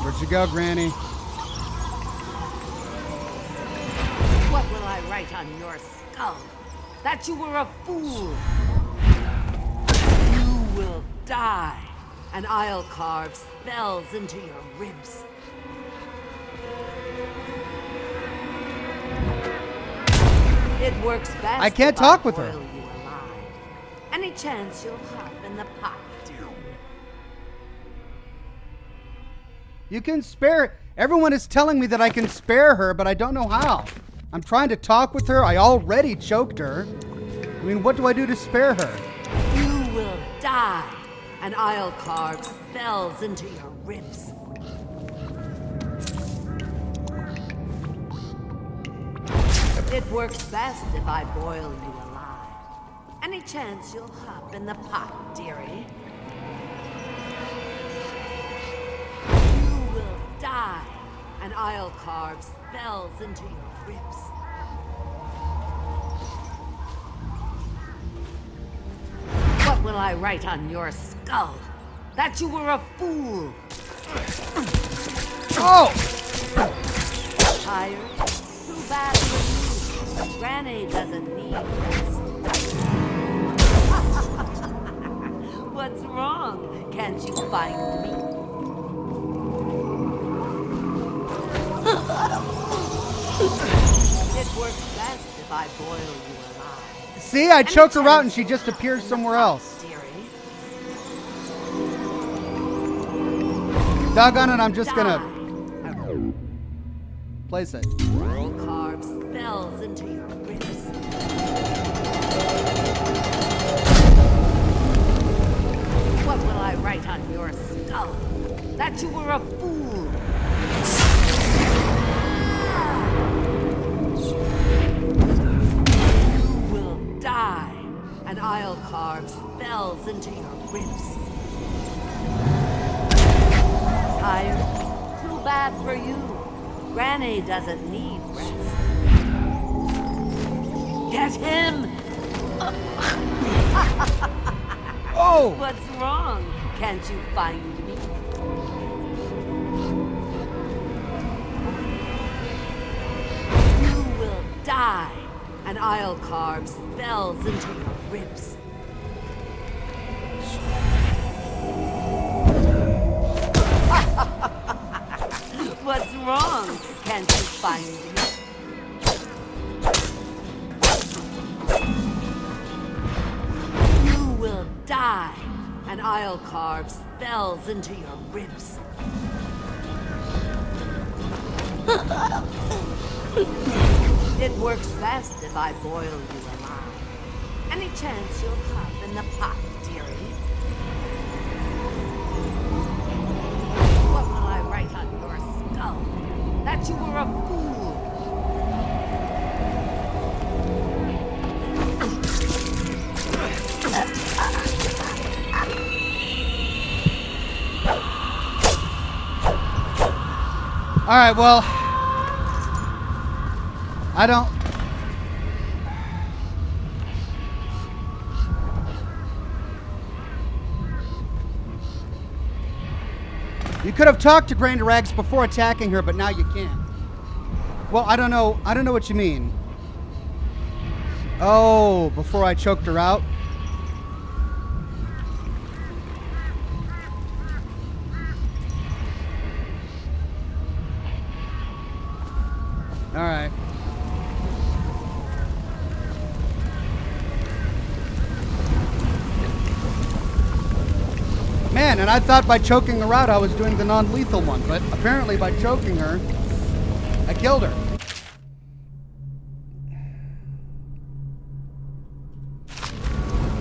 Where'd you go, Granny? What will I write on your skull? That you were a fool. You will die, and I'll carve spells into your ribs. It works best. I can't if talk I with her. boil you alive. Any chance you'll hop in the pot, dear? You can spare... Everyone is telling me that I can spare her, but I don't know how. I'm trying to talk with her. I already choked her. I mean, what do I do to spare her? You will die, and I'll carve spells into your ribs. It works best if I boil you alive. Any chance you'll hop in the pot, dearie? You will die, and I'll carve spells into your ribs. What will I write on your skull? That you were a fool. Oh! Tired? Too bad for you. Granny doesn't need rest. What's wrong? Can't you find me? It works best if I boil you alive. See, I choke her out and she just appears somewhere else. Doggone it, I'm just gonna place it. Will carve spells into your ribs. What will I write on your skull? That you were a fool. You will die, and I'll carve spells into your ribs. Tired? Too bad for you. Granny doesn't need rest. Get him! Oh! What's wrong? Can't you find me? You will die, and I'll carve spells into your ribs. What's wrong? Can't you find me? You will die, and I'll carve spells into your ribs. It works best if I boil you alive. Any chance you'll hop in the pot, dearie? What will I write on your skull? That you were a fool. All right, well, I don't. You could have talked to Granny Rags before attacking her, but now you can't. Well, I don't know. I don't know what you mean. Oh, before I choked her out? All right. Man, and I thought by choking her out I was doing the non-lethal one, but apparently by choking her, I killed her.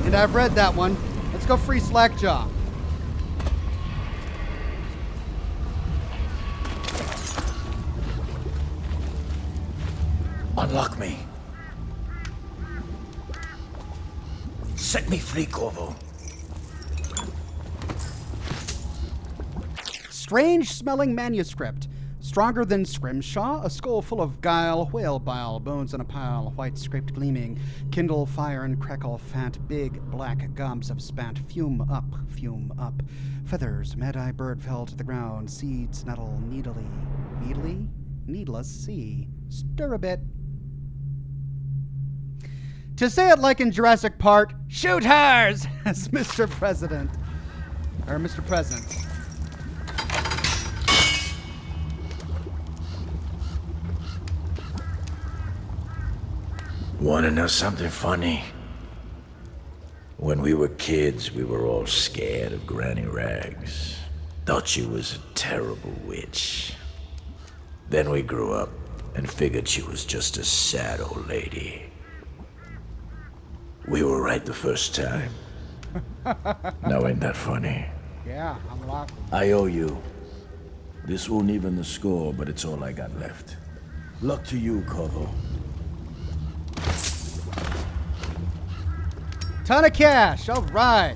And I've read that one. Let's go free Slackjaw. Unlock me. Set me free, Corvo. Strange-smelling manuscript. Stronger than scrimshaw, a skull full of guile, whale bile, bones in a pile, white script gleaming, kindle fire and crackle fat, big black gobs of spat, fume up, feathers, mad-eye bird fell to the ground, seeds nettle needless, see, stir a bit. To say it like in Jurassic Park, shoot hers, as Mr. President, or Mr. President. Want to know something funny? When we were kids, we were all scared of Granny Rags. Thought she was a terrible witch. Then we grew up and figured she was just a sad old lady. We were right the first time. Now ain't that funny? Yeah, I'm locked. I owe you. This won't even the score, but it's all I got left. Luck to you, Corvo. Ton of cash. All right.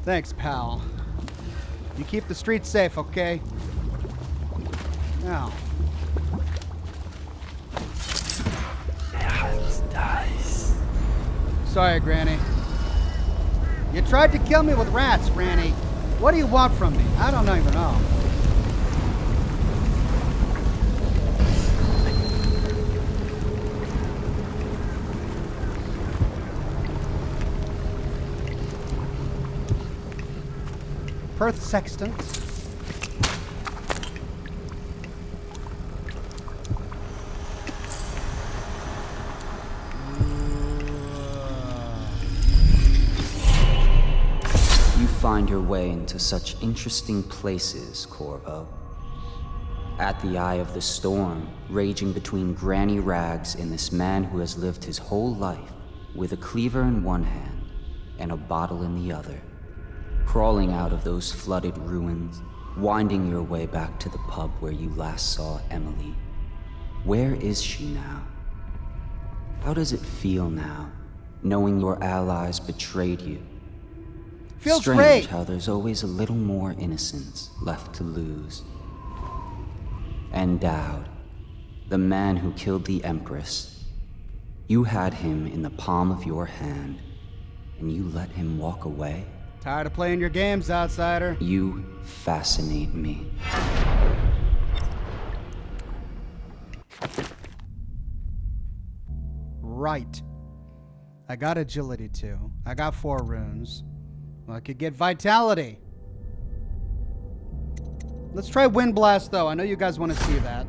Thanks, pal. You keep the streets safe, okay? Now. Dice. Sorry, Granny. You tried to kill me with rats, Granny. What do you want from me? I don't even know. Perth sextant. find your way into such interesting places, Corvo. At the eye of the storm, raging between Granny Rags and this man who has lived his whole life with a cleaver in one hand and a bottle in the other. Crawling out of those flooded ruins, winding your way back to the pub where you last saw Emily. Where is she now? How does it feel now, knowing your allies betrayed you? Feels Strange great. how there's always a little more innocence left to lose. And Dowd, the man who killed the Empress. You had him in the palm of your hand, and you let him walk away? Tired of playing your games, outsider. You fascinate me. Right. I got agility too. I got 4 runes. Well, I could get vitality. Let's try Wind Blast though. I know you guys want to see that.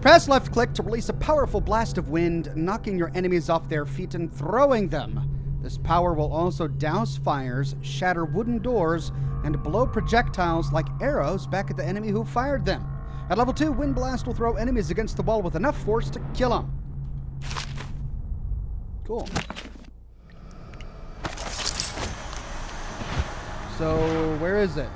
Press left click to release a powerful blast of wind, knocking your enemies off their feet and throwing them. This power will also douse fires, shatter wooden doors, and blow projectiles like arrows back at the enemy who fired them. At level 2, Wind Blast will throw enemies against the wall with enough force to kill them. Cool. So, where is it?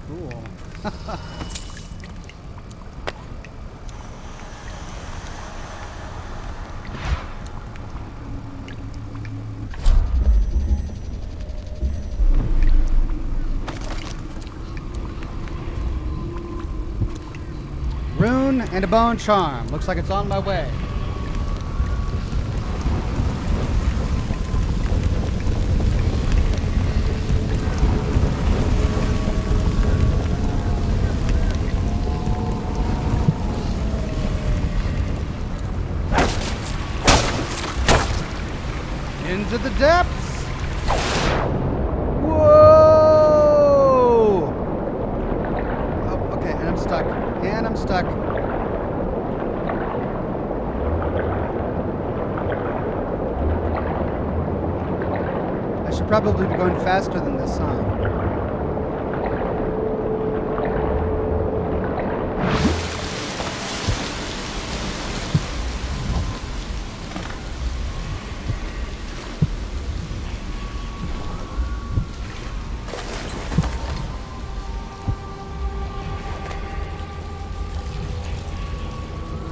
Cool. Rune and a bone charm. Looks like it's on my way. Into the depths. Whoa! Oh, okay, and I'm stuck. And I'm stuck. I should probably be going faster than this, huh?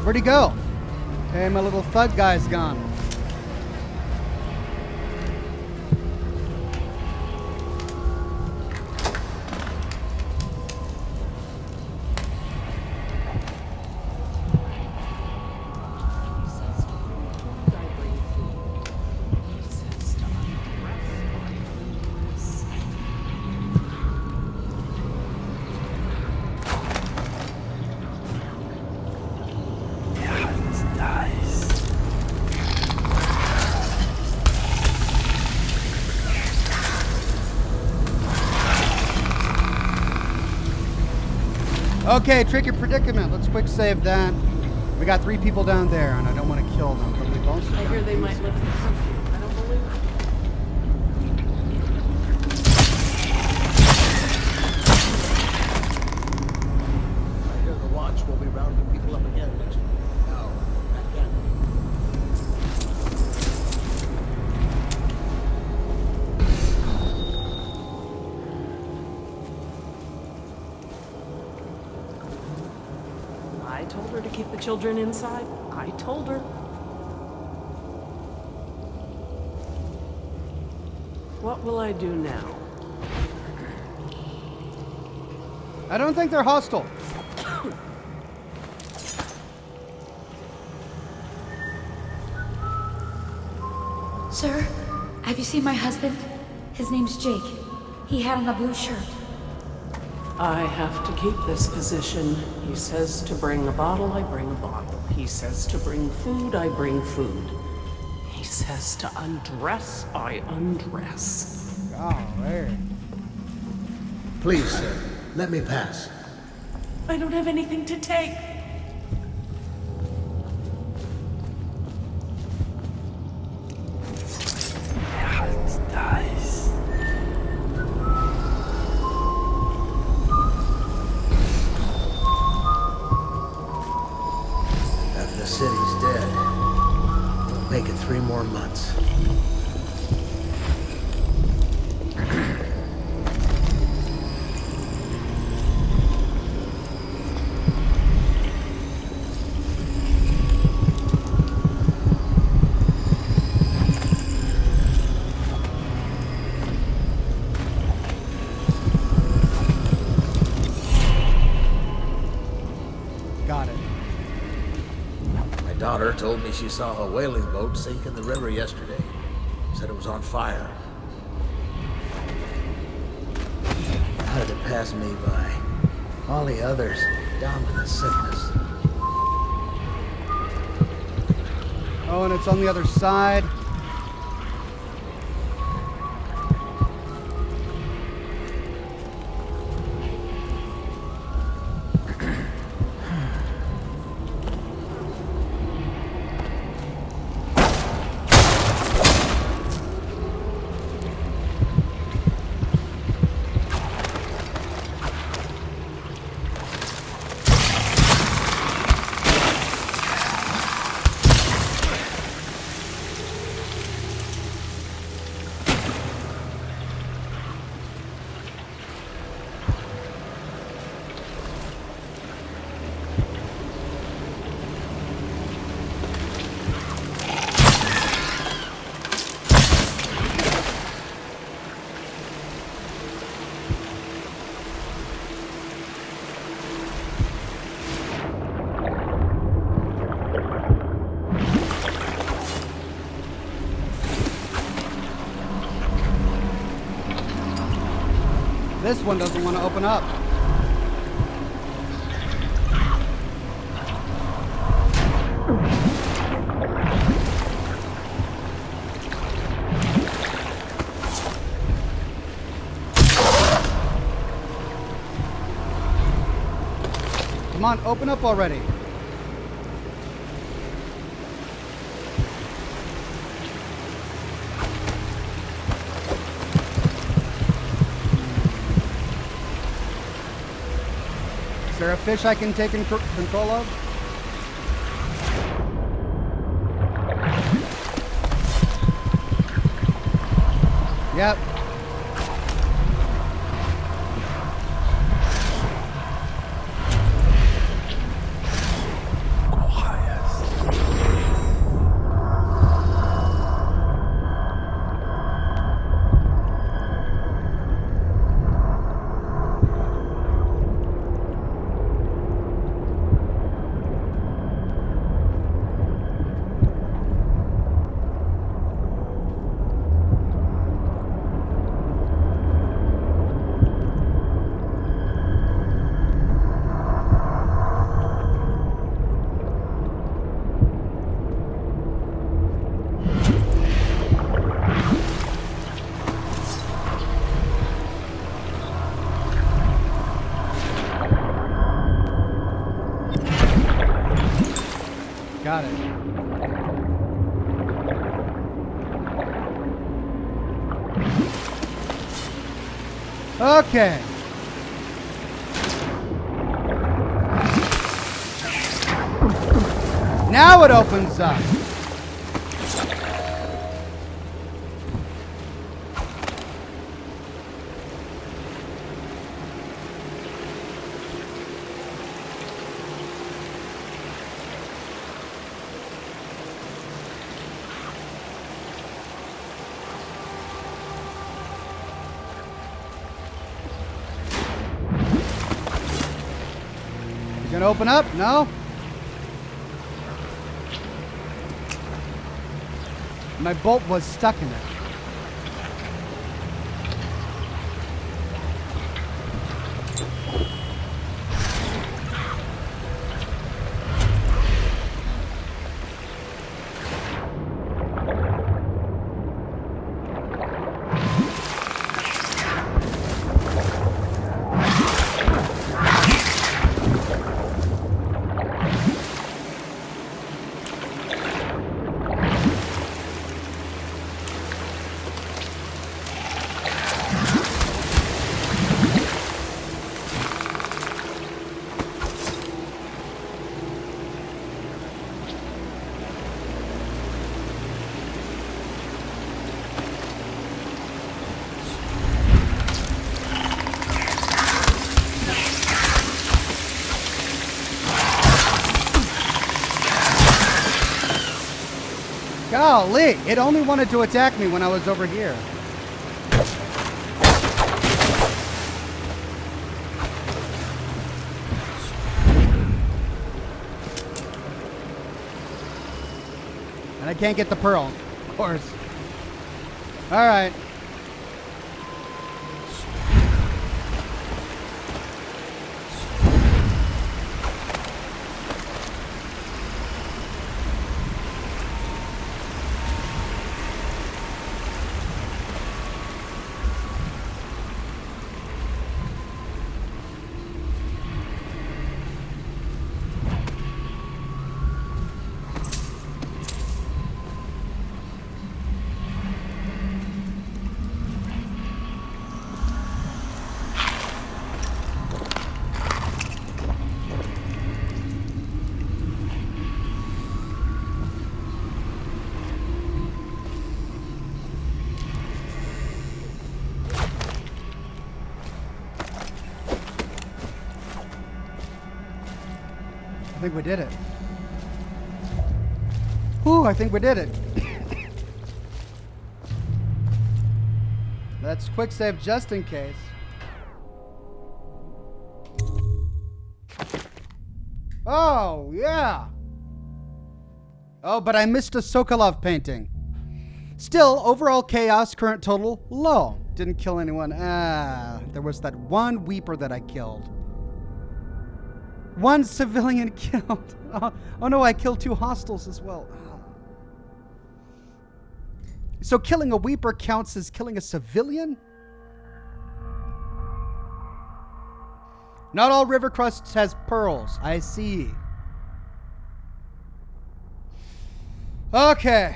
Where'd he go? Hey, my little thug guy's gone. Okay, tricky predicament. Let's quick save that. We got 3 people down there, and I don't want to kill them. But we've also I hear they might live in curfew. I don't believe it. I hear the watch will be rounding people up again next week. No, not yet. I told her to keep the children inside. I told her. What will I do now? I don't think they're hostile. Sir, have you seen my husband? His name's Jake. He had on a blue shirt. I have to keep this position. He says to bring a bottle, I bring a bottle. He says to bring food, I bring food. He says to undress, I undress. Golly. Please, sir, let me pass. I don't have anything to take. After the city's dead, we'll make it 3 more months. Got it. My daughter told me she saw a whaling boat sink in the river yesterday. Said it was on fire. How did it pass me by? All the others down with the sickness. Oh, and it's on the other side. This one doesn't want to open up. Come on, open up already. Is there a fish I can take control of? Yep. Got it. Okay. Now it opens up. You gonna open up? No? My bolt was stuck in it. Golly, it only wanted to attack me when I was over here. And I can't get the pearl, of course. All right. I think we did it. Ooh, I think we did it. Let's quick save just in case. Oh, yeah. Oh, but I missed a Sokolov painting. Still, overall chaos, current total, low. Didn't kill anyone. There was that one Weeper that I killed. One civilian killed. Oh no, I killed 2 hostiles as well. So killing a Weeper counts as killing a civilian? Not all river crusts has pearls. I see. Okay.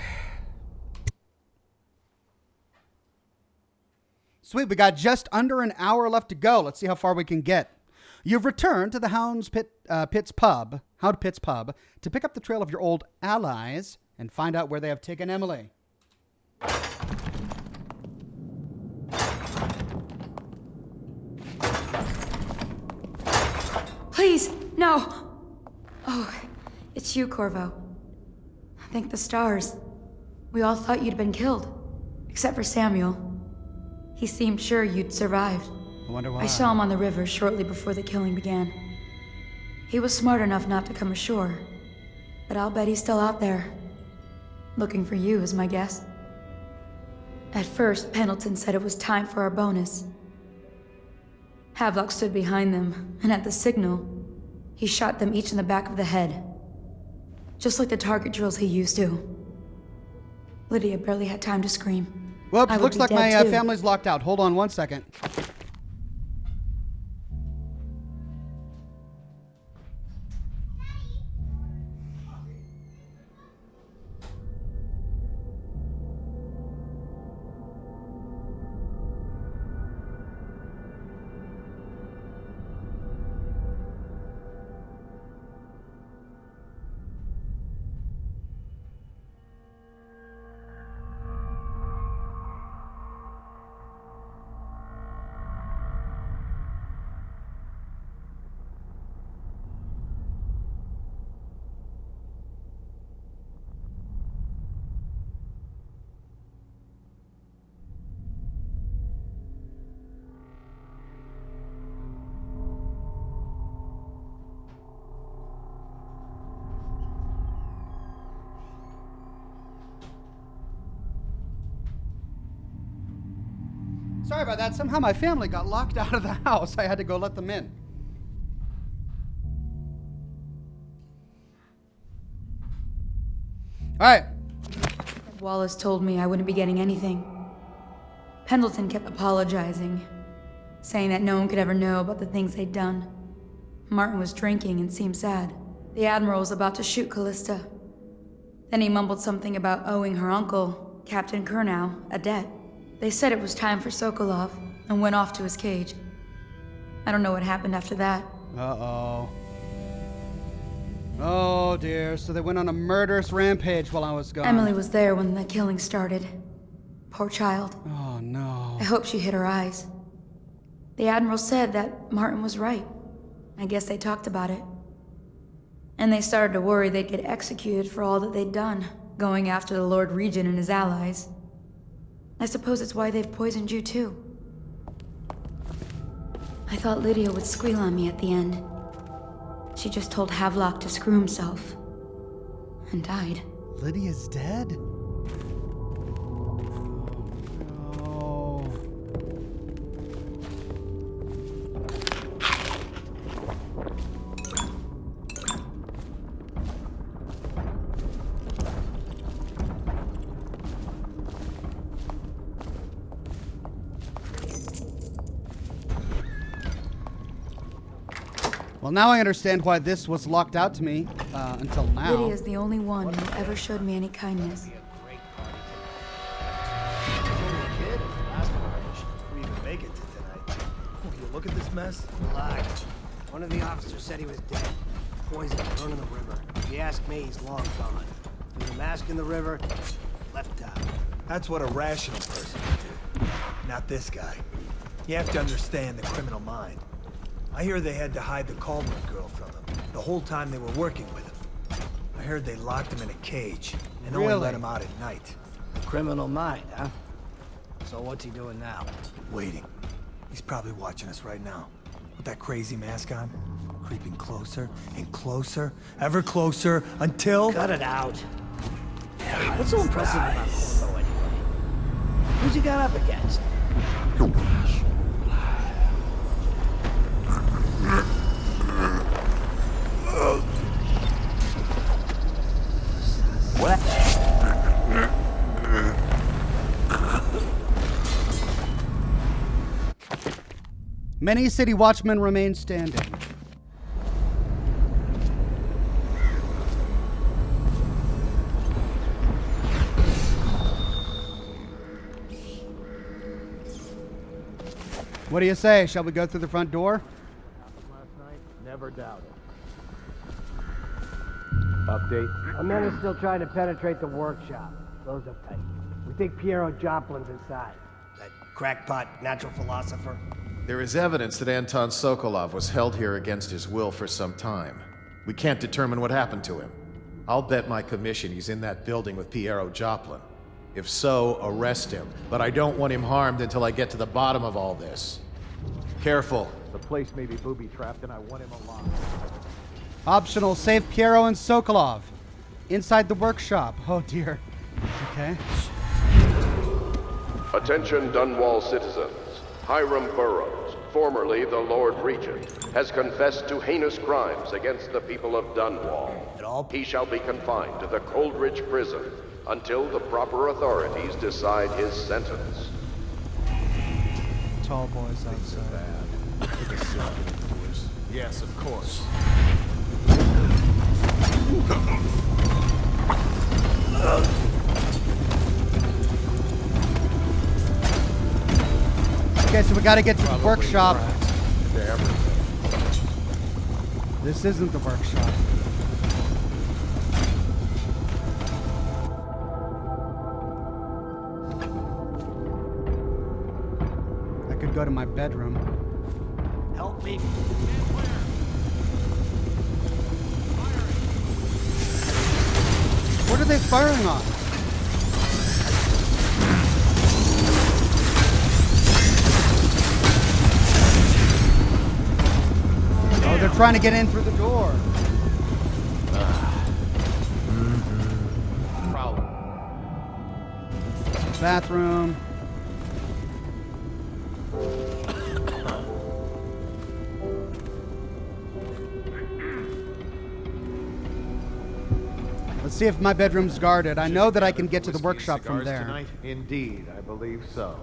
Sweet, we got just under an hour left to go. Let's see how far we can get. You've returned to the Hound Pit's Pub to pick up the trail of your old allies and find out where they have taken Emily. Please, no. Oh, it's you, Corvo. Thank the stars. We all thought you'd been killed, except for Samuel. He seemed sure you'd survived. I wonder why. I saw him on the river shortly before the killing began. He was smart enough not to come ashore, but I'll bet he's still out there. Looking for you is my guess. At first, Pendleton said it was time for our bonus. Havelock stood behind them, and at the signal, he shot them each in the back of the head. Just like the target drills he used to. Lydia barely had time to scream. Whoops, looks like my family's locked out. Hold on one second. Sorry about that. Somehow my family got locked out of the house. I had to go let them in. All right. Wallace told me I wouldn't be getting anything. Pendleton kept apologizing, saying that no one could ever know about the things they'd done. Martin was drinking and seemed sad. The Admiral was about to shoot Callista. Then he mumbled something about owing her uncle, Captain Kurnow, a debt. They said it was time for Sokolov and went off to his cage. I don't know what happened after that. Uh-oh. Oh, dear. So they went on a murderous rampage while I was gone. Emily was there when the killing started. Poor child. Oh, no. I hope she hid her eyes. The Admiral said that Martin was right. I guess they talked about it. And they started to worry they'd get executed for all that they'd done. going after the Lord Regent and his allies. I suppose it's why they've poisoned you too. I thought Lydia would squeal on me at the end. She just told Havelock to screw himself. And died. Lydia's dead? Oh. Well, now I understand why this was locked out to me until now. Lydia's the only one who ever showed me any kindness. We even make it to tonight. Oh, you look at this mess? Relax. One of the officers said he was dead. Poison thrown in the river. If you ask me, he's long gone. Threw the mask in the river, left town. That's what a rational person would do. Not this guy. You have to understand the criminal mind. I hear they had to hide the Caldwell girl from him the whole time they were working with him. I heard they locked him in a cage and only let him out at night. Criminal mind, huh? So what's he doing now? Waiting. He's probably watching us right now. With that crazy mask on. Creeping closer and closer, ever closer, until... Cut it out. What's so impressive about Corvo anyway? Who's he got up against? What? Many city watchmen remain standing. What do you say? Shall we go through the front door? Last night, never doubt it. Update. Our men are still trying to penetrate the workshop. Those are tight. We think Piero Joplin's inside. That crackpot natural philosopher. There is evidence that Anton Sokolov was held here against his will for some time. We can't determine what happened to him. I'll bet my commission he's in that building with Piero Joplin. If so, arrest him. But I don't want him harmed until I get to the bottom of all this. Careful. The place may be booby-trapped and I want him alive. Optional, save Piero and Sokolov. Inside the workshop. Oh dear. Okay. Attention Dunwall citizens. Hiram Burroughs, formerly the Lord Regent, has confessed to heinous crimes against the people of Dunwall. He shall be confined to the Coldridge prison until the proper authorities decide his sentence. Tall boys outside. Yes, of course. Okay, so we gotta get to the workshop. This isn't the workshop. I could go to my bedroom. Help me. What are they firing on? Oh, they're trying to get in through the door. Problem. Bathroom. Let's see if my bedroom's guarded. I know that I can get to the workshop from there. Tonight? Indeed, I believe so.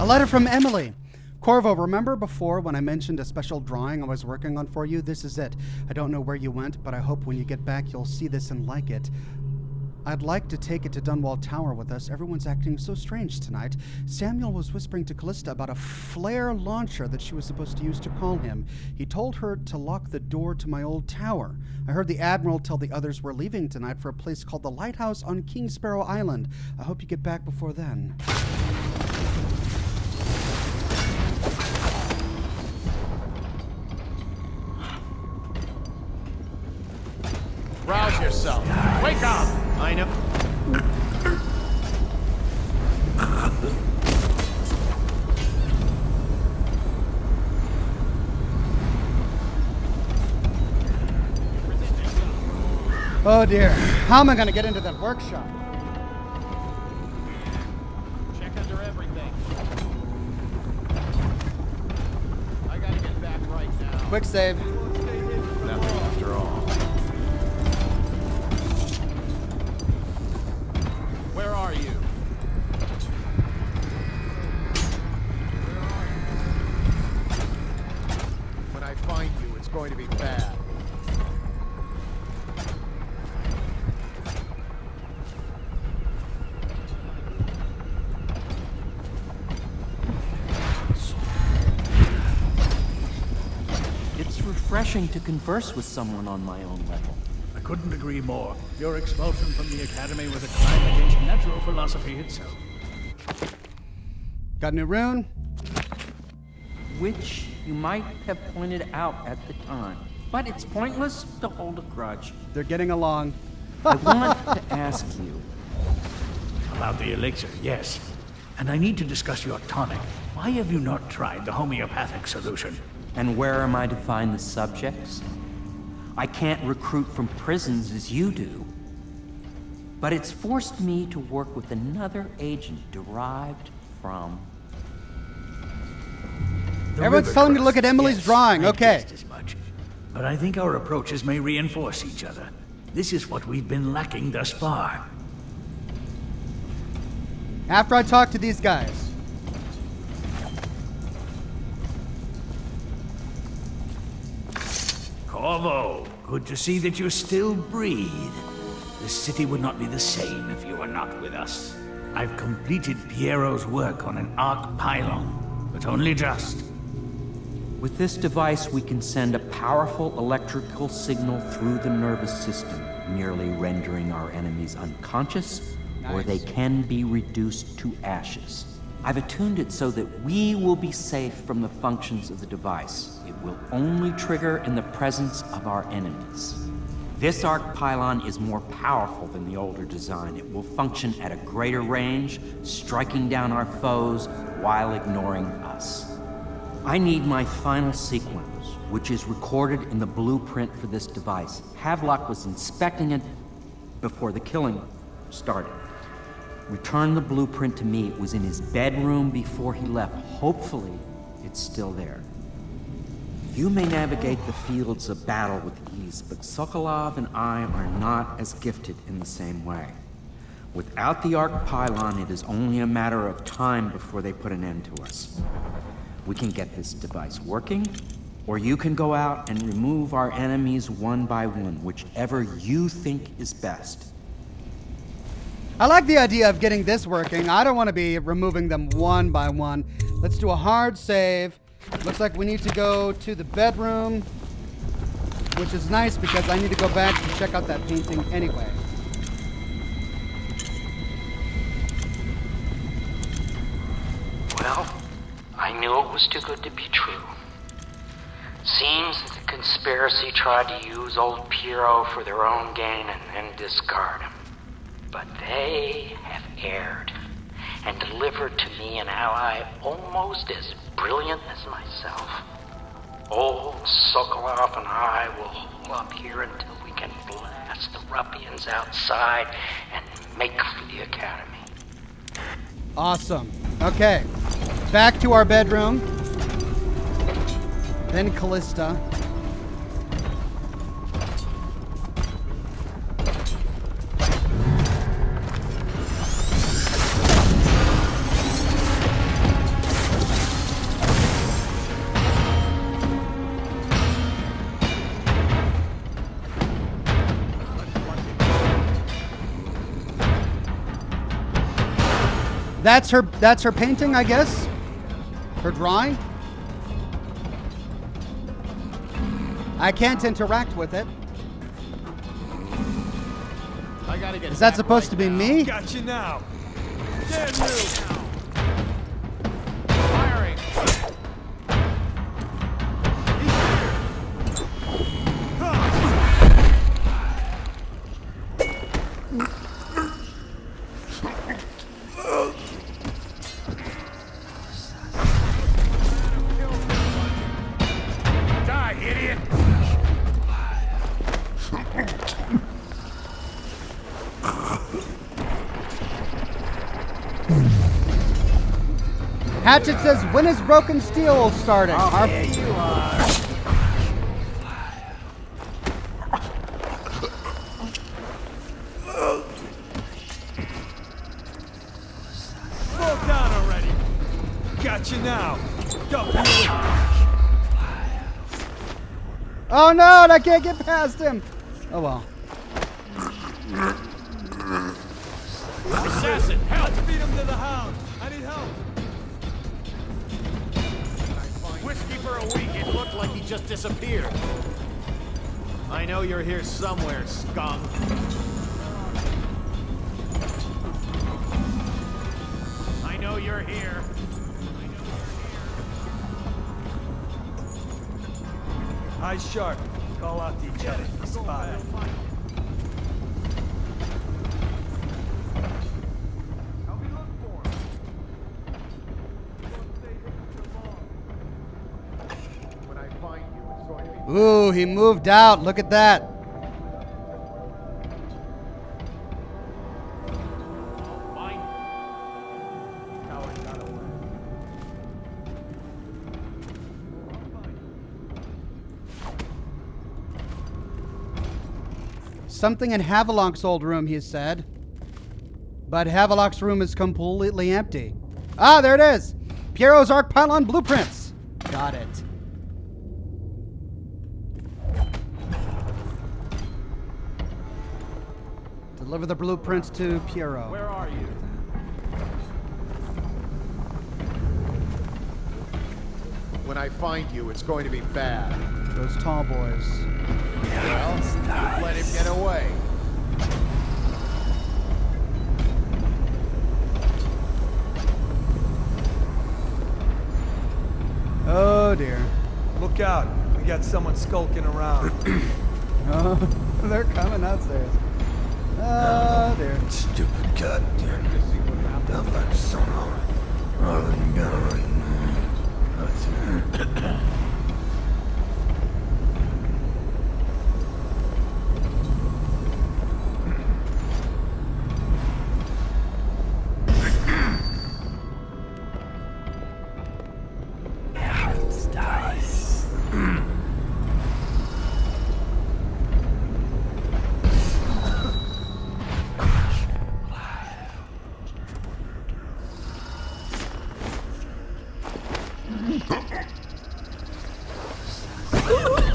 A letter from Emily. Corvo, remember before when I mentioned a special drawing I was working on for you? This is it. I don't know where you went, but I hope when you get back you'll see this and like it. I'd like to take it to Dunwall Tower with us. Everyone's acting so strange tonight. Samuel was whispering to Callista about a flare launcher that she was supposed to use to call him. He told her to lock the door to my old tower. I heard the Admiral tell the others we're leaving tonight for a place called the Lighthouse on King Sparrow Island. I hope you get back before then. Rouse yourself. Wake up! I know. Oh dear. How am I going to get into that workshop? Check under everything. I gotta get back right now. Quick save. Nothing after all. Where are you? When I find you, it's going to be bad. It's refreshing to converse with someone on my own level. I couldn't agree more. Your expulsion from the Academy was a crime against natural philosophy itself. Got a new rune? Which you might have pointed out at the time. But it's pointless to hold a grudge. They're getting along. I want to ask you. About the elixir, yes. And I need to discuss your tonic. Why have you not tried the homeopathic solution? And where am I to find the subjects? I can't recruit from prisons as you do. But it's forced me to work with another agent derived from... Everyone's telling me to look at Emily's drawing. Okay. As much. But I think our approaches may reinforce each other. This is what we've been lacking thus far. After I talk to these guys. Corvo, good to see that you still breathe. The city would not be the same if you were not with us. I've completed Piero's work on an arc pylon, but only just. With this device, we can send a powerful electrical signal through the nervous system, merely rendering our enemies unconscious, or they can be reduced to ashes. I've attuned it so that we will be safe from the functions of the device. It will only trigger in the presence of our enemies. This arc pylon is more powerful than the older design. It will function at a greater range, striking down our foes while ignoring us. I need my final sequence, which is recorded in the blueprint for this device. Havelock was inspecting it before the killing started. Return the blueprint to me. It was in his bedroom before he left. Hopefully, it's still there. You may navigate the fields of battle with ease, but Sokolov and I are not as gifted in the same way. Without the arc pylon, it is only a matter of time before they put an end to us. We can get this device working, or you can go out and remove our enemies one by one, whichever you think is best. I like the idea of getting this working. I don't want to be removing them one by one. Let's do a hard save. Looks like we need to go to the bedroom, which is nice because I need to go back and check out that painting anyway. Well, I knew it was too good to be true. Seems that the conspiracy tried to use old Piero for their own gain and then discard him. But they have erred and delivered to me an ally almost as brilliant as myself. Old Sokolov and I will hold up here until we can blast the ruffians outside and make for the Academy. Awesome. Okay. Back to our bedroom. Then Callista. That's her painting, I guess. Her drawing. I can't interact with it. I gotta get Is that supposed to be me? Got you now. Damn you. firing. Die, idiot! Hatchet says, when is Broken Steel starting? Oh, here you are. Fall down already. Got you now. Dump you. Oh no, I can't get past him. Oh well. Assassin, help! Feed him to the hound. I need help. Whiskey for a week, it looked like he just disappeared. I know you're here somewhere, skunk. I know you're here. Eyes sharp. Call out to each other. Spot. When I find you, it's going to be... Ooh, he moved out. Look at that. Find you. Coward got away. Something in Havelock's old room, he said. But Havelock's room is completely empty. Ah, there it is. Piero's Arc Pylon blueprints. Got it. Deliver the blueprints to Piero. Where are you? When I find you, it's going to be bad. Those tall boys. Well, you've let him get away. Oh dear. Look out. We got someone skulking around. Oh, they're coming upstairs. Oh dear. Stupid goddamn. That son of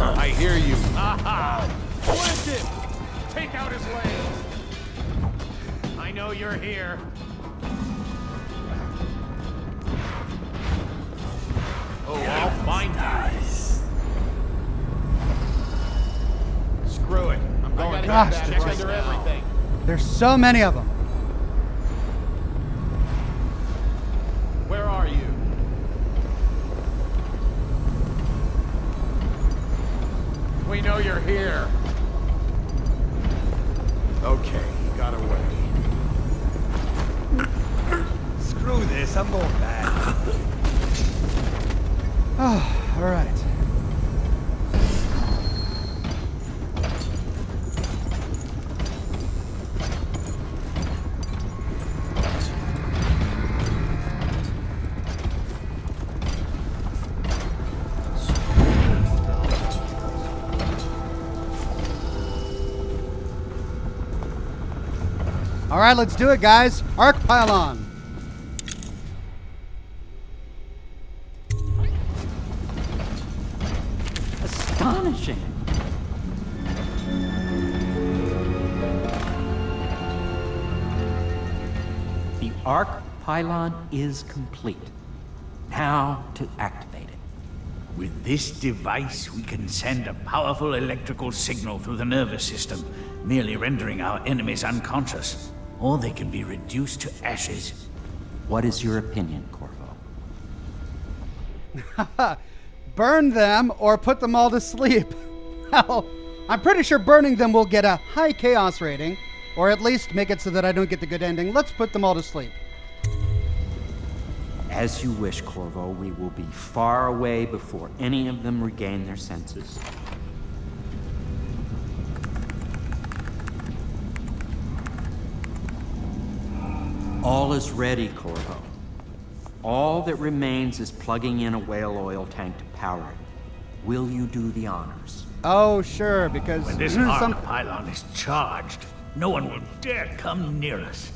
I hear you. Aha! Blast him! Take out his legs! I know you're here. Oh, I'll find you. Screw it. I'm going to Gosh, check under everything. There's so many of them. Where are you? We know you're here. Okay, he got away. Screw this. I'm going back. Oh, all right. All right, let's do it, guys. Arc Pylon. Astonishing. The Arc pylon is complete. Now to activate it. With this device, we can send a powerful electrical signal through the nervous system, merely rendering our enemies unconscious. Or they can be reduced to ashes. What is your opinion, Corvo? Burn them or put them all to sleep. Well, I'm pretty sure burning them will get a high chaos rating, or at least make it so that I don't get the good ending. Let's put them all to sleep. As you wish, Corvo. We will be far away before any of them regain their senses. All is ready, Corvo. All that remains is plugging in a whale oil tank to power it. Will you do the honors? Oh, sure, because when this arc pylon is charged, no one will dare come near us.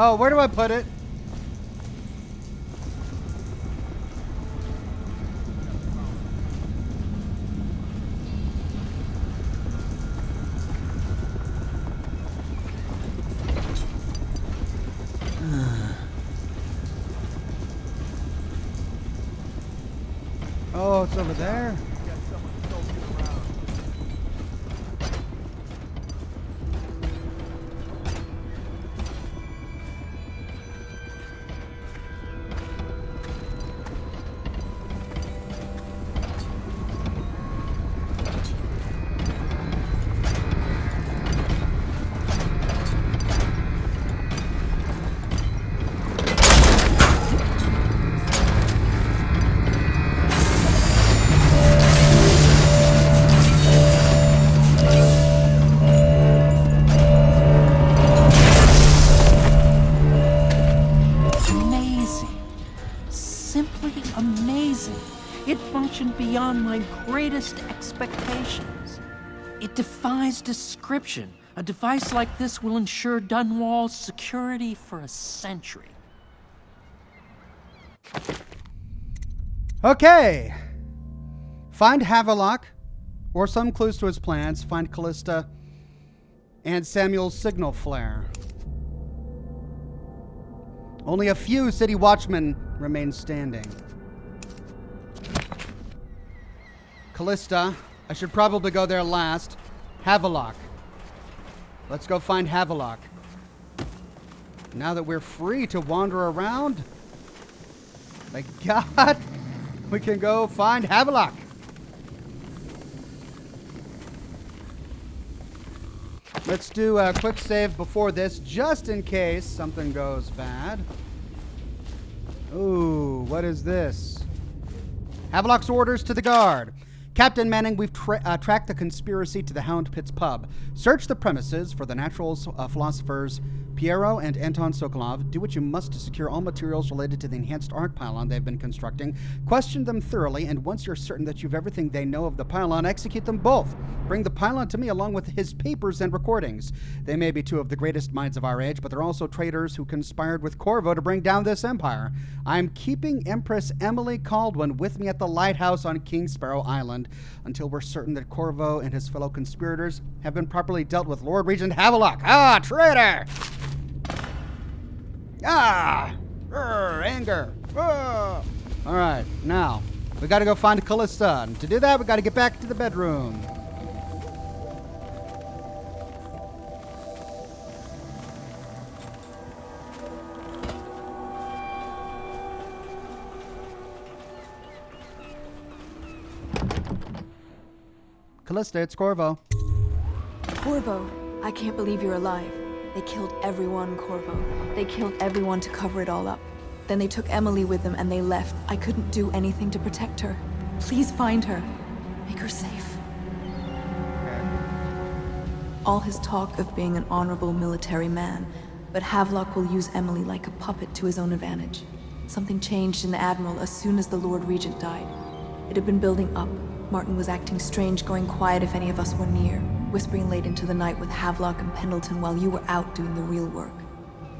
Oh, where do I put it? Oh, it's over there. Beyond my greatest expectations. It defies description. A device like this will ensure Dunwall's security for a century. Okay. Find Havelock, or some clues to his plans. Find Callista and Samuel's signal flare. Only a few city watchmen remain standing. Callista. I should probably go there last. Havelock. Let's go find Havelock. Now that we're free to wander around, my God, we can go find Havelock. Let's do a quick save before this, just in case something goes bad. Ooh, what is this? Havelock's orders to the guard. Captain Manning, we've tracked the conspiracy to the Hound Pit's pub. Search the premises for the natural philosophers Piero and Anton Sokolov. Do what you must to secure all materials related to the enhanced arc pylon they've been constructing. Question them thoroughly, and once you're certain that you've everything they know of the pylon, execute them both. Bring the pylon to me along with his papers and recordings. They may be two of the greatest minds of our age, but they're also traitors who conspired with Corvo to bring down this empire. I'm keeping Empress Emily Caldwin with me at the lighthouse on King Sparrow Island until we're certain that Corvo and his fellow conspirators have been properly dealt with. Lord Regent Havelock. Ah, traitor! Ah! Anger! All right, now we gotta go find Callista. And to do that, we gotta get back to the bedroom. Callista, it's Corvo. Corvo, I can't believe you're alive. They killed everyone, Corvo. They killed everyone to cover it all up. Then they took Emily with them and they left. I couldn't do anything to protect her. Please find her. Make her safe. All his talk of being an honorable military man, but Havelock will use Emily like a puppet to his own advantage. Something changed in the Admiral as soon as the Lord Regent died. It had been building up, Martin was acting strange, going quiet if any of us were near, whispering late into the night with Havelock and Pendleton while you were out doing the real work.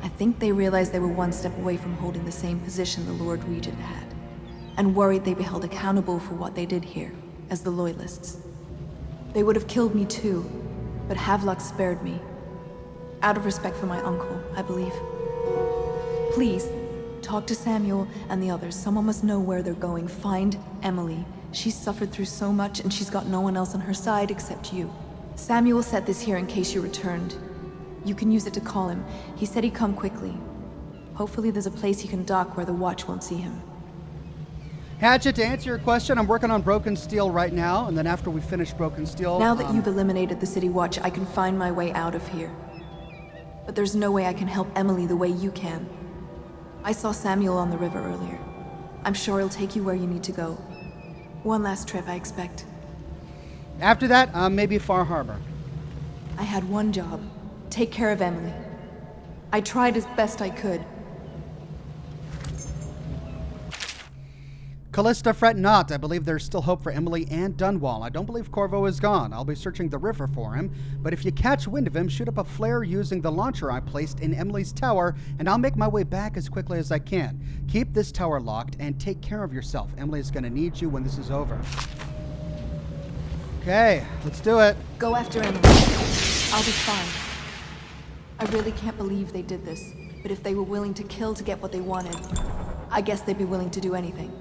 I think they realized they were one step away from holding the same position the Lord Regent had, and worried they'd be held accountable for what they did here, as the Loyalists. They would have killed me too, but Havelock spared me. Out of respect for my uncle, I believe. Please, talk to Samuel and the others. Someone must know where they're going. Find Emily. She's suffered through so much, and she's got no one else on her side except you. Samuel set this here in case you returned. You can use it to call him. He said he'd come quickly. Hopefully there's a place he can dock where the watch won't see him. Hatchet, to answer your question, I'm working on Broken Steel right now, and then after we finish Broken Steel... Now that you've eliminated the City Watch, I can find my way out of here. But there's no way I can help Emily the way you can. I saw Samuel on the river earlier. I'm sure he'll take you where you need to go. One last trip, I expect. After that, maybe Far Harbor. I had one job. Take care of Emily. I tried as best I could. Callista, fret not. I believe there's still hope for Emily and Dunwall. I don't believe Corvo is gone. I'll be searching the river for him, but if you catch wind of him, shoot up a flare using the launcher I placed in Emily's tower, and I'll make my way back as quickly as I can. Keep this tower locked and take care of yourself. Emily's gonna need you when this is over. Okay, let's do it. Go after Emily. I'll be fine. I really can't believe they did this, but if they were willing to kill to get what they wanted, I guess they'd be willing to do anything.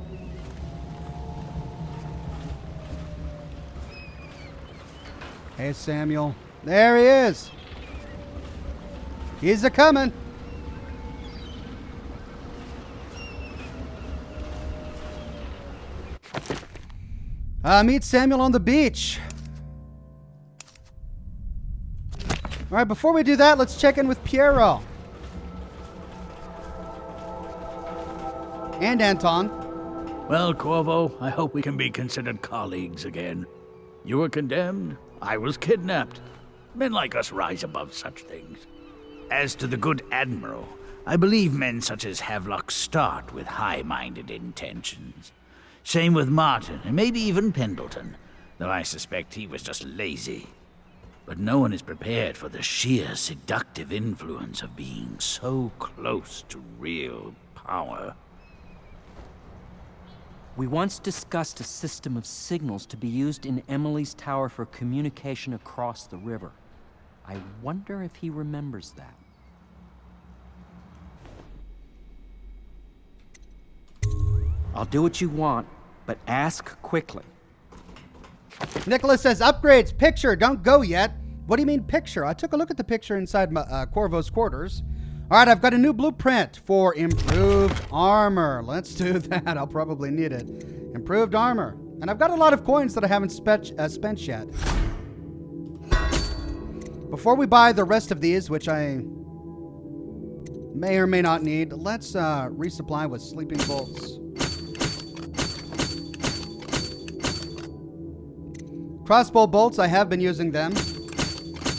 Hey, Samuel. There he is. He's a-coming. Meet Samuel on the beach. All right, before we do that, let's check in with Piero. And Anton. Well, Corvo, I hope we can be considered colleagues again. You were condemned. I was kidnapped. Men like us rise above such things. As to the good Admiral, I believe men such as Havelock start with high-minded intentions. Same with Martin, and maybe even Pendleton, though I suspect he was just lazy. But no one is prepared for the sheer seductive influence of being so close to real power. We once discussed a system of signals to be used in Emily's tower for communication across the river. I wonder if he remembers that. I'll do what you want, but ask quickly. Nicholas says, upgrades, picture, don't go yet. What do you mean picture? I took a look at the picture inside Corvo's quarters. All right, I've got a new blueprint for improved armor. Let's do that. I'll probably need it. Improved armor. And I've got a lot of coins that I haven't spent yet. Before we buy the rest of these, which I may or may not need, let's resupply with sleeping bolts. Crossbow bolts, I have been using them.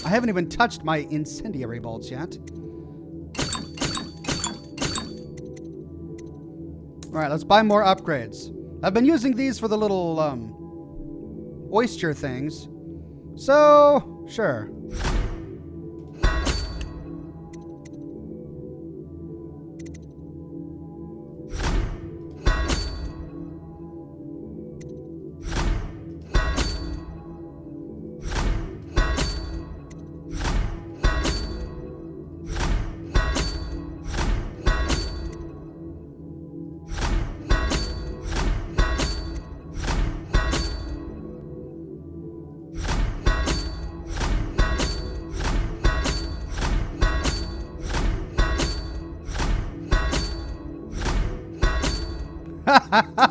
I haven't even touched my incendiary bolts yet. Alright, let's buy more upgrades. I've been using these for the little, oyster things. So, sure.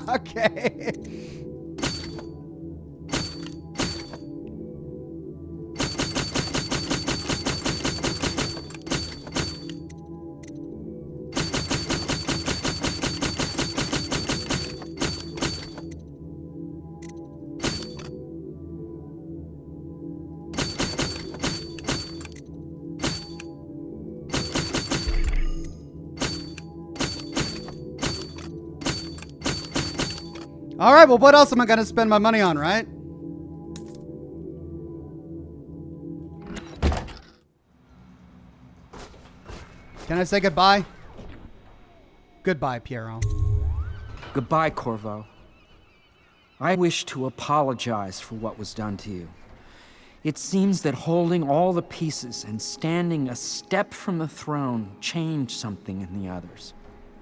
Okay. All right, well, what else am I going to spend my money on, right? Can I say goodbye? Goodbye, Piero. Goodbye, Corvo. I wish to apologize for what was done to you. It seems that holding all the pieces and standing a step from the throne changed something in the others.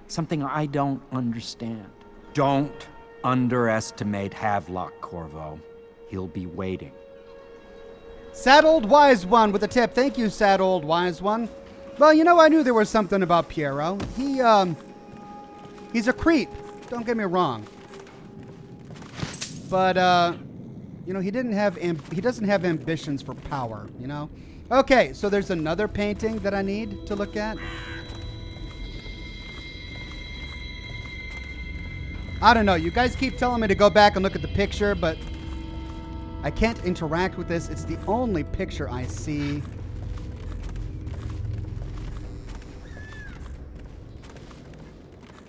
Something I don't understand. Don't underestimate Havelock, Corvo. He'll be waiting. Sad Old Wise One with a tip. Thank you, Sad Old Wise One. Well, you know, I knew there was something about Piero. He's a creep. Don't get me wrong. But, you know, he doesn't have ambitions for power, you know? Okay, so there's another painting that I need to look at. I don't know. You guys keep telling me to go back and look at the picture, but I can't interact with this. It's the only picture I see.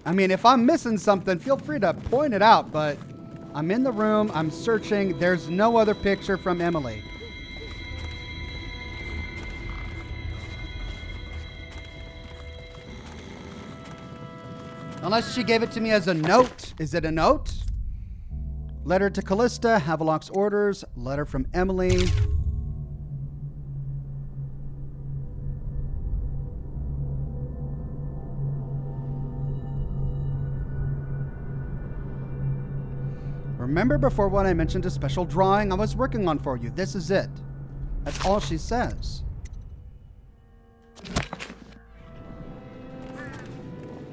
I mean, if I'm missing something, feel free to point it out, but I'm in the room, I'm searching, there's no other picture from Emily. Unless she gave it to me as a note. Is it a note? Letter to Callista, Havelock's orders, letter from Emily. Remember before when I mentioned a special drawing I was working on for you? This is it. That's all she says.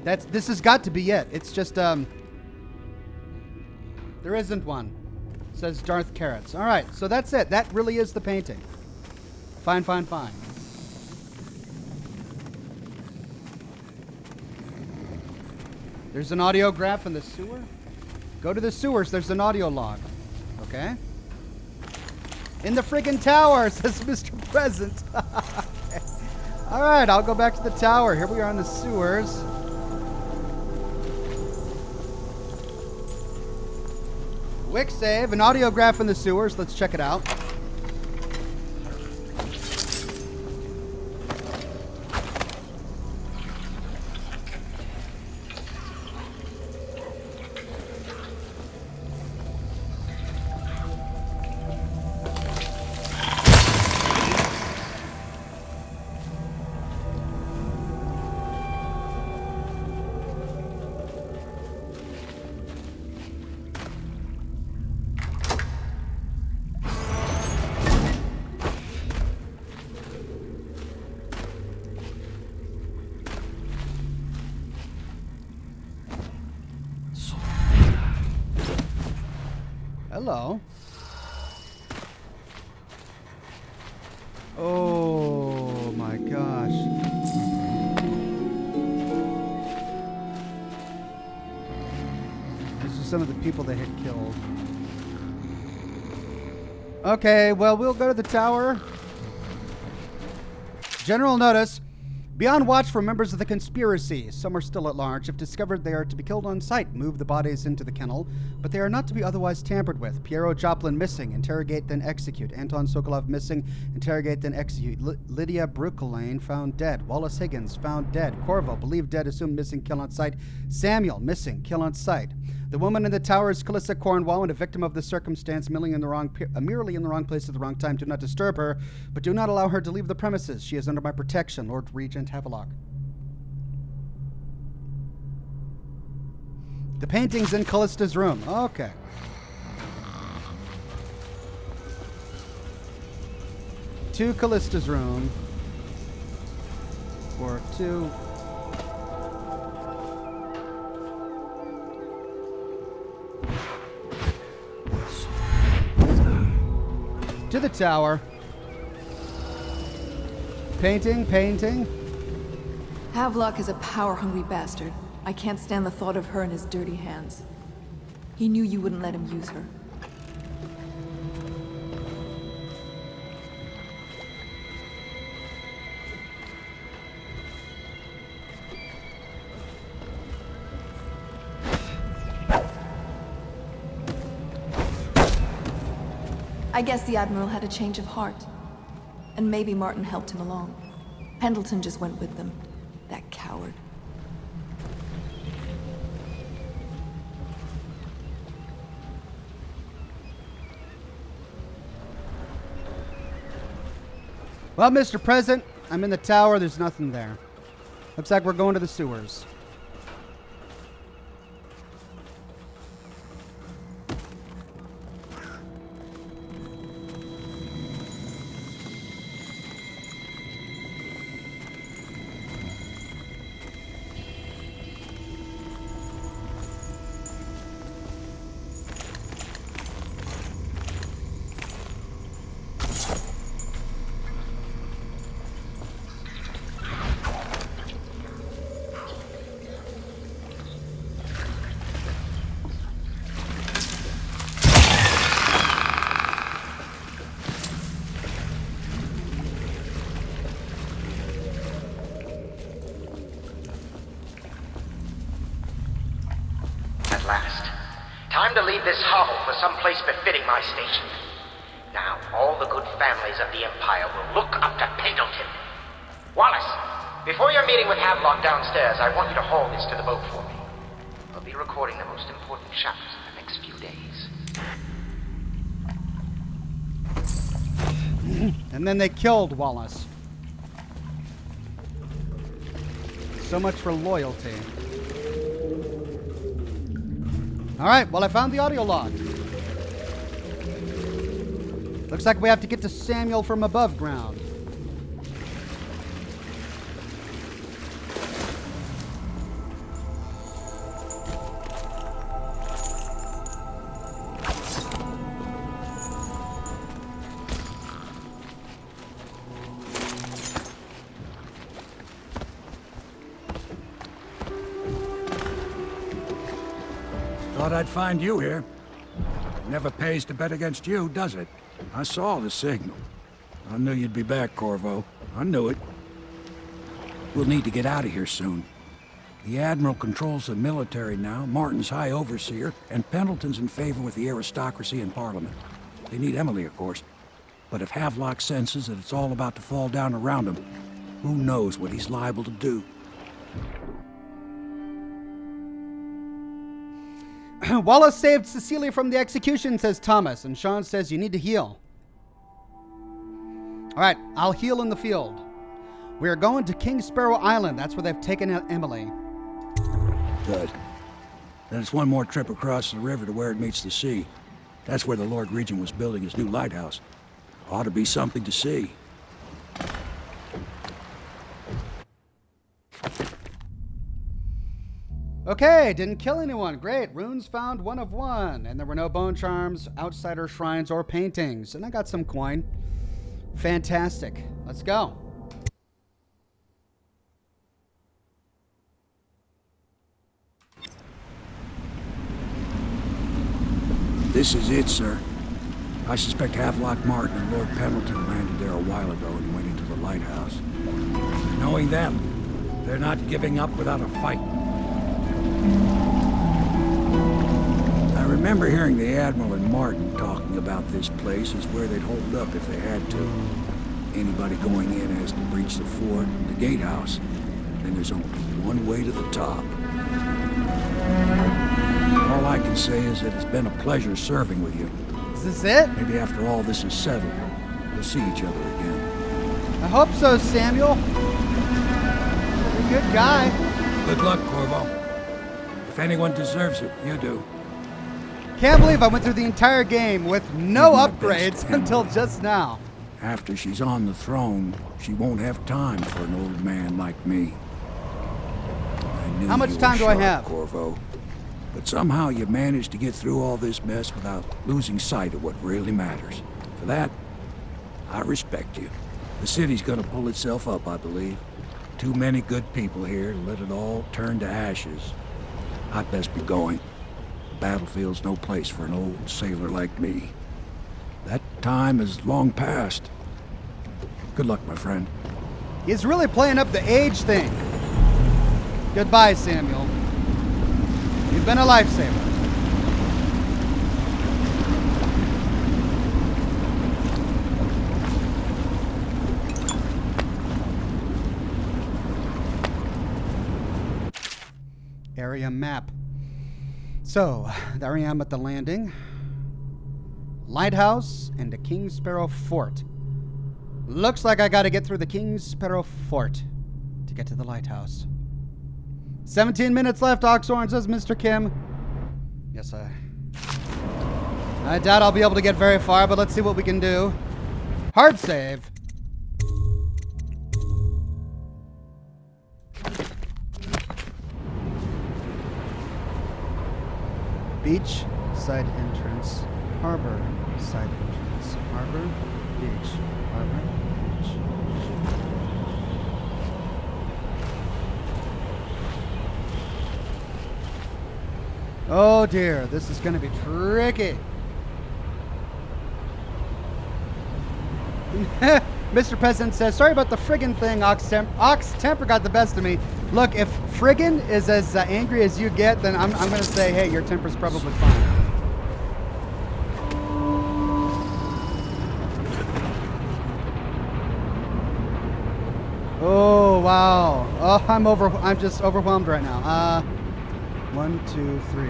This has got to be it. It's just, there isn't one. It says Darth Carrots. All right, so that's it. That really is the painting. Fine, fine, fine. There's an audiograph in the sewer. Go to the sewers. There's an audio log. Okay. In the friggin' tower, says Mr. Present. Okay. All right, I'll go back to the tower. Here we are in the sewers. Quick save, an audiograph in the sewers. Let's check it out. Hello. Oh my gosh. This is some of the people they had killed. Okay, well, we'll go to the tower. General notice. Be on watch for members of the conspiracy. Some are still at large. If discovered, they are to be killed on sight. Move the bodies into the kennel, but they are not to be otherwise tampered with. Piero Joplin missing. Interrogate, then execute. Anton Sokolov missing. Interrogate, then execute. Lydia Bruckelane found dead. Wallace Higgins found dead. Corvo believed dead, assumed missing, kill on sight. Samuel missing, kill on sight. The woman in the tower is Callista Cornwall, and a victim of the circumstance, merely in the wrong place at the wrong time. Do not disturb her, but do not allow her to leave the premises. She is under my protection, Lord Regent Havelock. The painting's in Callista's room. Okay. To Callista's room. Or to... to the tower. Painting, painting. Havelock is a power-hungry bastard. I can't stand the thought of her in his dirty hands. He knew you wouldn't let him use her. I guess the Admiral had a change of heart. And maybe Martin helped him along. Pendleton just went with them. That coward. Well, Mr. President, I'm in the tower. There's nothing there. Looks like we're going to the sewers. Time to leave this hovel for some place befitting my station. Now, all the good families of the Empire will look up to Pendleton. Wallace, before your meeting with Havelock downstairs, I want you to haul this to the boat for me. We'll be recording the most important chapters in the next few days. And then they killed Wallace. So much for loyalty. All right, well, I found the audio log. Looks like we have to get to Samuel from above ground. Thought I'd find you here. It never pays to bet against you, does it? I saw the signal. I knew you'd be back, Corvo. I knew it. We'll need to get out of here soon. The Admiral controls the military now, Martin's High Overseer, and Pendleton's in favor with the aristocracy and Parliament. They need Emily, of course. But if Havelock senses that it's all about to fall down around him, who knows what he's liable to do? Wallace saved Cecilia from the execution, says Thomas, and Sean says you need to heal. All right, I'll heal in the field. We are going to King Sparrow Island. That's where they've taken out Emily. Good. Then it's one more trip across the river to where it meets the sea. That's where the Lord Regent was building his new lighthouse. Ought to be something to see. Okay, didn't kill anyone. Great. Runes found 1 of 1. And there were no bone charms, outsider shrines, or paintings. And I got some coin. Fantastic. Let's go. This is it, sir. I suspect Havelock Martin and Lord Pendleton landed there a while ago and went into the lighthouse. Knowing them, they're not giving up without a fight. I remember hearing the Admiral and Martin talking about this place as where they'd hold up if they had to. Anybody going in has to breach the fort, the gatehouse. Then there's only one way to the top. All I can say is that it's been a pleasure serving with you. Is this it? Maybe after all this is settled, we'll see each other again. I hope so, Samuel. You're a good guy. Good luck, Corvo. If anyone deserves it, you do. Can't believe I went through the entire game with no upgrades until just now. After she's on the throne, she won't have time for an old man like me. How much time do I have? Corvo. But somehow you managed to get through all this mess without losing sight of what really matters. For that, I respect you. The city's gonna pull itself up, I believe. Too many good people here to let it all turn to ashes. I'd best be going. The battlefield's no place for an old sailor like me. That time is long past. Good luck, my friend. He's really playing up the age thing. Goodbye, Samuel. You've been a lifesaver. area map. So, there I am at the landing. Lighthouse and the King Sparrow Fort. Looks like I gotta get through the King Sparrow Fort to get to the lighthouse. 17 minutes left, Oxhorn, says Mr. Kim. Yes, I doubt I'll be able to get very far, but let's see what we can do. Hard save. Beach, side entrance, harbor, side entrance, harbor, beach, harbor, beach. Oh dear, this is going to be tricky. Mr. President says, sorry about the friggin' thing, Ox Temper got the best of me. Look, if friggin' is as angry as you get, then I'm going to say, hey, your temper's probably fine. Oh, wow. Oh, I'm just overwhelmed right now. 1, 2, 3.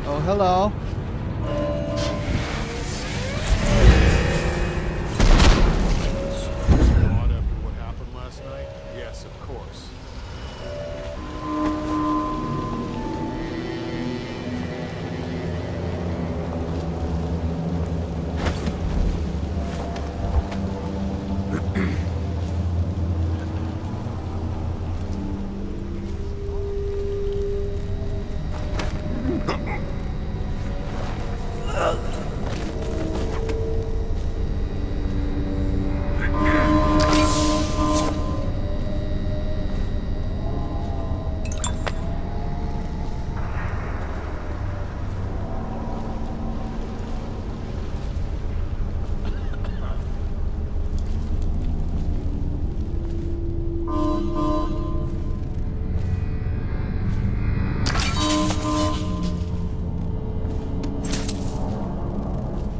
Oh, hello. Odd after what happened last night? Yes, of course.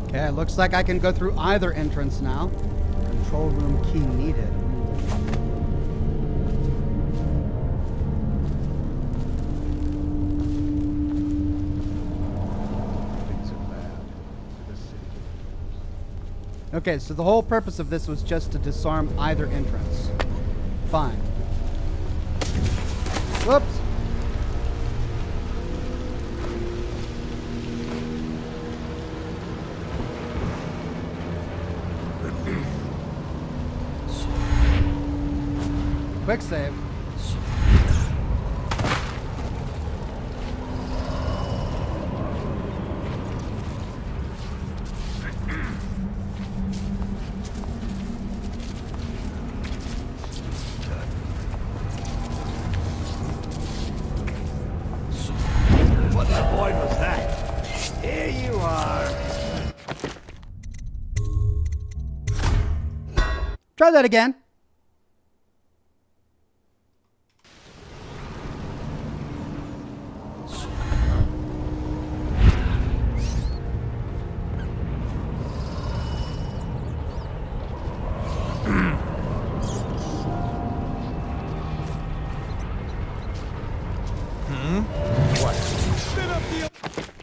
Okay, looks like I can go through either entrance now. Control room key needed. Okay, so the whole purpose of this was just to disarm either entrance. Fine. Whoops. Quick save. What the boy was that? Here you are. Try that again.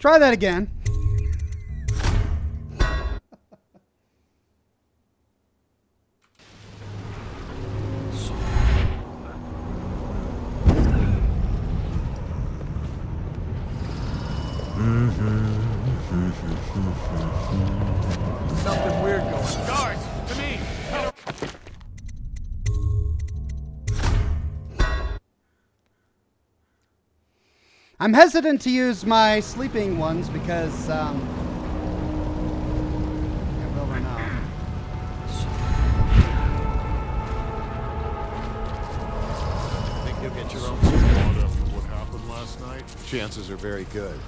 Try that again. Something weird going. Guards, to me. I'm hesitant to use my sleeping ones because it will run out. Think you'll get your own squad after what happened last night? Chances are very good.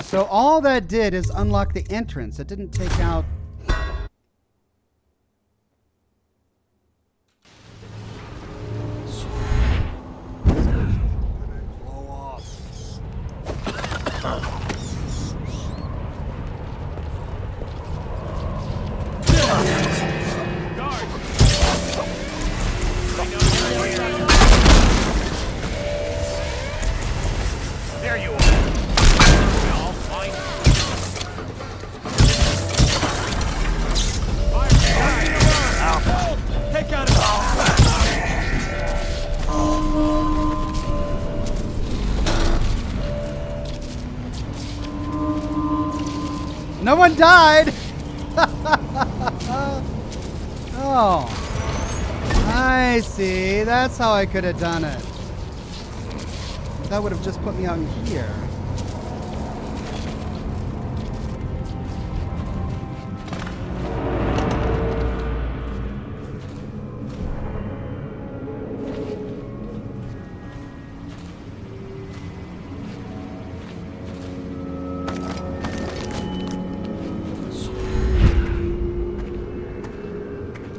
So all that did is unlock the entrance. It didn't take out... There you are. I'll find you. Take out No one died! Oh. I see. That's how I could have done it. That would have just put me out in here.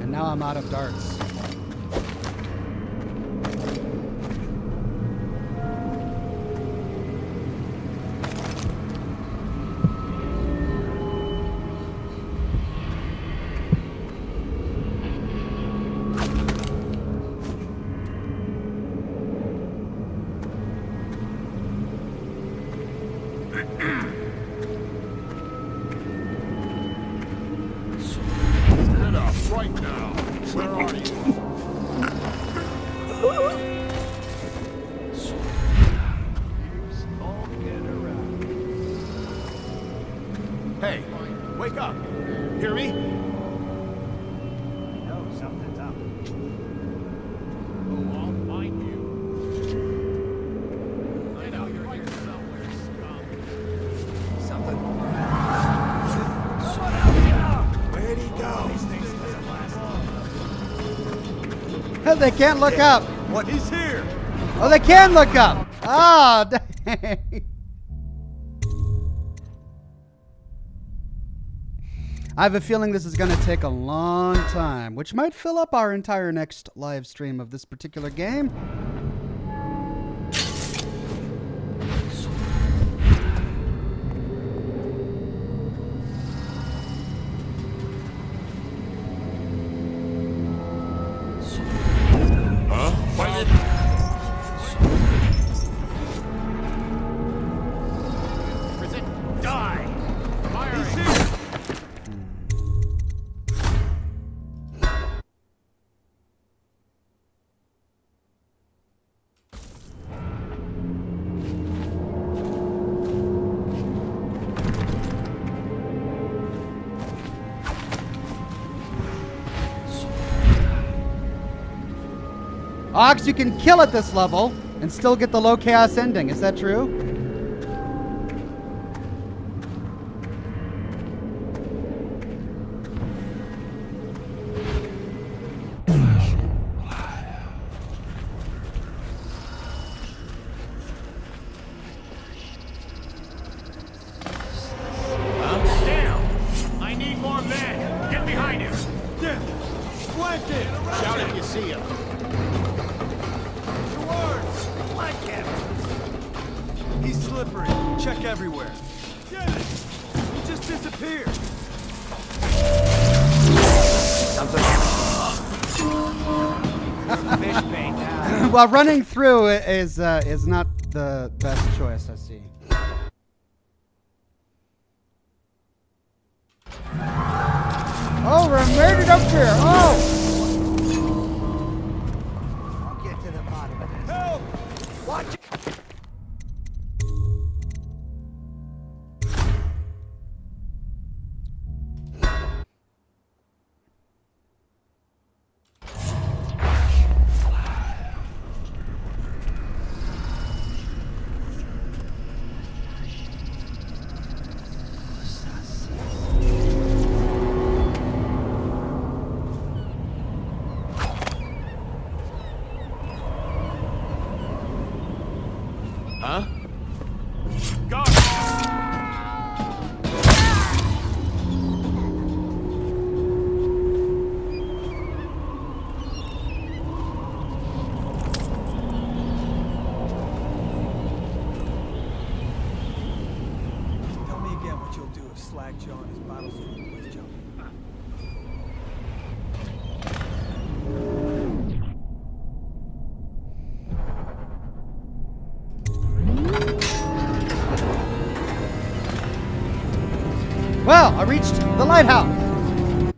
And now I'm out of darts. Get up right now. Where are you? Hey, wake up. Hear me? No, something's up. Oh, I'll find you. I know you're here somewhere, scum. Something. Where'd he go? These things doesn't last. They can't look up. What? He's here. Oh, they can look up. Oh, dang. I have a feeling this is going to take a long time, which might fill up our entire next live stream of this particular game. Huh? Fight it. Die. Fire. He's here. Ox, you can kill at this level and still get the low chaos ending. Is that true? Damn! I need more men. Get behind him. Yeah. Flank him. Shout if you see him. Flank him. He's slippery. Check everywhere. Get it! He just disappeared. Something. Fish bait now. Well, running through is not the best choice, I see. Oh, we're made it up here. Oh! I'll get to the bottom of this. Help! Watch it! Huh? Go! Tell me again what you'll do if Slackjaw and his bottle stream boys jump. Well, I reached the lighthouse.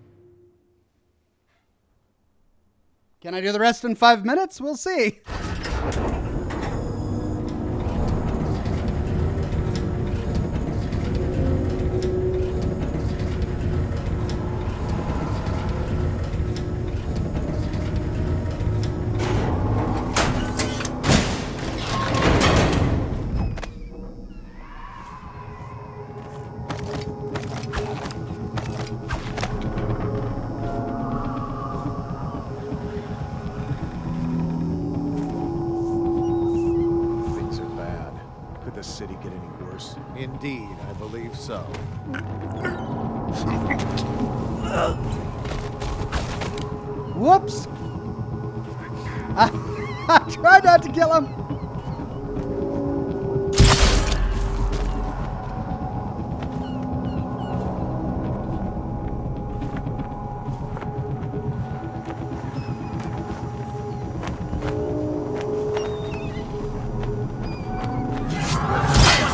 Can I do the rest in 5 minutes? We'll see. Things are bad. Could the city get any worse? Indeed, I believe so. Whoops. I tried not to kill him.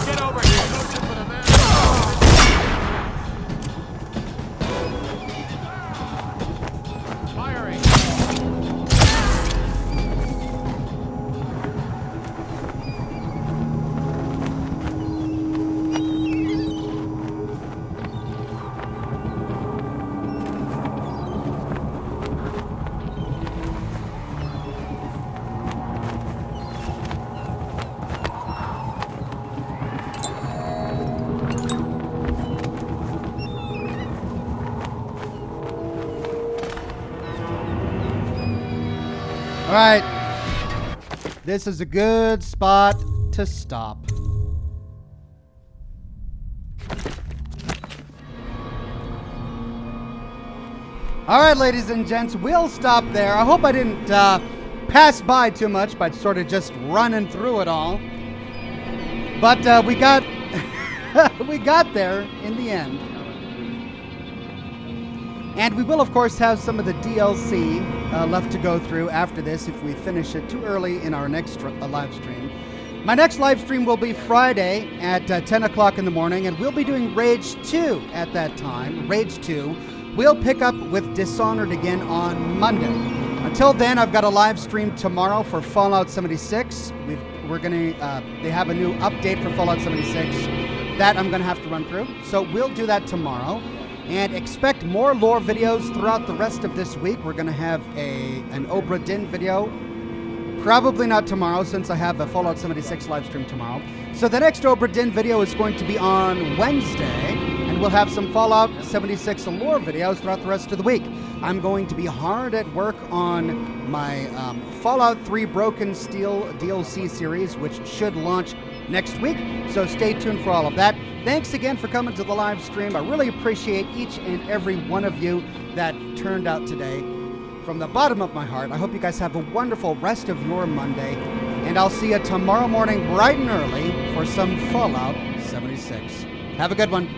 Get over here! Go to the man! Firing! All right. This is a good spot to stop. All right, ladies and gents, we'll stop there. I hope I didn't pass by too much by sort of just running through it all. But we got we got there in the end. And we will, of course, have some of the DLC left to go through after this if we finish it too early in our next live stream. My next live stream will be Friday at 10 o'clock in the morning, and we'll be doing Rage 2 at that time. Rage 2. We'll pick up with Dishonored again on Monday. Until then, I've got a live stream tomorrow for Fallout 76. They have a new update for Fallout 76 that I'm gonna have to run through. So we'll do that tomorrow. And expect more lore videos throughout the rest of this week. We're going to have an Obra Dinn video. Probably not tomorrow, since I have a Fallout 76 live stream tomorrow. So the next Obra Dinn video is going to be on Wednesday. And we'll have some Fallout 76 lore videos throughout the rest of the week. I'm going to be hard at work on my Fallout 3 Broken Steel DLC series, which should launch next week. So stay tuned for all of that. Thanks again for coming to the live stream. I really appreciate each and every one of you that turned out today. From the bottom of my heart, I hope you guys have a wonderful rest of your Monday. And I'll see you tomorrow morning bright and early for some Fallout 76. Have a good one.